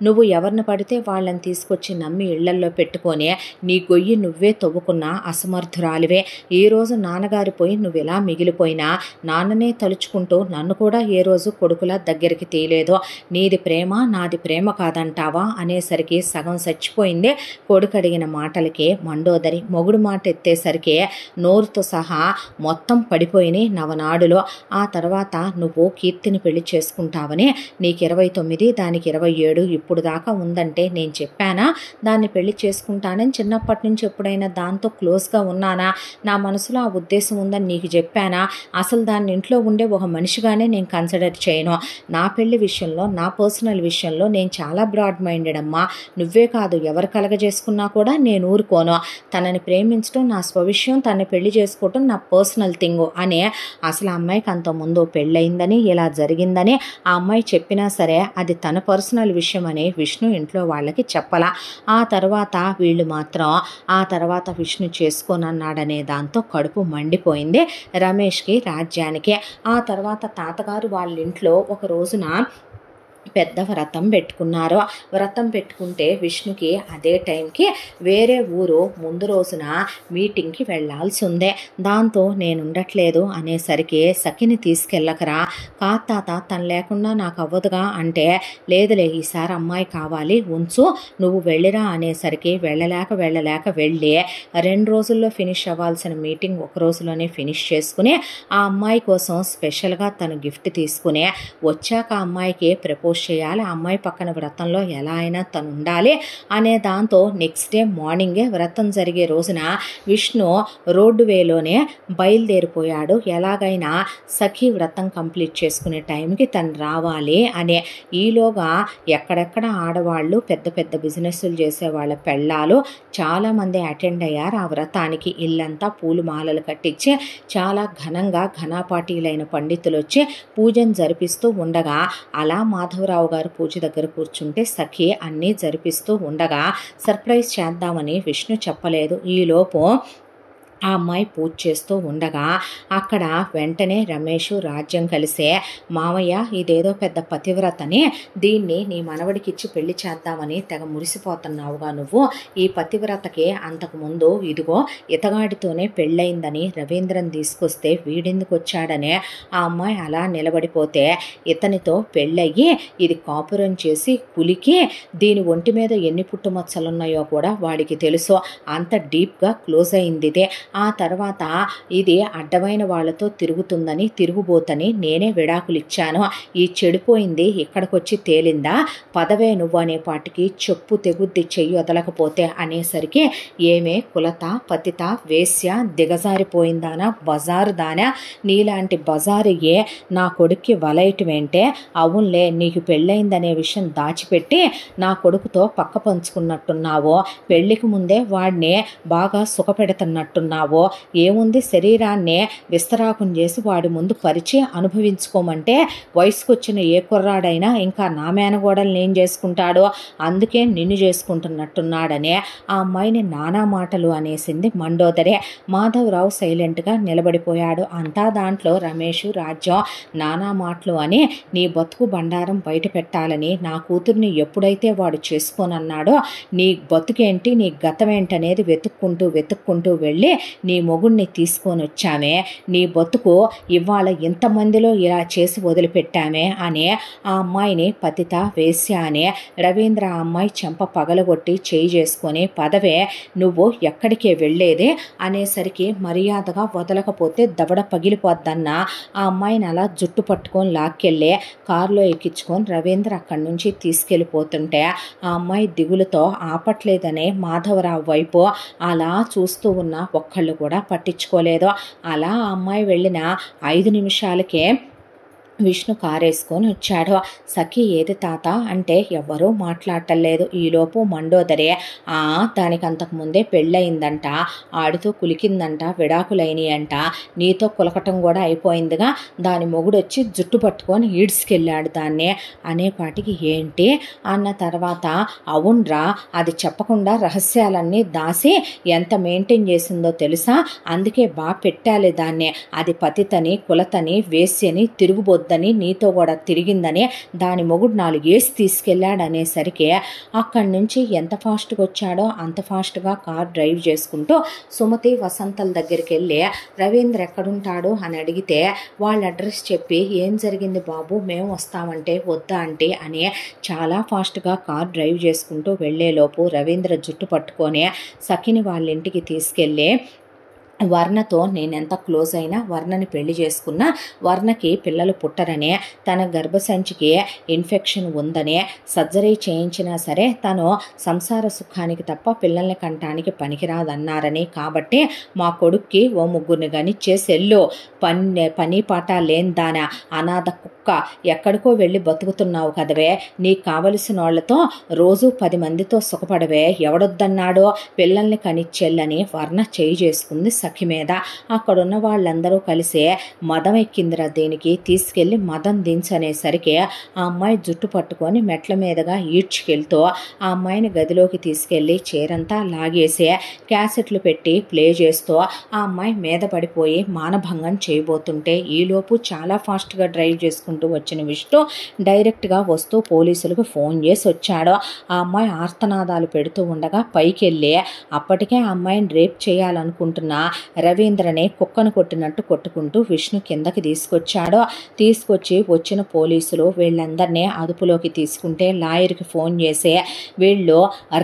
నువ్వు ఎవరిని పడితే వాళ్ళని తీసుకొచ్చి నమ్మి ఇళ్లల్లో పెట్టుకొని నీ గొయ్యి నువ్వే తవ్వుకున్న అసమర్థురాలివే. ఈరోజు నాన్నగారు పోయి నువ్వు ఎలా మిగిలిపోయినా నాన్ననే తలుచుకుంటూ నన్ను కూడా ఏ రోజు కొడుకులా దగ్గరికి తీయలేదు, నీది ప్రేమ నాది ప్రేమ కాదంటావా అనేసరికి సగం చచ్చిపోయింది కొడుకు అడిగిన మాటలకి మండోదరి. మొగుడు మాట ఎత్తేసరికి నోరుతో సహా మొత్తం పడిపోయినాయి నవనాడులో. ఆ తర్వాత నువ్వు కీర్తిని పెళ్లి చేసుకుంటావని, నీకు 29 దానికి 27 ఇప్పుడు దాకా ఉందంటే నేను చెప్పానా దాన్ని పెళ్లి చేసుకుంటానని, చిన్నప్పటి నుంచి ఎప్పుడైనా దాంతో క్లోజ్గా ఉన్నానా, నా మనసులో ఆ ఉద్దేశం ఉందని నీకు చెప్పానా, అసలు దాన్ని ఇంట్లో ఉండే ఒక మనిషిగానే నేను కన్సిడర్ చేయను, నా పెళ్లి విషయంలో నా పర్సనల్ విషయంలో నేను చాలా బ్రాడ్ మైండెడ్ అమ్మా, నువ్వే కాదు ఎవరు కలగజేసుకున్నా కూడా నేను ఊరుకోను, తనని ప్రేమించడం నా స్వవిషయం, తనని పెళ్లి చేసుకోవటం నా పర్సనల్ థింగ్ అని. అసలు ఆ అమ్మాయికి అంతకుముందు పెళ్ళయిందని, ఇలా జరిగిందని ఆ అమ్మాయి చెప్పినా సరే అది తన పర్సనల్ విషయం అని విష్ణు ఇంట్లో వాళ్ళకి చెప్పలా. ఆ తర్వాత వీళ్ళు మాత్రం ఆ తర్వాత విష్ణు చేసుకోనన్నాడనే దాంతో కడుపు మండిపోయింది రమేష్కి, రాజ్యానికి. ఆ తర్వాత తాతగారు వాళ్ళ ఇంట్లో ఒక రోజున పెద్ద వ్రతం పెట్టుకున్నారు. వ్రతం పెట్టుకుంటే విష్ణుకి అదే టైంకి వేరే ఊరు ముందు రోజున మీటింగ్కి వెళ్ళాల్సి ఉందే, దాంతో నేను ఉండట్లేదు అనేసరికి సఖిని తీసుకెళ్ళకరా, తాత తను లేకుండా నాకు అవ్వదుగా అంటే, లేదులే ఈసారి అమ్మాయి కావాలి ఉంచు నువ్వు వెళ్ళిరా అనేసరికి వెళ్ళలేక వెళ్ళి 2 రోజుల్లో ఫినిష్ అవ్వాల్సిన మీటింగ్ ఒక రోజులోనే ఫినిష్ చేసుకుని ఆ అమ్మాయి కోసం స్పెషల్గా తను గిఫ్ట్ తీసుకుని వచ్చాక అమ్మాయికి ప్రపోజ్ చేయాలి, ఆ అమ్మాయి పక్కన వ్రతంలో ఎలా అయినా తను ఉండాలి అనే దాంతో నెక్స్ట్ డే మార్నింగే వ్రతం జరిగే రోజున విష్ణు రోడ్డు వేలోనే బయలుదేరిపోయాడు. ఎలాగైనా సఖి వ్రతం కంప్లీట్ చేసుకునే టైంకి తను రావాలి అనే. ఈలోగా ఎక్కడెక్కడ ఆడవాళ్ళు పెద్ద పెద్ద బిజినెస్లు చేసే వాళ్ళ పెళ్ళాలు చాలామంది అటెండ్ అయ్యారు ఆ వ్రతానికి. ఇల్లంతా పూలు మాలలు కట్టించి చాలా ఘనంగా ఘనాపాటీలైన పండితులు వచ్చి పూజను జరిపిస్తూ ఉండగా, అలా మాధవరావు గారు పూజ దగ్గర కూర్చుంటే సఖి అన్నీ జరిపిస్తూ ఉండగా సర్ప్రైజ్ చేద్దామని విష్ణు చెప్పలేదు. ఈలోపు ఆ అమ్మాయి పూజ చేస్తూ ఉండగా అక్కడ వెంటనే రమేష్ రాజ్యం కలిసే, మామయ్య ఇదేదో పెద్ద పతివ్రతని, దీన్ని నీ మనవడికి ఇచ్చి పెళ్లి చేద్దామని తెగ మురిసిపోతున్నావుగా నువ్వు, ఈ పతివ్రతకి అంతకుముందు ఇదిగో ఇతగాడితోనే పెళ్ళయిందని రవీంద్రన్ తీసుకొస్తే వీడెందుకు వచ్చాడనే ఆ అమ్మాయి అలా నిలబడిపోతే, ఇతనితో పెళ్ళయ్యి ఇది కాపురం చేసి కులికి దీని ఒంటి మీద ఎన్ని పుట్టుమచ్చలున్నాయో కూడా వాడికి తెలుసు, అంత డీప్గా క్లోజ్ అయింది ఇదే. ఆ తర్వాత ఇది అడ్డమైన వాళ్ళతో తిరుగుతుందని, తిరుగుబోతని నేనే విడాకులు ఇచ్చాను, ఈ చెడిపోయింది ఇక్కడికొచ్చి తేలిందా, పదవే నువ్వు అనే పాటికి చెప్పు తెగుద్ది చెయ్యి వదలకపోతే అనేసరికి, ఏమే కులత పతిత వేశ్య దిగజారిపోయిందానా బజారు దానా, నీలాంటి బజారుయే నా కొడుక్కి వలయటమేంటే, అవునులే నీకు పెళ్ళయిందనే విషయం దాచిపెట్టి నా కొడుకుతో పక్క పంచుకున్నట్టున్నావో, పెళ్లికి ముందే వాడిని బాగా సుఖపెడుతున్నట్టున్నావు, అనుకుంటున్నావో? ఏముంది, శరీరాన్నే విస్తరాకం చేసి వాడి ముందు పరిచి అనుభవించుకోమంటే వయసుకొచ్చిన ఏ కుర్రాడైనా ఇంకా నా మేనగోడల్ని ఏం చేసుకుంటాడో, అందుకే నిన్ను చేసుకుంటున్నట్టున్నాడనే ఆ అమ్మాయిని నానా మాటలు అనేసింది మండోదరే. మాధవరావు సైలెంట్గా నిలబడిపోయాడు. అంతా దాంట్లో రమేష్ రాజ్యం నానా మాటలు అని నీ బతుకు బండారం బయట పెట్టాలని నా కూతుర్ని ఎప్పుడైతే వాడు చేసుకోనన్నాడో నీ బతుకేంటి నీ గతమేంటనేది వెతుక్కుంటూ వెళ్ళి నీ మొగుడిని తీసుకొని వచ్చామే, నీ బతుకు ఇవాళ ఇంతమందిలో ఇలా చేసి వదిలిపెట్టామే అని ఆ అమ్మాయిని పతిత వేశ్య అని రవీంద్ర ఆ అమ్మాయి చెంప పగలగొట్టి చేయి చేసుకొని పదవే నువ్వు ఎక్కడికే వెళ్ళేది అనేసరికి మర్యాదగా వదలకపోతే దవడ పగిలిపోద్దన్న ఆ అమ్మాయిని అలా జుట్టు పట్టుకొని లాక్కెళ్ళి కారులో ఎక్కించుకొని రవీంద్ర అక్కడి నుంచి తీసుకెళ్ళిపోతుంటే ఆ అమ్మాయి దిగులుతో ఆపట్లేదనే మాధవరావు వైపు అలా చూస్తూ ఉన్న ఒక్కళ్ళు కూడా పట్టించుకోలేదు. అలా ఆ అమ్మాయి వెళ్ళిన 5 నిమిషాలకే విష్ణు కారేసుకొని వచ్చాడు. సఖి ఏది తాత అంటే ఎవ్వరూ మాట్లాడటలేదు. ఈలోపు మండోదరే దానికి అంతకుముందే పెళ్ళయిందంట, ఆడితో కులికిందంట, విడాకులైనవి అంట, నీతో కులకటం కూడా అయిపోయిందిగా, దాని మొగుడొచ్చి జుట్టు పట్టుకొని ఈడ్చుకెళ్ళాడు దాన్ని అనేపాటికి ఏంటి అన్న తర్వాత అవునరా, అది చెప్పకుండా రహస్యాలన్నీ దాసి ఎంత మెయింటైన్ చేసిందో తెలుసా, అందుకే బాగా పెట్టాలి దాన్ని, అది పతితని కులతని వేశ్యని తిరుగుబోద్దని నీతో కూడా తిరిగిందని దాని మొగుడు 4 ఏసి తీసుకెళ్ళాడు అనేసరికి అక్కడి నుంచి ఎంత ఫాస్ట్గా వచ్చాడో అంత ఫాస్ట్గా కార్ డ్రైవ్ చేసుకుంటూ సుమతి వసంతల దగ్గరికి వెళ్ళి రవీంద్ర ఎక్కడుంటాడు అని అడిగితే వాళ్ళ అడ్రస్ చెప్పి ఏం జరిగింది బాబు మేము వస్తామంటే వద్దా అంటే అని చాలా ఫాస్ట్గా కార్ డ్రైవ్ చేసుకుంటూ వెళ్ళేలోపు రవీంద్ర జుట్టు పట్టుకొని సఖిని వాళ్ళ ఇంటికి తీసుకెళ్ళి వర్ణతో నేనెంత క్లోజ్ అయినా వర్ణని పెళ్లి చేసుకున్నా వర్ణకి పిల్లలు పుట్టరనే, తన గర్భసంచికి ఇన్ఫెక్షన్ ఉందనే, సర్జరీ చేయించినా సరే తను సంసార సుఖానికి తప్ప పిల్లల్ని కంటానికి పనికిరాదన్నారని, కాబట్టి మా కొడుక్కి ఓ 3 గనిచ్చే సెల్లు పని పాట లేనిదానా అనాథ కుక్క ఎక్కడికో వెళ్ళి బతుకుతున్నావు కదవే, నీకు కావలసిన వాళ్లతో రోజు 10 మందితో సుఖపడవే, ఎవడొద్దన్నాడో పిల్లల్ని కనిచ్చెల్లని వర్ణ చేయి చేసుకుంది సఖి మీద. అక్కడున్న వాళ్ళందరూ కలిసి మదం ఎక్కిందిరా దేనికి, తీసుకెళ్లి మదం దించనేసరికి ఆ అమ్మాయి జుట్టు పట్టుకొని మెట్ల మీదుగా ఈడ్చుకెళ్తూ ఆ అమ్మాయిని గదిలోకి తీసుకెళ్లి చీరంతా లాగేసి క్యాసెట్లు పెట్టి ప్లే చేస్తూ ఆ అమ్మాయి మీద పడిపోయి మానభంగం చేయబోతుంటే ఈలోపు చాలా ఫాస్ట్గా డ్రైవ్ చేసుకుంటూ వచ్చిన విష్ణు డైరెక్ట్గా వస్తూ పోలీసులకు ఫోన్ చేసి వచ్చాడు. ఆ అమ్మాయి ఆర్తనాదాలు పెడుతూ ఉండగా పైకి వెళ్ళి అప్పటికే ఆ అమ్మాయిని రేప్ చేయాలనుకుంటున్న రవీంద్రని కుక్కను కొట్టినట్టు కొట్టుకుంటూ విష్ణు కిందకి తీసుకొచ్చాడు. తీసుకొచ్చి వచ్చిన పోలీసులు వీళ్ళందరినీ అదుపులోకి తీసుకుంటే లాయర్కి ఫోన్ చేసి వీళ్ళు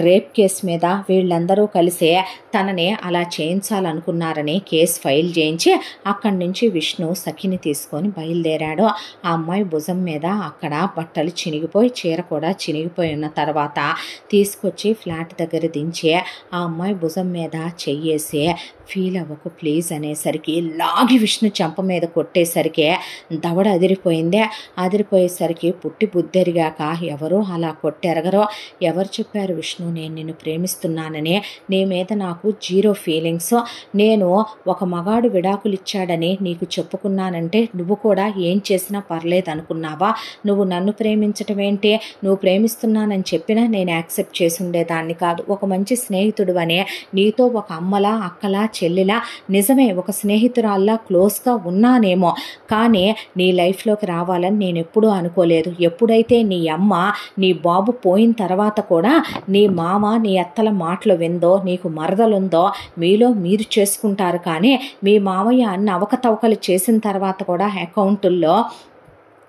రేప్ కేసు మీద వీళ్ళందరూ కలిసి తనని అలా చేయించాలనుకున్నారని కేసు ఫైల్ చేయించి అక్కడి నుంచి విష్ణు సఖిని తీసుకొని బయలుదేరాడు. ఆ అమ్మాయి భుజం మీద అక్కడ బట్టలు చినిగిపోయి చీర కూడా చినిగిపోయి ఉన్న తర్వాత తీసుకొచ్చి ఫ్లాట్ దగ్గర దించి ఆ అమ్మాయి భుజం మీద చెయ్యేసి ఫీల్ అవ్వకు ప్లీజ్ అనేసరికి లాగి విష్ణు చెంప మీద కొట్టేసరికి దవడ అదిరిపోయిందే. అదిరిపోయేసరికి పుట్టి బుద్ధెరిగాక ఎవరో అలా కొట్టెరగరో, ఎవరు చెప్పారు విష్ణు నేను నిన్ను ప్రేమిస్తున్నానని, నీ మీద నాకు 0 ఫీలింగ్స్, నేను ఒక మగాడు విడాకులు ఇచ్చాడని నీకు చెప్పుకున్నానంటే నువ్వు కూడా ఏం చేసినా పర్లేదు అనుకున్నావా, నువ్వు నన్ను ప్రేమించటం ఏంటి, నువ్వు ప్రేమిస్తున్నానని చెప్పినా నేను యాక్సెప్ట్ చేసి ఉండేదాన్ని కాదు, ఒక మంచి స్నేహితుడు అనే నీతో ఒక అమ్మలా అక్కలా చెల్లిలా నిజమే ఒక స్నేహితురాల్లా క్లోజ్గా ఉన్నానేమో, కానీ నీ లైఫ్లోకి రావాలని నేను ఎప్పుడూ అనుకోలేదు. ఎప్పుడైతే నీ అమ్మ నీ బాబు పోయిన తర్వాత కూడా నీ మామ నీ అత్తల మాటలు విందో, నీకు మరదలుందో మీలో మీరు చేసుకుంటారు, కానీ మీ మామయ్య అన్న అవకతవకలు చేసిన తర్వాత కూడా అకౌంటుల్లో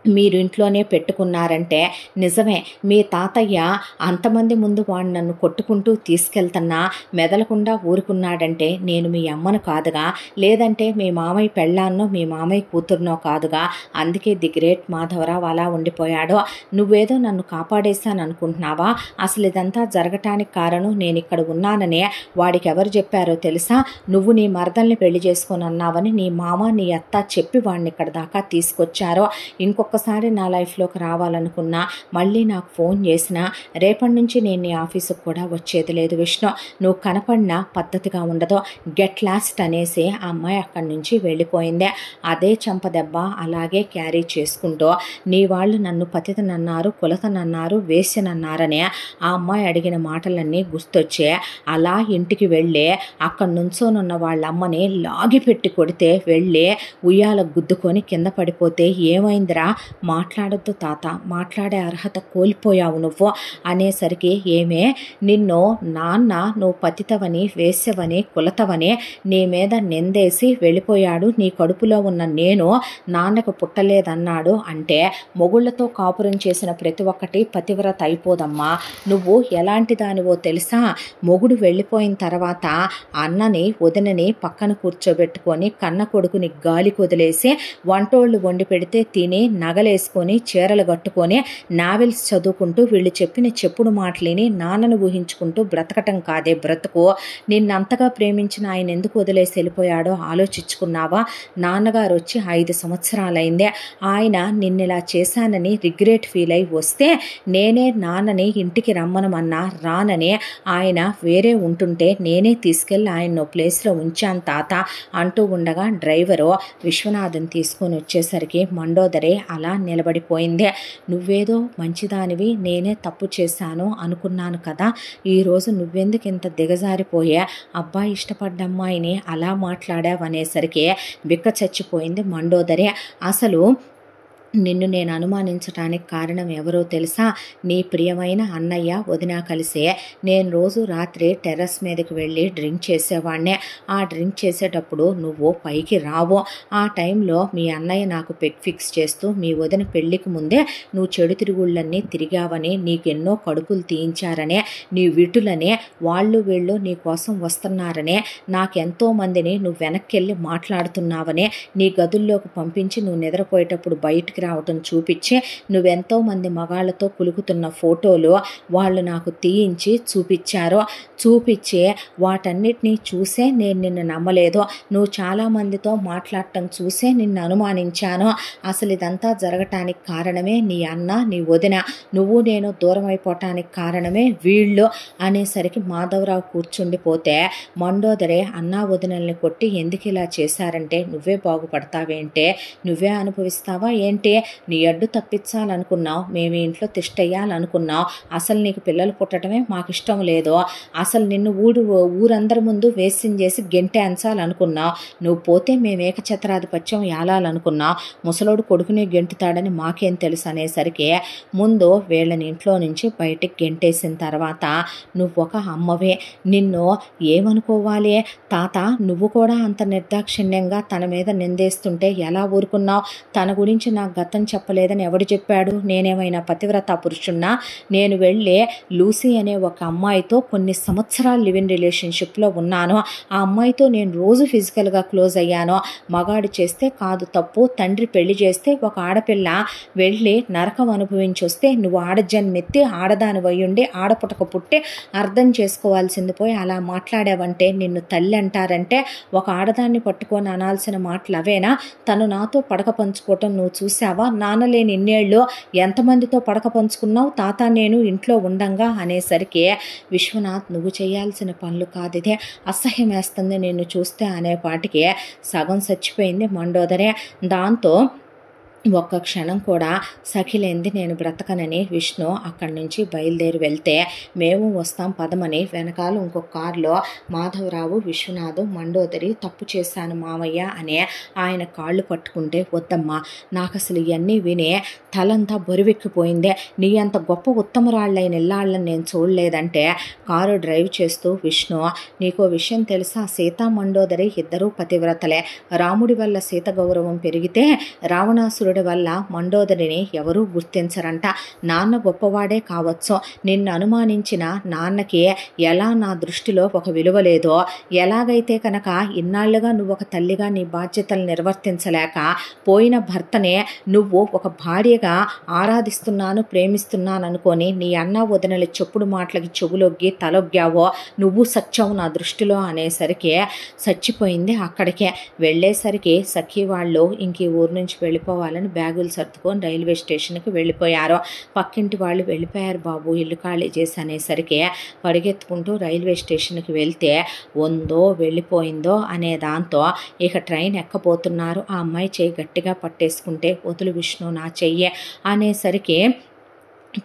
మీరు ఇంట్లోనే పెట్టుకున్నారంటే నిజమే మీ తాతయ్య అంతమంది ముందు వాడు నన్ను కొట్టుకుంటూ తీసుకెళ్తున్నా మెదలకుండా ఊరుకున్నాడంటే నేను మీ అమ్మను కాదుగా, లేదంటే మీ మామయ్య పెళ్ళాన్నో మీ మామయ్య కూతురునో కాదుగా, అందుకే ది గ్రేట్ మాధవరావు అలా ఉండిపోయాడు. నువ్వేదో నన్ను కాపాడేశాను అనుకుంటున్నావా, అసలు ఇదంతా జరగటానికి కారణం నేను ఇక్కడ ఉన్నాననే వాడికి ఎవరు చెప్పారో తెలుసా, నువ్వు నీ మరదల్ని పెళ్లి చేసుకొని అన్నావని నీ మామ నీ అత్త చెప్పి వాడిని ఇక్కడ దాకా తీసుకొచ్చారో, ఇంకొక ఒక్కసారి నా లైఫ్లోకి రావాలనుకున్నా, మళ్ళీ నాకు ఫోన్ చేసినా రేపటి నుంచి నేను నీ ఆఫీసుకు కూడా వచ్చేది లేదు విష్ణు, నువ్వు కనపడినా పద్ధతిగా ఉండదు, గెట్ లాస్ట్ అనేసి ఆ అమ్మాయి అక్కడి నుంచి వెళ్ళిపోయింది. అదే చంపదెబ్బ అలాగే క్యారీ చేసుకుంటూ నీ వాళ్ళు నన్ను పతితనన్నారు, కులతనన్నారు, వేశ్యనన్నారని ఆ అమ్మాయి అడిగిన మాటలన్నీ గుర్తొచ్చే అలా ఇంటికి వెళ్ళి అక్కడి నుంచోనున్న వాళ్ళ అమ్మని లాగిపెట్టి కొడితే వెళ్ళి ఉయ్యాల గుద్దుకొని కింద పడిపోతే ఏమైందిరా, మాట్లాడొద్దు తాత, మాట్లాడే అర్హత కోల్పోయావు నువ్వు అనేసరికి ఏమే నిన్ను నాన్న నువ్వు పతితవని, వేశ్యవని, కులతవని నీ మీద నిందేసి వెళ్ళిపోయాడు, నీ కడుపులో ఉన్న నేను నాన్నకు పుట్టలేదన్నాడు అంటే మొగుళ్లతో కాపురం చేసిన ప్రతి ఒక్కటి పతివ్రత అయిపోదమ్మా. నువ్వు ఎలాంటి దానివో తెలుసా, మొగుడు వెళ్ళిపోయిన తర్వాత అన్నని వదినని పక్కన కూర్చోబెట్టుకొని కన్న కొడుకుని గాలికి వదిలేసి వంటోళ్ళు వండి పెడితే తిని నగలేసుకొని చీరలు కట్టుకొని నావెల్స్ చదువుకుంటూ వీళ్ళు చెప్పిన చెప్పుడు మాటలిని నాన్నను ఊహించుకుంటూ బ్రతకటం కాదే బ్రతుకు. నిన్నంతగా ప్రేమించిన ఆయన ఎందుకు వదిలేసి వెళ్ళిపోయాడో ఆలోచించుకున్నావా? నాన్నగారు వచ్చి 5 సంవత్సరాలైందే, ఆయన నిన్నిలా చేశానని రిగ్రెట్ ఫీల్ అయి వస్తే నేనే నాన్నని ఇంటికి రమ్మనమన్నా రానని ఆయన వేరే ఉంటుంటే నేనే తీసుకెళ్ళి ఆయన ప్లేస్లో ఉంచాను తాత అంటూ ఉండగా డ్రైవరు విశ్వనాథన్ తీసుకొని వచ్చేసరికి మండోదరి అలా నిలబడిపోయింది. నువ్వేదో మంచిదానివి, నేనే తప్పు చేశాను అనుకున్నాను కదా, ఈరోజు నువ్వెందుకు ఇంత దిగజారిపోయే అబ్బాయి ఇష్టపడ్డ అమ్మాయిని అలా మాట్లాడావనేసరికి బిక్క చచ్చిపోయింది మండోదరి. అసలు నిన్ను నేను అనుమానించడానికి కారణం ఎవరో తెలుసా, నీ ప్రియమైన అన్నయ్య వదిన కలిసే నేను రోజు రాత్రి టెర్రస్ మీదకి వెళ్ళి డ్రింక్ చేసేవాడినే. ఆ డ్రింక్ చేసేటప్పుడు నువ్వు పైకి రావు. ఆ టైంలో మీ అన్నయ్య నాకు పెగ్ ఫిక్స్ చేస్తూ మీ వదిన పెళ్లికి ముందే నువ్వు చెడు తిరుగుళ్ళన్నీ తిరిగావని, నీకెన్నో కడుపులు తీయించారనే, నీ విటులనే, వాళ్ళు వీళ్ళు నీ కోసం వస్తున్నారనే, నాకెంతో మందిని నువ్వు వెనక్కెళ్ళి మాట్లాడుతున్నావనే, నీ గదుల్లోకి పంపించి నువ్వు నిద్రపోయేటప్పుడు బయటికి రావటం చూపించి నువ్వెంతో మంది మగాళ్ళతో కులుకుతున్న ఫోటోలు వాళ్ళు నాకు తీయించి చూపించారు. చూపించే వాటన్నిటినీ చూసే నేను నిన్ను నమ్మలేదు. నువ్వు చాలామందితో మాట్లాడటం చూసే నిన్ను అనుమానించాను. అసలు ఇదంతా జరగటానికి కారణమే నీ అన్న, నీ వదిన. నువ్వు నేను దూరం అయిపోవటానికి కారణమే వీళ్ళు అనేసరికి మాధవరావు కూర్చుండిపోతే మండోదరే అన్నా వదినల్ని కొట్టి ఎందుకు ఇలా చేశారంటే నువ్వే బాగుపడతావేంటే, నువ్వే అనుభవిస్తావా ఏంటి, నీ అడ్డు తప్పించాలనుకున్నావు, మేము ఇంట్లో తిష్టయ్యాలనుకున్నావు, అసలు నీకు పిల్లలు పుట్టడమే మాకు ఇష్టం లేదు, అసలు నిన్ను ఊరందరి ముందు వేస్యం చేసి గెంటే అంచాలనుకున్నావు, నువ్వు పోతే మేము ఏకఛత్రాధిపత్యం ఏలాలనుకున్నావు, ముసలోడు కొడుకునే గెంటుతాడని మాకేం తెలుసు అనేసరికి ముందు వీళ్ళని ఇంట్లో నుంచి బయటికి గెంటేసిన తర్వాత నువ్వు ఒక అమ్మవే, నిన్ను ఏమనుకోవాలి తాత, నువ్వు కూడా అంత నిర్దాక్షిణ్యంగా తన మీద నిందేస్తుంటే ఎలా ఊరుకున్నావు, తన గురించి నాకు గతం చెప్పలేదని ఎవడు చెప్పాడు, నేనేమైనా పతివ్రత పురుషున్నా, నేను వెళ్ళి లూసీ అనే ఒక అమ్మాయితో కొన్ని సంవత్సరాలు లివ్ ఇన్ రిలేషన్షిప్లో ఉన్నాను, ఆ అమ్మాయితో నేను రోజు ఫిజికల్గా క్లోజ్ అయ్యాను, మగాడు చేస్తే కాదు తప్పు, తండ్రి పెళ్లి చేస్తే ఒక ఆడపిల్ల వెళ్ళి నరకం అనుభవించి వస్తే నువ్వు ఆడజన్మెత్తి ఆడదాని వయ్యుండి ఆడపుటక పుట్టి అర్థం చేసుకోవాల్సింది పోయి అలా మాట్లాడావంటే నిన్ను తల్లి అంటారంటే ఒక ఆడదాన్ని పట్టుకొని అనాల్సిన మాటలు అవేనా, తను నాతో పడక పంచుకోవటం నువ్వు చూసావా, నాన్నలేని ఇన్నేళ్ళు ఎంతమందితో పడక పంచుకున్నావు, తాత నేను ఇంట్లో ఉండంగా అనేసరికి విశ్వనాథ్ నువ్వు చేయాల్సిన పనులు కాదిదే, అసహ్యం వేస్తుంది నిన్ను చూస్తే అనేపాటికి సగం చచ్చిపోయింది మండోదరే. దాంతో ఒక్క క్షణం కూడా సఖిలేంది నేను బ్రతకనని విష్ణు అక్కడి నుంచి బయలుదేరి వెళ్తే మేము వస్తాం పదమని వెనకాల ఇంకొక కారులో మాధవరావు, విశ్వనాథు, మండోదరి తప్పు చేశాను మామయ్య అనే ఆయన కాళ్ళు పట్టుకుంటే వద్దమ్మా, నాకు అసలు ఇవన్నీ విని తలంతా బరువెక్కిపోయిందే, నీ అంత గొప్ప ఉత్తమరాళ్ళైన ఇల్లాళ్ళని నేను చూడలేదంటే కారు డ్రైవ్ చేస్తూ విష్ణు నీకో విషయం తెలుసా, సీతా మండోదరి ఇద్దరూ పతివ్రతలే, రాముడి వల్ల సీత గౌరవం పెరిగితే రావణాసురుడి వల్ల మండోదరిని ఎవరూ గుర్తించరంట, నాన్న గొప్పవాడే కావచ్చు, నిన్ను అనుమానించిన నాన్నకి ఎలా నా దృష్టిలో ఒక విలువ లేదో, ఎలాగైతే కనుక ఇన్నాళ్లుగా నువ్వు ఒక తల్లిగా నీ బాధ్యతలు నిర్వర్తించలేక పోయిన భర్తనే నువ్వు ఒక భార్యగా ఆరాధిస్తున్నాను ప్రేమిస్తున్నాను అనుకొని నీ అన్న వదినల చెప్పుడు మాటలకి చెవులొగ్గి తలొగ్గావో నువ్వు సత్యం నా దృష్టిలో అనేసరికి చచ్చిపోయింది. అక్కడికే వెళ్ళేసరికి సఖీ వాళ్ళు ఇంక ఈ ఊరు నుంచి వెళ్ళిపోవాలని వస్తానని బ్యాగులు సర్దుకొని రైల్వే స్టేషన్కి వెళ్ళిపోయారు. పక్కింటి వాళ్ళు వెళ్ళిపోయారు బాబు, ఇల్లు ఖాళీ చేసి అనేసరికి పరిగెత్తుకుంటూ రైల్వే స్టేషన్కి వెళ్తే ఉందో వెళ్ళిపోయిందో అనే దాంతో ఇక ట్రైన్ ఎక్కబోతున్నారు. ఆ అమ్మాయి చెయ్యి గట్టిగా పట్టేసుకుంటే వదులు విష్ణు నా చెయ్యి అనేసరికి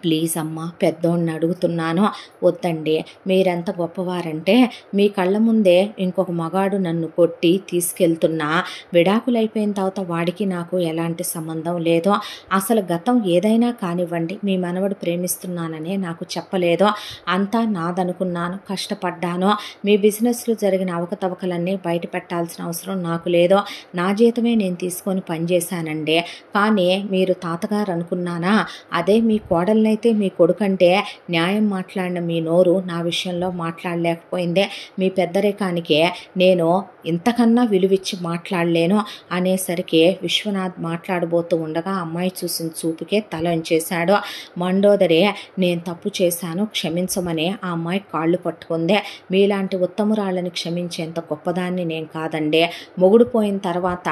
ప్లీజ్ అమ్మ పెద్దోడిని అడుగుతున్నాను, వద్దండి, మీరెంత గొప్పవారంటే మీ కళ్ళ ముందే ఇంకొక మగాడు నన్ను కొట్టి తీసుకెళ్తున్నా, విడాకులైపోయిన తర్వాత వాడికి నాకు ఎలాంటి సంబంధం లేదు, అసలు గతం ఏదైనా కానివ్వండి, మీ మనవడు ప్రేమిస్తున్నాననే నాకు చెప్పలేదు, అంతా నాదనుకున్నాను, కష్టపడ్డాను, మీ బిజినెస్లో జరిగిన అవకతవకలన్నీ బయట పెట్టాల్సిన అవసరం నాకు లేదు, నా జీతమే నేను తీసుకొని పనిచేశానండి, కానీ మీరు తాతగారు అనుకున్నానా, అదే మీ కోడలు అయితే మీ కొడుకంటే న్యాయం మాట్లాడిన మీ నోరు నా విషయంలో మాట్లాడలేకపోయిందే, మీ పెద్దరికానికే నేను ఇంతకన్నా విలువిచ్చి మాట్లాడలేను అనేసరికి విశ్వనాథ్ మాట్లాడబోతూ ఉండగా అమ్మాయి చూసిన చూపుకే తల ఉంచేశాడు. మండోదరి నేను తప్పు చేశాను క్షమించమని ఆ అమ్మాయి కాళ్ళు పట్టుకుందే, మీలాంటి ఉత్తమురాళ్ళని క్షమించేంత గొప్పదాన్ని నేను కాదండి, మొగుడు పోయిన తర్వాత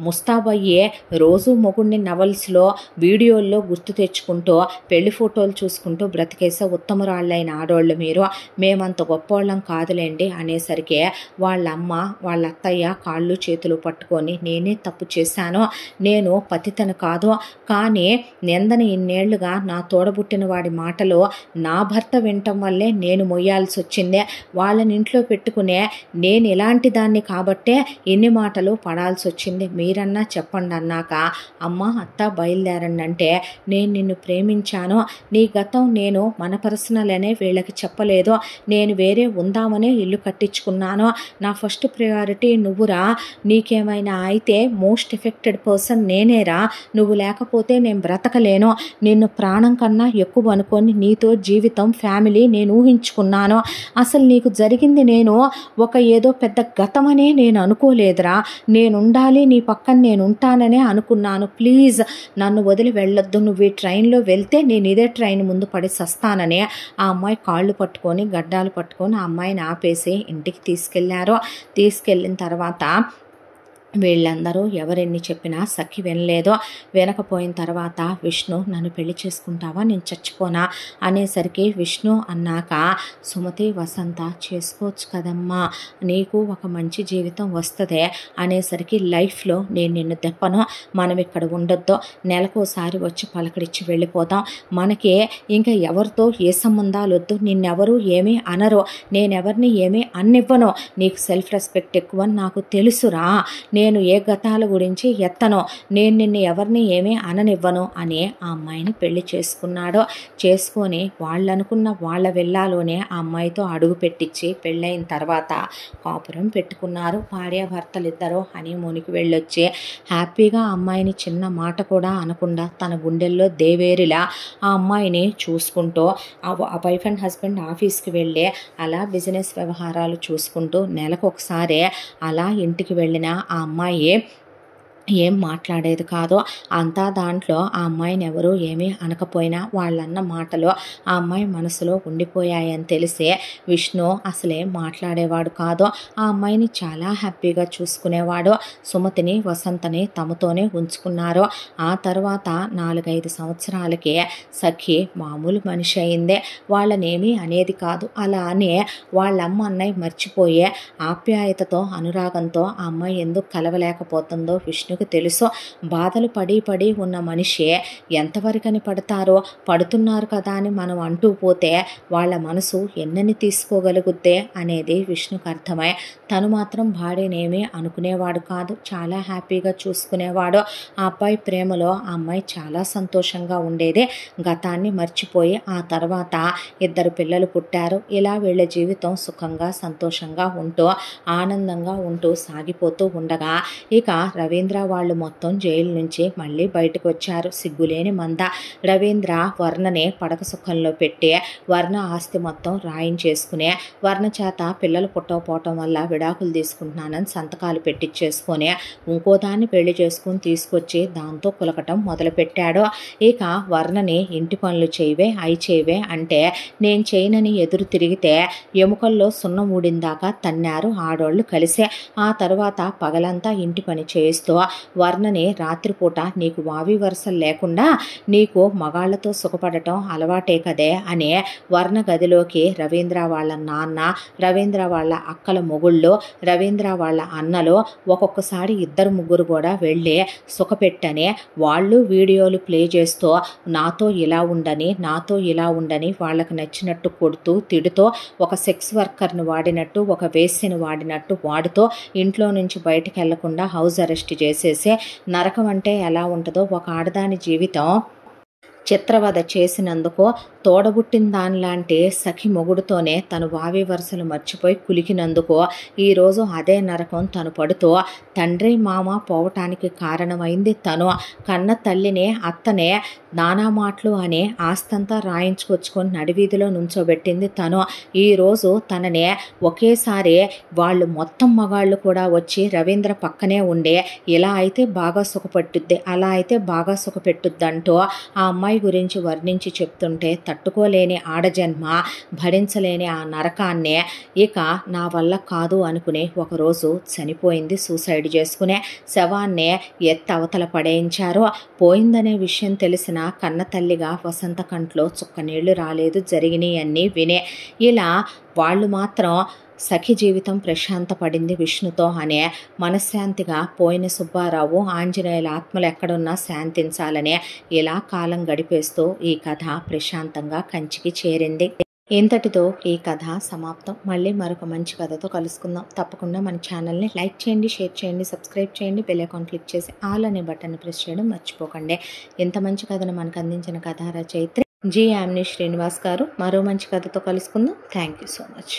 ముస్తాబయ్యే రోజు మొగుడిని నవల్స్లో వీడియోల్లో గుర్తు తెచ్చుకుంటూ పెళ్లి ఫోటోలు చూసుకుంటూ బ్రతికేసే ఉత్తమరాళ్ళైన ఆడోళ్ళు మీరు, మేమంత గొప్పోళ్ళం కాదులేండి అనేసరికి వాళ్ళమ్మ వాళ్ళ అత్తయ్య కాళ్ళు చేతులు పట్టుకొని నేనే తప్పు చేశాను, నేను పతితను కాదు, కానీ నిందని ఇన్నేళ్లుగా నా తోడబుట్టిన వాడి మాటలు నా భర్త వినటం వల్లే నేను మొయ్యాల్సి వచ్చిందే, వాళ్ళని ఇంట్లో పెట్టుకునే నేను ఇలాంటి దాన్ని కాబట్టే ఇన్ని మాటలు పడాల్సి వచ్చింది, మీరన్నా చెప్పండి అన్నాక అమ్మ అత్త బయలుదేరండి అంటే నేను నిన్ను ప్రేమించాను, నీ గతం నేను మన పర్సనల్ అనే వీళ్ళకి చెప్పలేదు, నేను వేరే ఉందామనే ఇల్లు కట్టించుకున్నాను, నా ఫస్ట్ ప్రయారిటీ నువ్వురా, నీకేమైనా అయితే మోస్ట్ ఎఫెక్టెడ్ పర్సన్ నేనేరా, నువ్వు లేకపోతే నేను బ్రతకలేను, నిన్ను ప్రాణం కన్నా ఎక్కువ అనుకొని నీతో జీవితం ఫ్యామిలీ నేను ఊహించుకున్నాను, అసలు నీకు జరిగింది నేను ఒక ఏదో పెద్ద గతమనే నేను అనుకోలేదురా, నేనుండాలి నీ పక్కన నేను ఉంటాననే అనుకున్నాను, ప్లీజ్ నన్ను వదిలి వెళ్ళొద్దు, నువ్వు ఈ ట్రైన్లో వెళ్తే నేను ఇదే ట్రైన్ ముందు పడి సస్తానని ఆ అమ్మాయి కాళ్ళు పట్టుకొని గడ్డాలు పట్టుకొని ఆ అమ్మాయిని ఆపేసి ఇంటికి తీసుకెళ్లారు. తీసుకెళ్ళిన తర్వాత వీళ్ళందరూ ఎవరెన్ని చెప్పినా సఖి వినలేదు. వినకపోయిన తర్వాత విష్ణు నన్ను పెళ్లి చేసుకుంటావా, నేను చచ్చిపోనా అనేసరికి విష్ణు అన్నాక సుమతి వసంత చేసుకోవచ్చు కదమ్మా, నీకు ఒక మంచి జీవితం వస్తుంది అనేసరికి లైఫ్లో నేను నిన్ను తెప్పను, మనం ఇక్కడ ఉండొద్దు, నెలకోసారి వచ్చి పలకరించి వెళ్ళిపోతాం, మనకి ఇంకా ఎవరితో ఏ సంబంధాలు వద్దు, నిన్నెవరూ ఏమీ అనరు, నేనెవరిని ఏమీ అన్నివ్వను, నీకు సెల్ఫ్ రెస్పెక్ట్ ఎక్కువ నాకు తెలుసురా, నేను ఏ గతాల గురించి ఎత్తనో, నేను నిన్ను ఎవరిని ఏమీ అననివ్వను అని ఆ అమ్మాయిని పెళ్లి చేసుకున్నాడు. చేసుకొని వాళ్ళనుకున్న వాళ్ళ వెళ్ళాలోనే ఆ అమ్మాయితో అడుగు పెట్టించి పెళ్ళైన తర్వాత కాపురం పెట్టుకున్నారు. భార్యాభర్తలిద్దరూ హనీమూన్కి వెళ్ళొచ్చి హ్యాపీగా ఆ అమ్మాయిని చిన్న మాట కూడా అనకుండా తన గుండెల్లో దేవేరిలా ఆ అమ్మాయిని చూసుకుంటూ ఆ వైఫ్ అండ్ హస్బెండ్ ఆఫీస్కి వెళ్ళి అలా బిజినెస్ వ్యవహారాలు చూసుకుంటూ నెలకు ఒకసారి అలా ఇంటికి వెళ్ళిన ఆ అమ్మాయి ఏం మాట్లాడేది కాదు. అంతా దాంట్లో ఆ అమ్మాయిని ఎవరూ ఏమీ అనకపోయినా వాళ్ళన్న మాటలు ఆ అమ్మాయి మనసులో ఉండిపోయాయని తెలిసే విష్ణు అసలేం మాట్లాడేవాడు కాదు. ఆ అమ్మాయిని చాలా హ్యాపీగా చూసుకునేవాడు. సుమతిని వసంతని తమతోనే ఉంచుకున్నారు. ఆ తర్వాత 4-5 సంవత్సరాలకే సఖి మామూలు మనిషి అయిందే. వాళ్ళనేమీ అనేది కాదు. అలా అనే వాళ్ళమ్మ అన్నయ్య మర్చిపోయే ఆప్యాయతతో అనురాగంతో ఆ అమ్మాయి ఎందుకు కలవలేకపోతుందో విష్ణు తెలుసు. బాధలు పడి ఉన్న మనిషి ఎంతవరకని పడతారో, పడుతున్నారు కదా అని మనం అంటూ పోతే వాళ్ళ మనసు ఎన్నని తీసుకోగలుగుద్దే అనేది విష్ణుకు అర్థమై తను మాత్రం భార్యనేమీ అనుకునేవాడు కాదు. చాలా హ్యాపీగా చూసుకునేవాడు. ఆ అబ్బాయి ప్రేమలో ఆ అమ్మాయి చాలా సంతోషంగా ఉండేది. గతాన్ని మర్చిపోయి ఆ తర్వాత 2 పిల్లలు పుట్టారు. ఇలా వీళ్ళ జీవితం సుఖంగా సంతోషంగా ఉంటూ ఆనందంగా ఉంటూ సాగిపోతూ ఉండగా ఇక రవీంద్ర వాళ్ళు మొత్తం జైలు నుంచి మళ్ళీ బయటకు వచ్చారు. సిగ్గులేని మంద. రవీంద్ర వర్ణని పడక సుఖంలో పెట్టి వర్ణ ఆస్తి మొత్తం రాయించేసుకునే వర్ణ చేత పిల్లలు పుట్టకపోవటం వల్ల విడాకులు తీసుకుంటున్నానని సంతకాలు పెట్టించేసుకొని ఇంకో దాన్ని పెళ్లి చేసుకుని తీసుకొచ్చి దాంతో కులకటం మొదలుపెట్టాడు. ఇక వర్ణని ఇంటి పనులు చేయవే అయి చేయవే అంటే నేను చేయనని ఎదురు తిరిగితే ఎముకల్లో సున్నం ఊడిందాకా తన్నారు ఆడోళ్ళు కలిసే. ఆ తర్వాత పగలంతా ఇంటి పని చేస్తూ వర్ణని రాత్రిపూట నీకు వావి వరుసలు లేకుండా నీకు మగాళ్లతో సుఖపడటం అలవాటే కదే అని వర్ణ గదిలోకి రవీంద్ర వాళ్ళ నాన్న, రవీంద్ర వాళ్ళ అక్కల మొగుళ్ళు, రవీంద్ర వాళ్ళ అన్నలు ఒక్కొక్కసారి ఇద్దరు ముగ్గురు కూడా వెళ్ళి సుఖపెట్టని వాళ్ళు వీడియోలు ప్లే చేస్తూ నాతో ఇలా ఉండని వాళ్ళకి నచ్చినట్టు కొడుతూ తిడుతూ ఒక సెక్స్ వర్కర్ని వాడినట్టు, ఒక వేశ్యని వాడినట్టు వాడుతూ ఇంట్లో నుంచి బయటికి వెళ్లకుండా హౌస్ అరెస్ట్ చేసేసి నరకం అంటే ఎలా ఉంటుందో ఒక ఆడదాని జీవితం చిత్రవద చేసినందుకు తోడబుట్టిన దానిలాంటి సఖి మొగుడుతోనే తను వావి వరుసలు మర్చిపోయి కులికినందుకు ఈరోజు అదే నరకం తను పడుతూ తండ్రి మామ పోవటానికి కారణమైంది తను. కన్న తల్లిని అత్తనే నానా మాటలు అని ఆస్తంతా రాయించుకొచ్చుకొని నడివీధిలో నుంచోబెట్టింది తను. ఈరోజు తననే ఒకేసారి వాళ్ళు మొత్తం మగాళ్ళు కూడా వచ్చి రవీంద్ర పక్కనే ఉండే ఇలా అయితే బాగా సుఖపెట్టుద్ది, అలా అయితే బాగా సుఖపెట్టుద్ది అంటూ ఆ అమ్మాయి గురించి వర్ణించి చెప్తుంటే తట్టుకోలేని ఆడజన్మ, భరించలేని ఆ నరకాన్నే ఇక నా వల్ల కాదు అనుకుని ఒకరోజు చనిపోయింది. సూసైడ్ చేసుకునే శవాన్నే అవతల పడేయించారు. పోయిందనే విషయం తెలిసిన కన్న తల్లిగా వసంత కంట్లో చుక్క నీళ్లు రాలేదు. జరిగినాయి అన్నీ వినే ఇలా వాళ్ళు మాత్రం సఖి జీవితం ప్రశాంతపడింది విష్ణుతో అనే మనశ్శాంతిగా పోయిన సుబ్బారావు ఆంజనేయుల ఆత్మలు ఎక్కడున్నా శాంతించాలనే ఇలా కాలం గడిపేస్తూ ఈ కథ ప్రశాంతంగా కంచికి చేరింది. ఇంతటితో ఈ కథ సమాప్తం. మళ్ళీ మరొక మంచి కథతో కలుసుకుందాం. తప్పకుండా మన ఛానల్ని లైక్ చేయండి, షేర్ చేయండి, సబ్స్క్రైబ్ చేయండి, బెల్ ఐకాన్ క్లిక్ చేసి ఆల్ అనే బటన్ ప్రెస్ చేయడం మర్చిపోకండి. ఇంత మంచి కథను మనకు అందించిన కథా రచయిత్రి జి. యామిని శ్రీనివాస్ గారు. మరో మంచి కథతో కలుసుకుందాం. Thank you so much.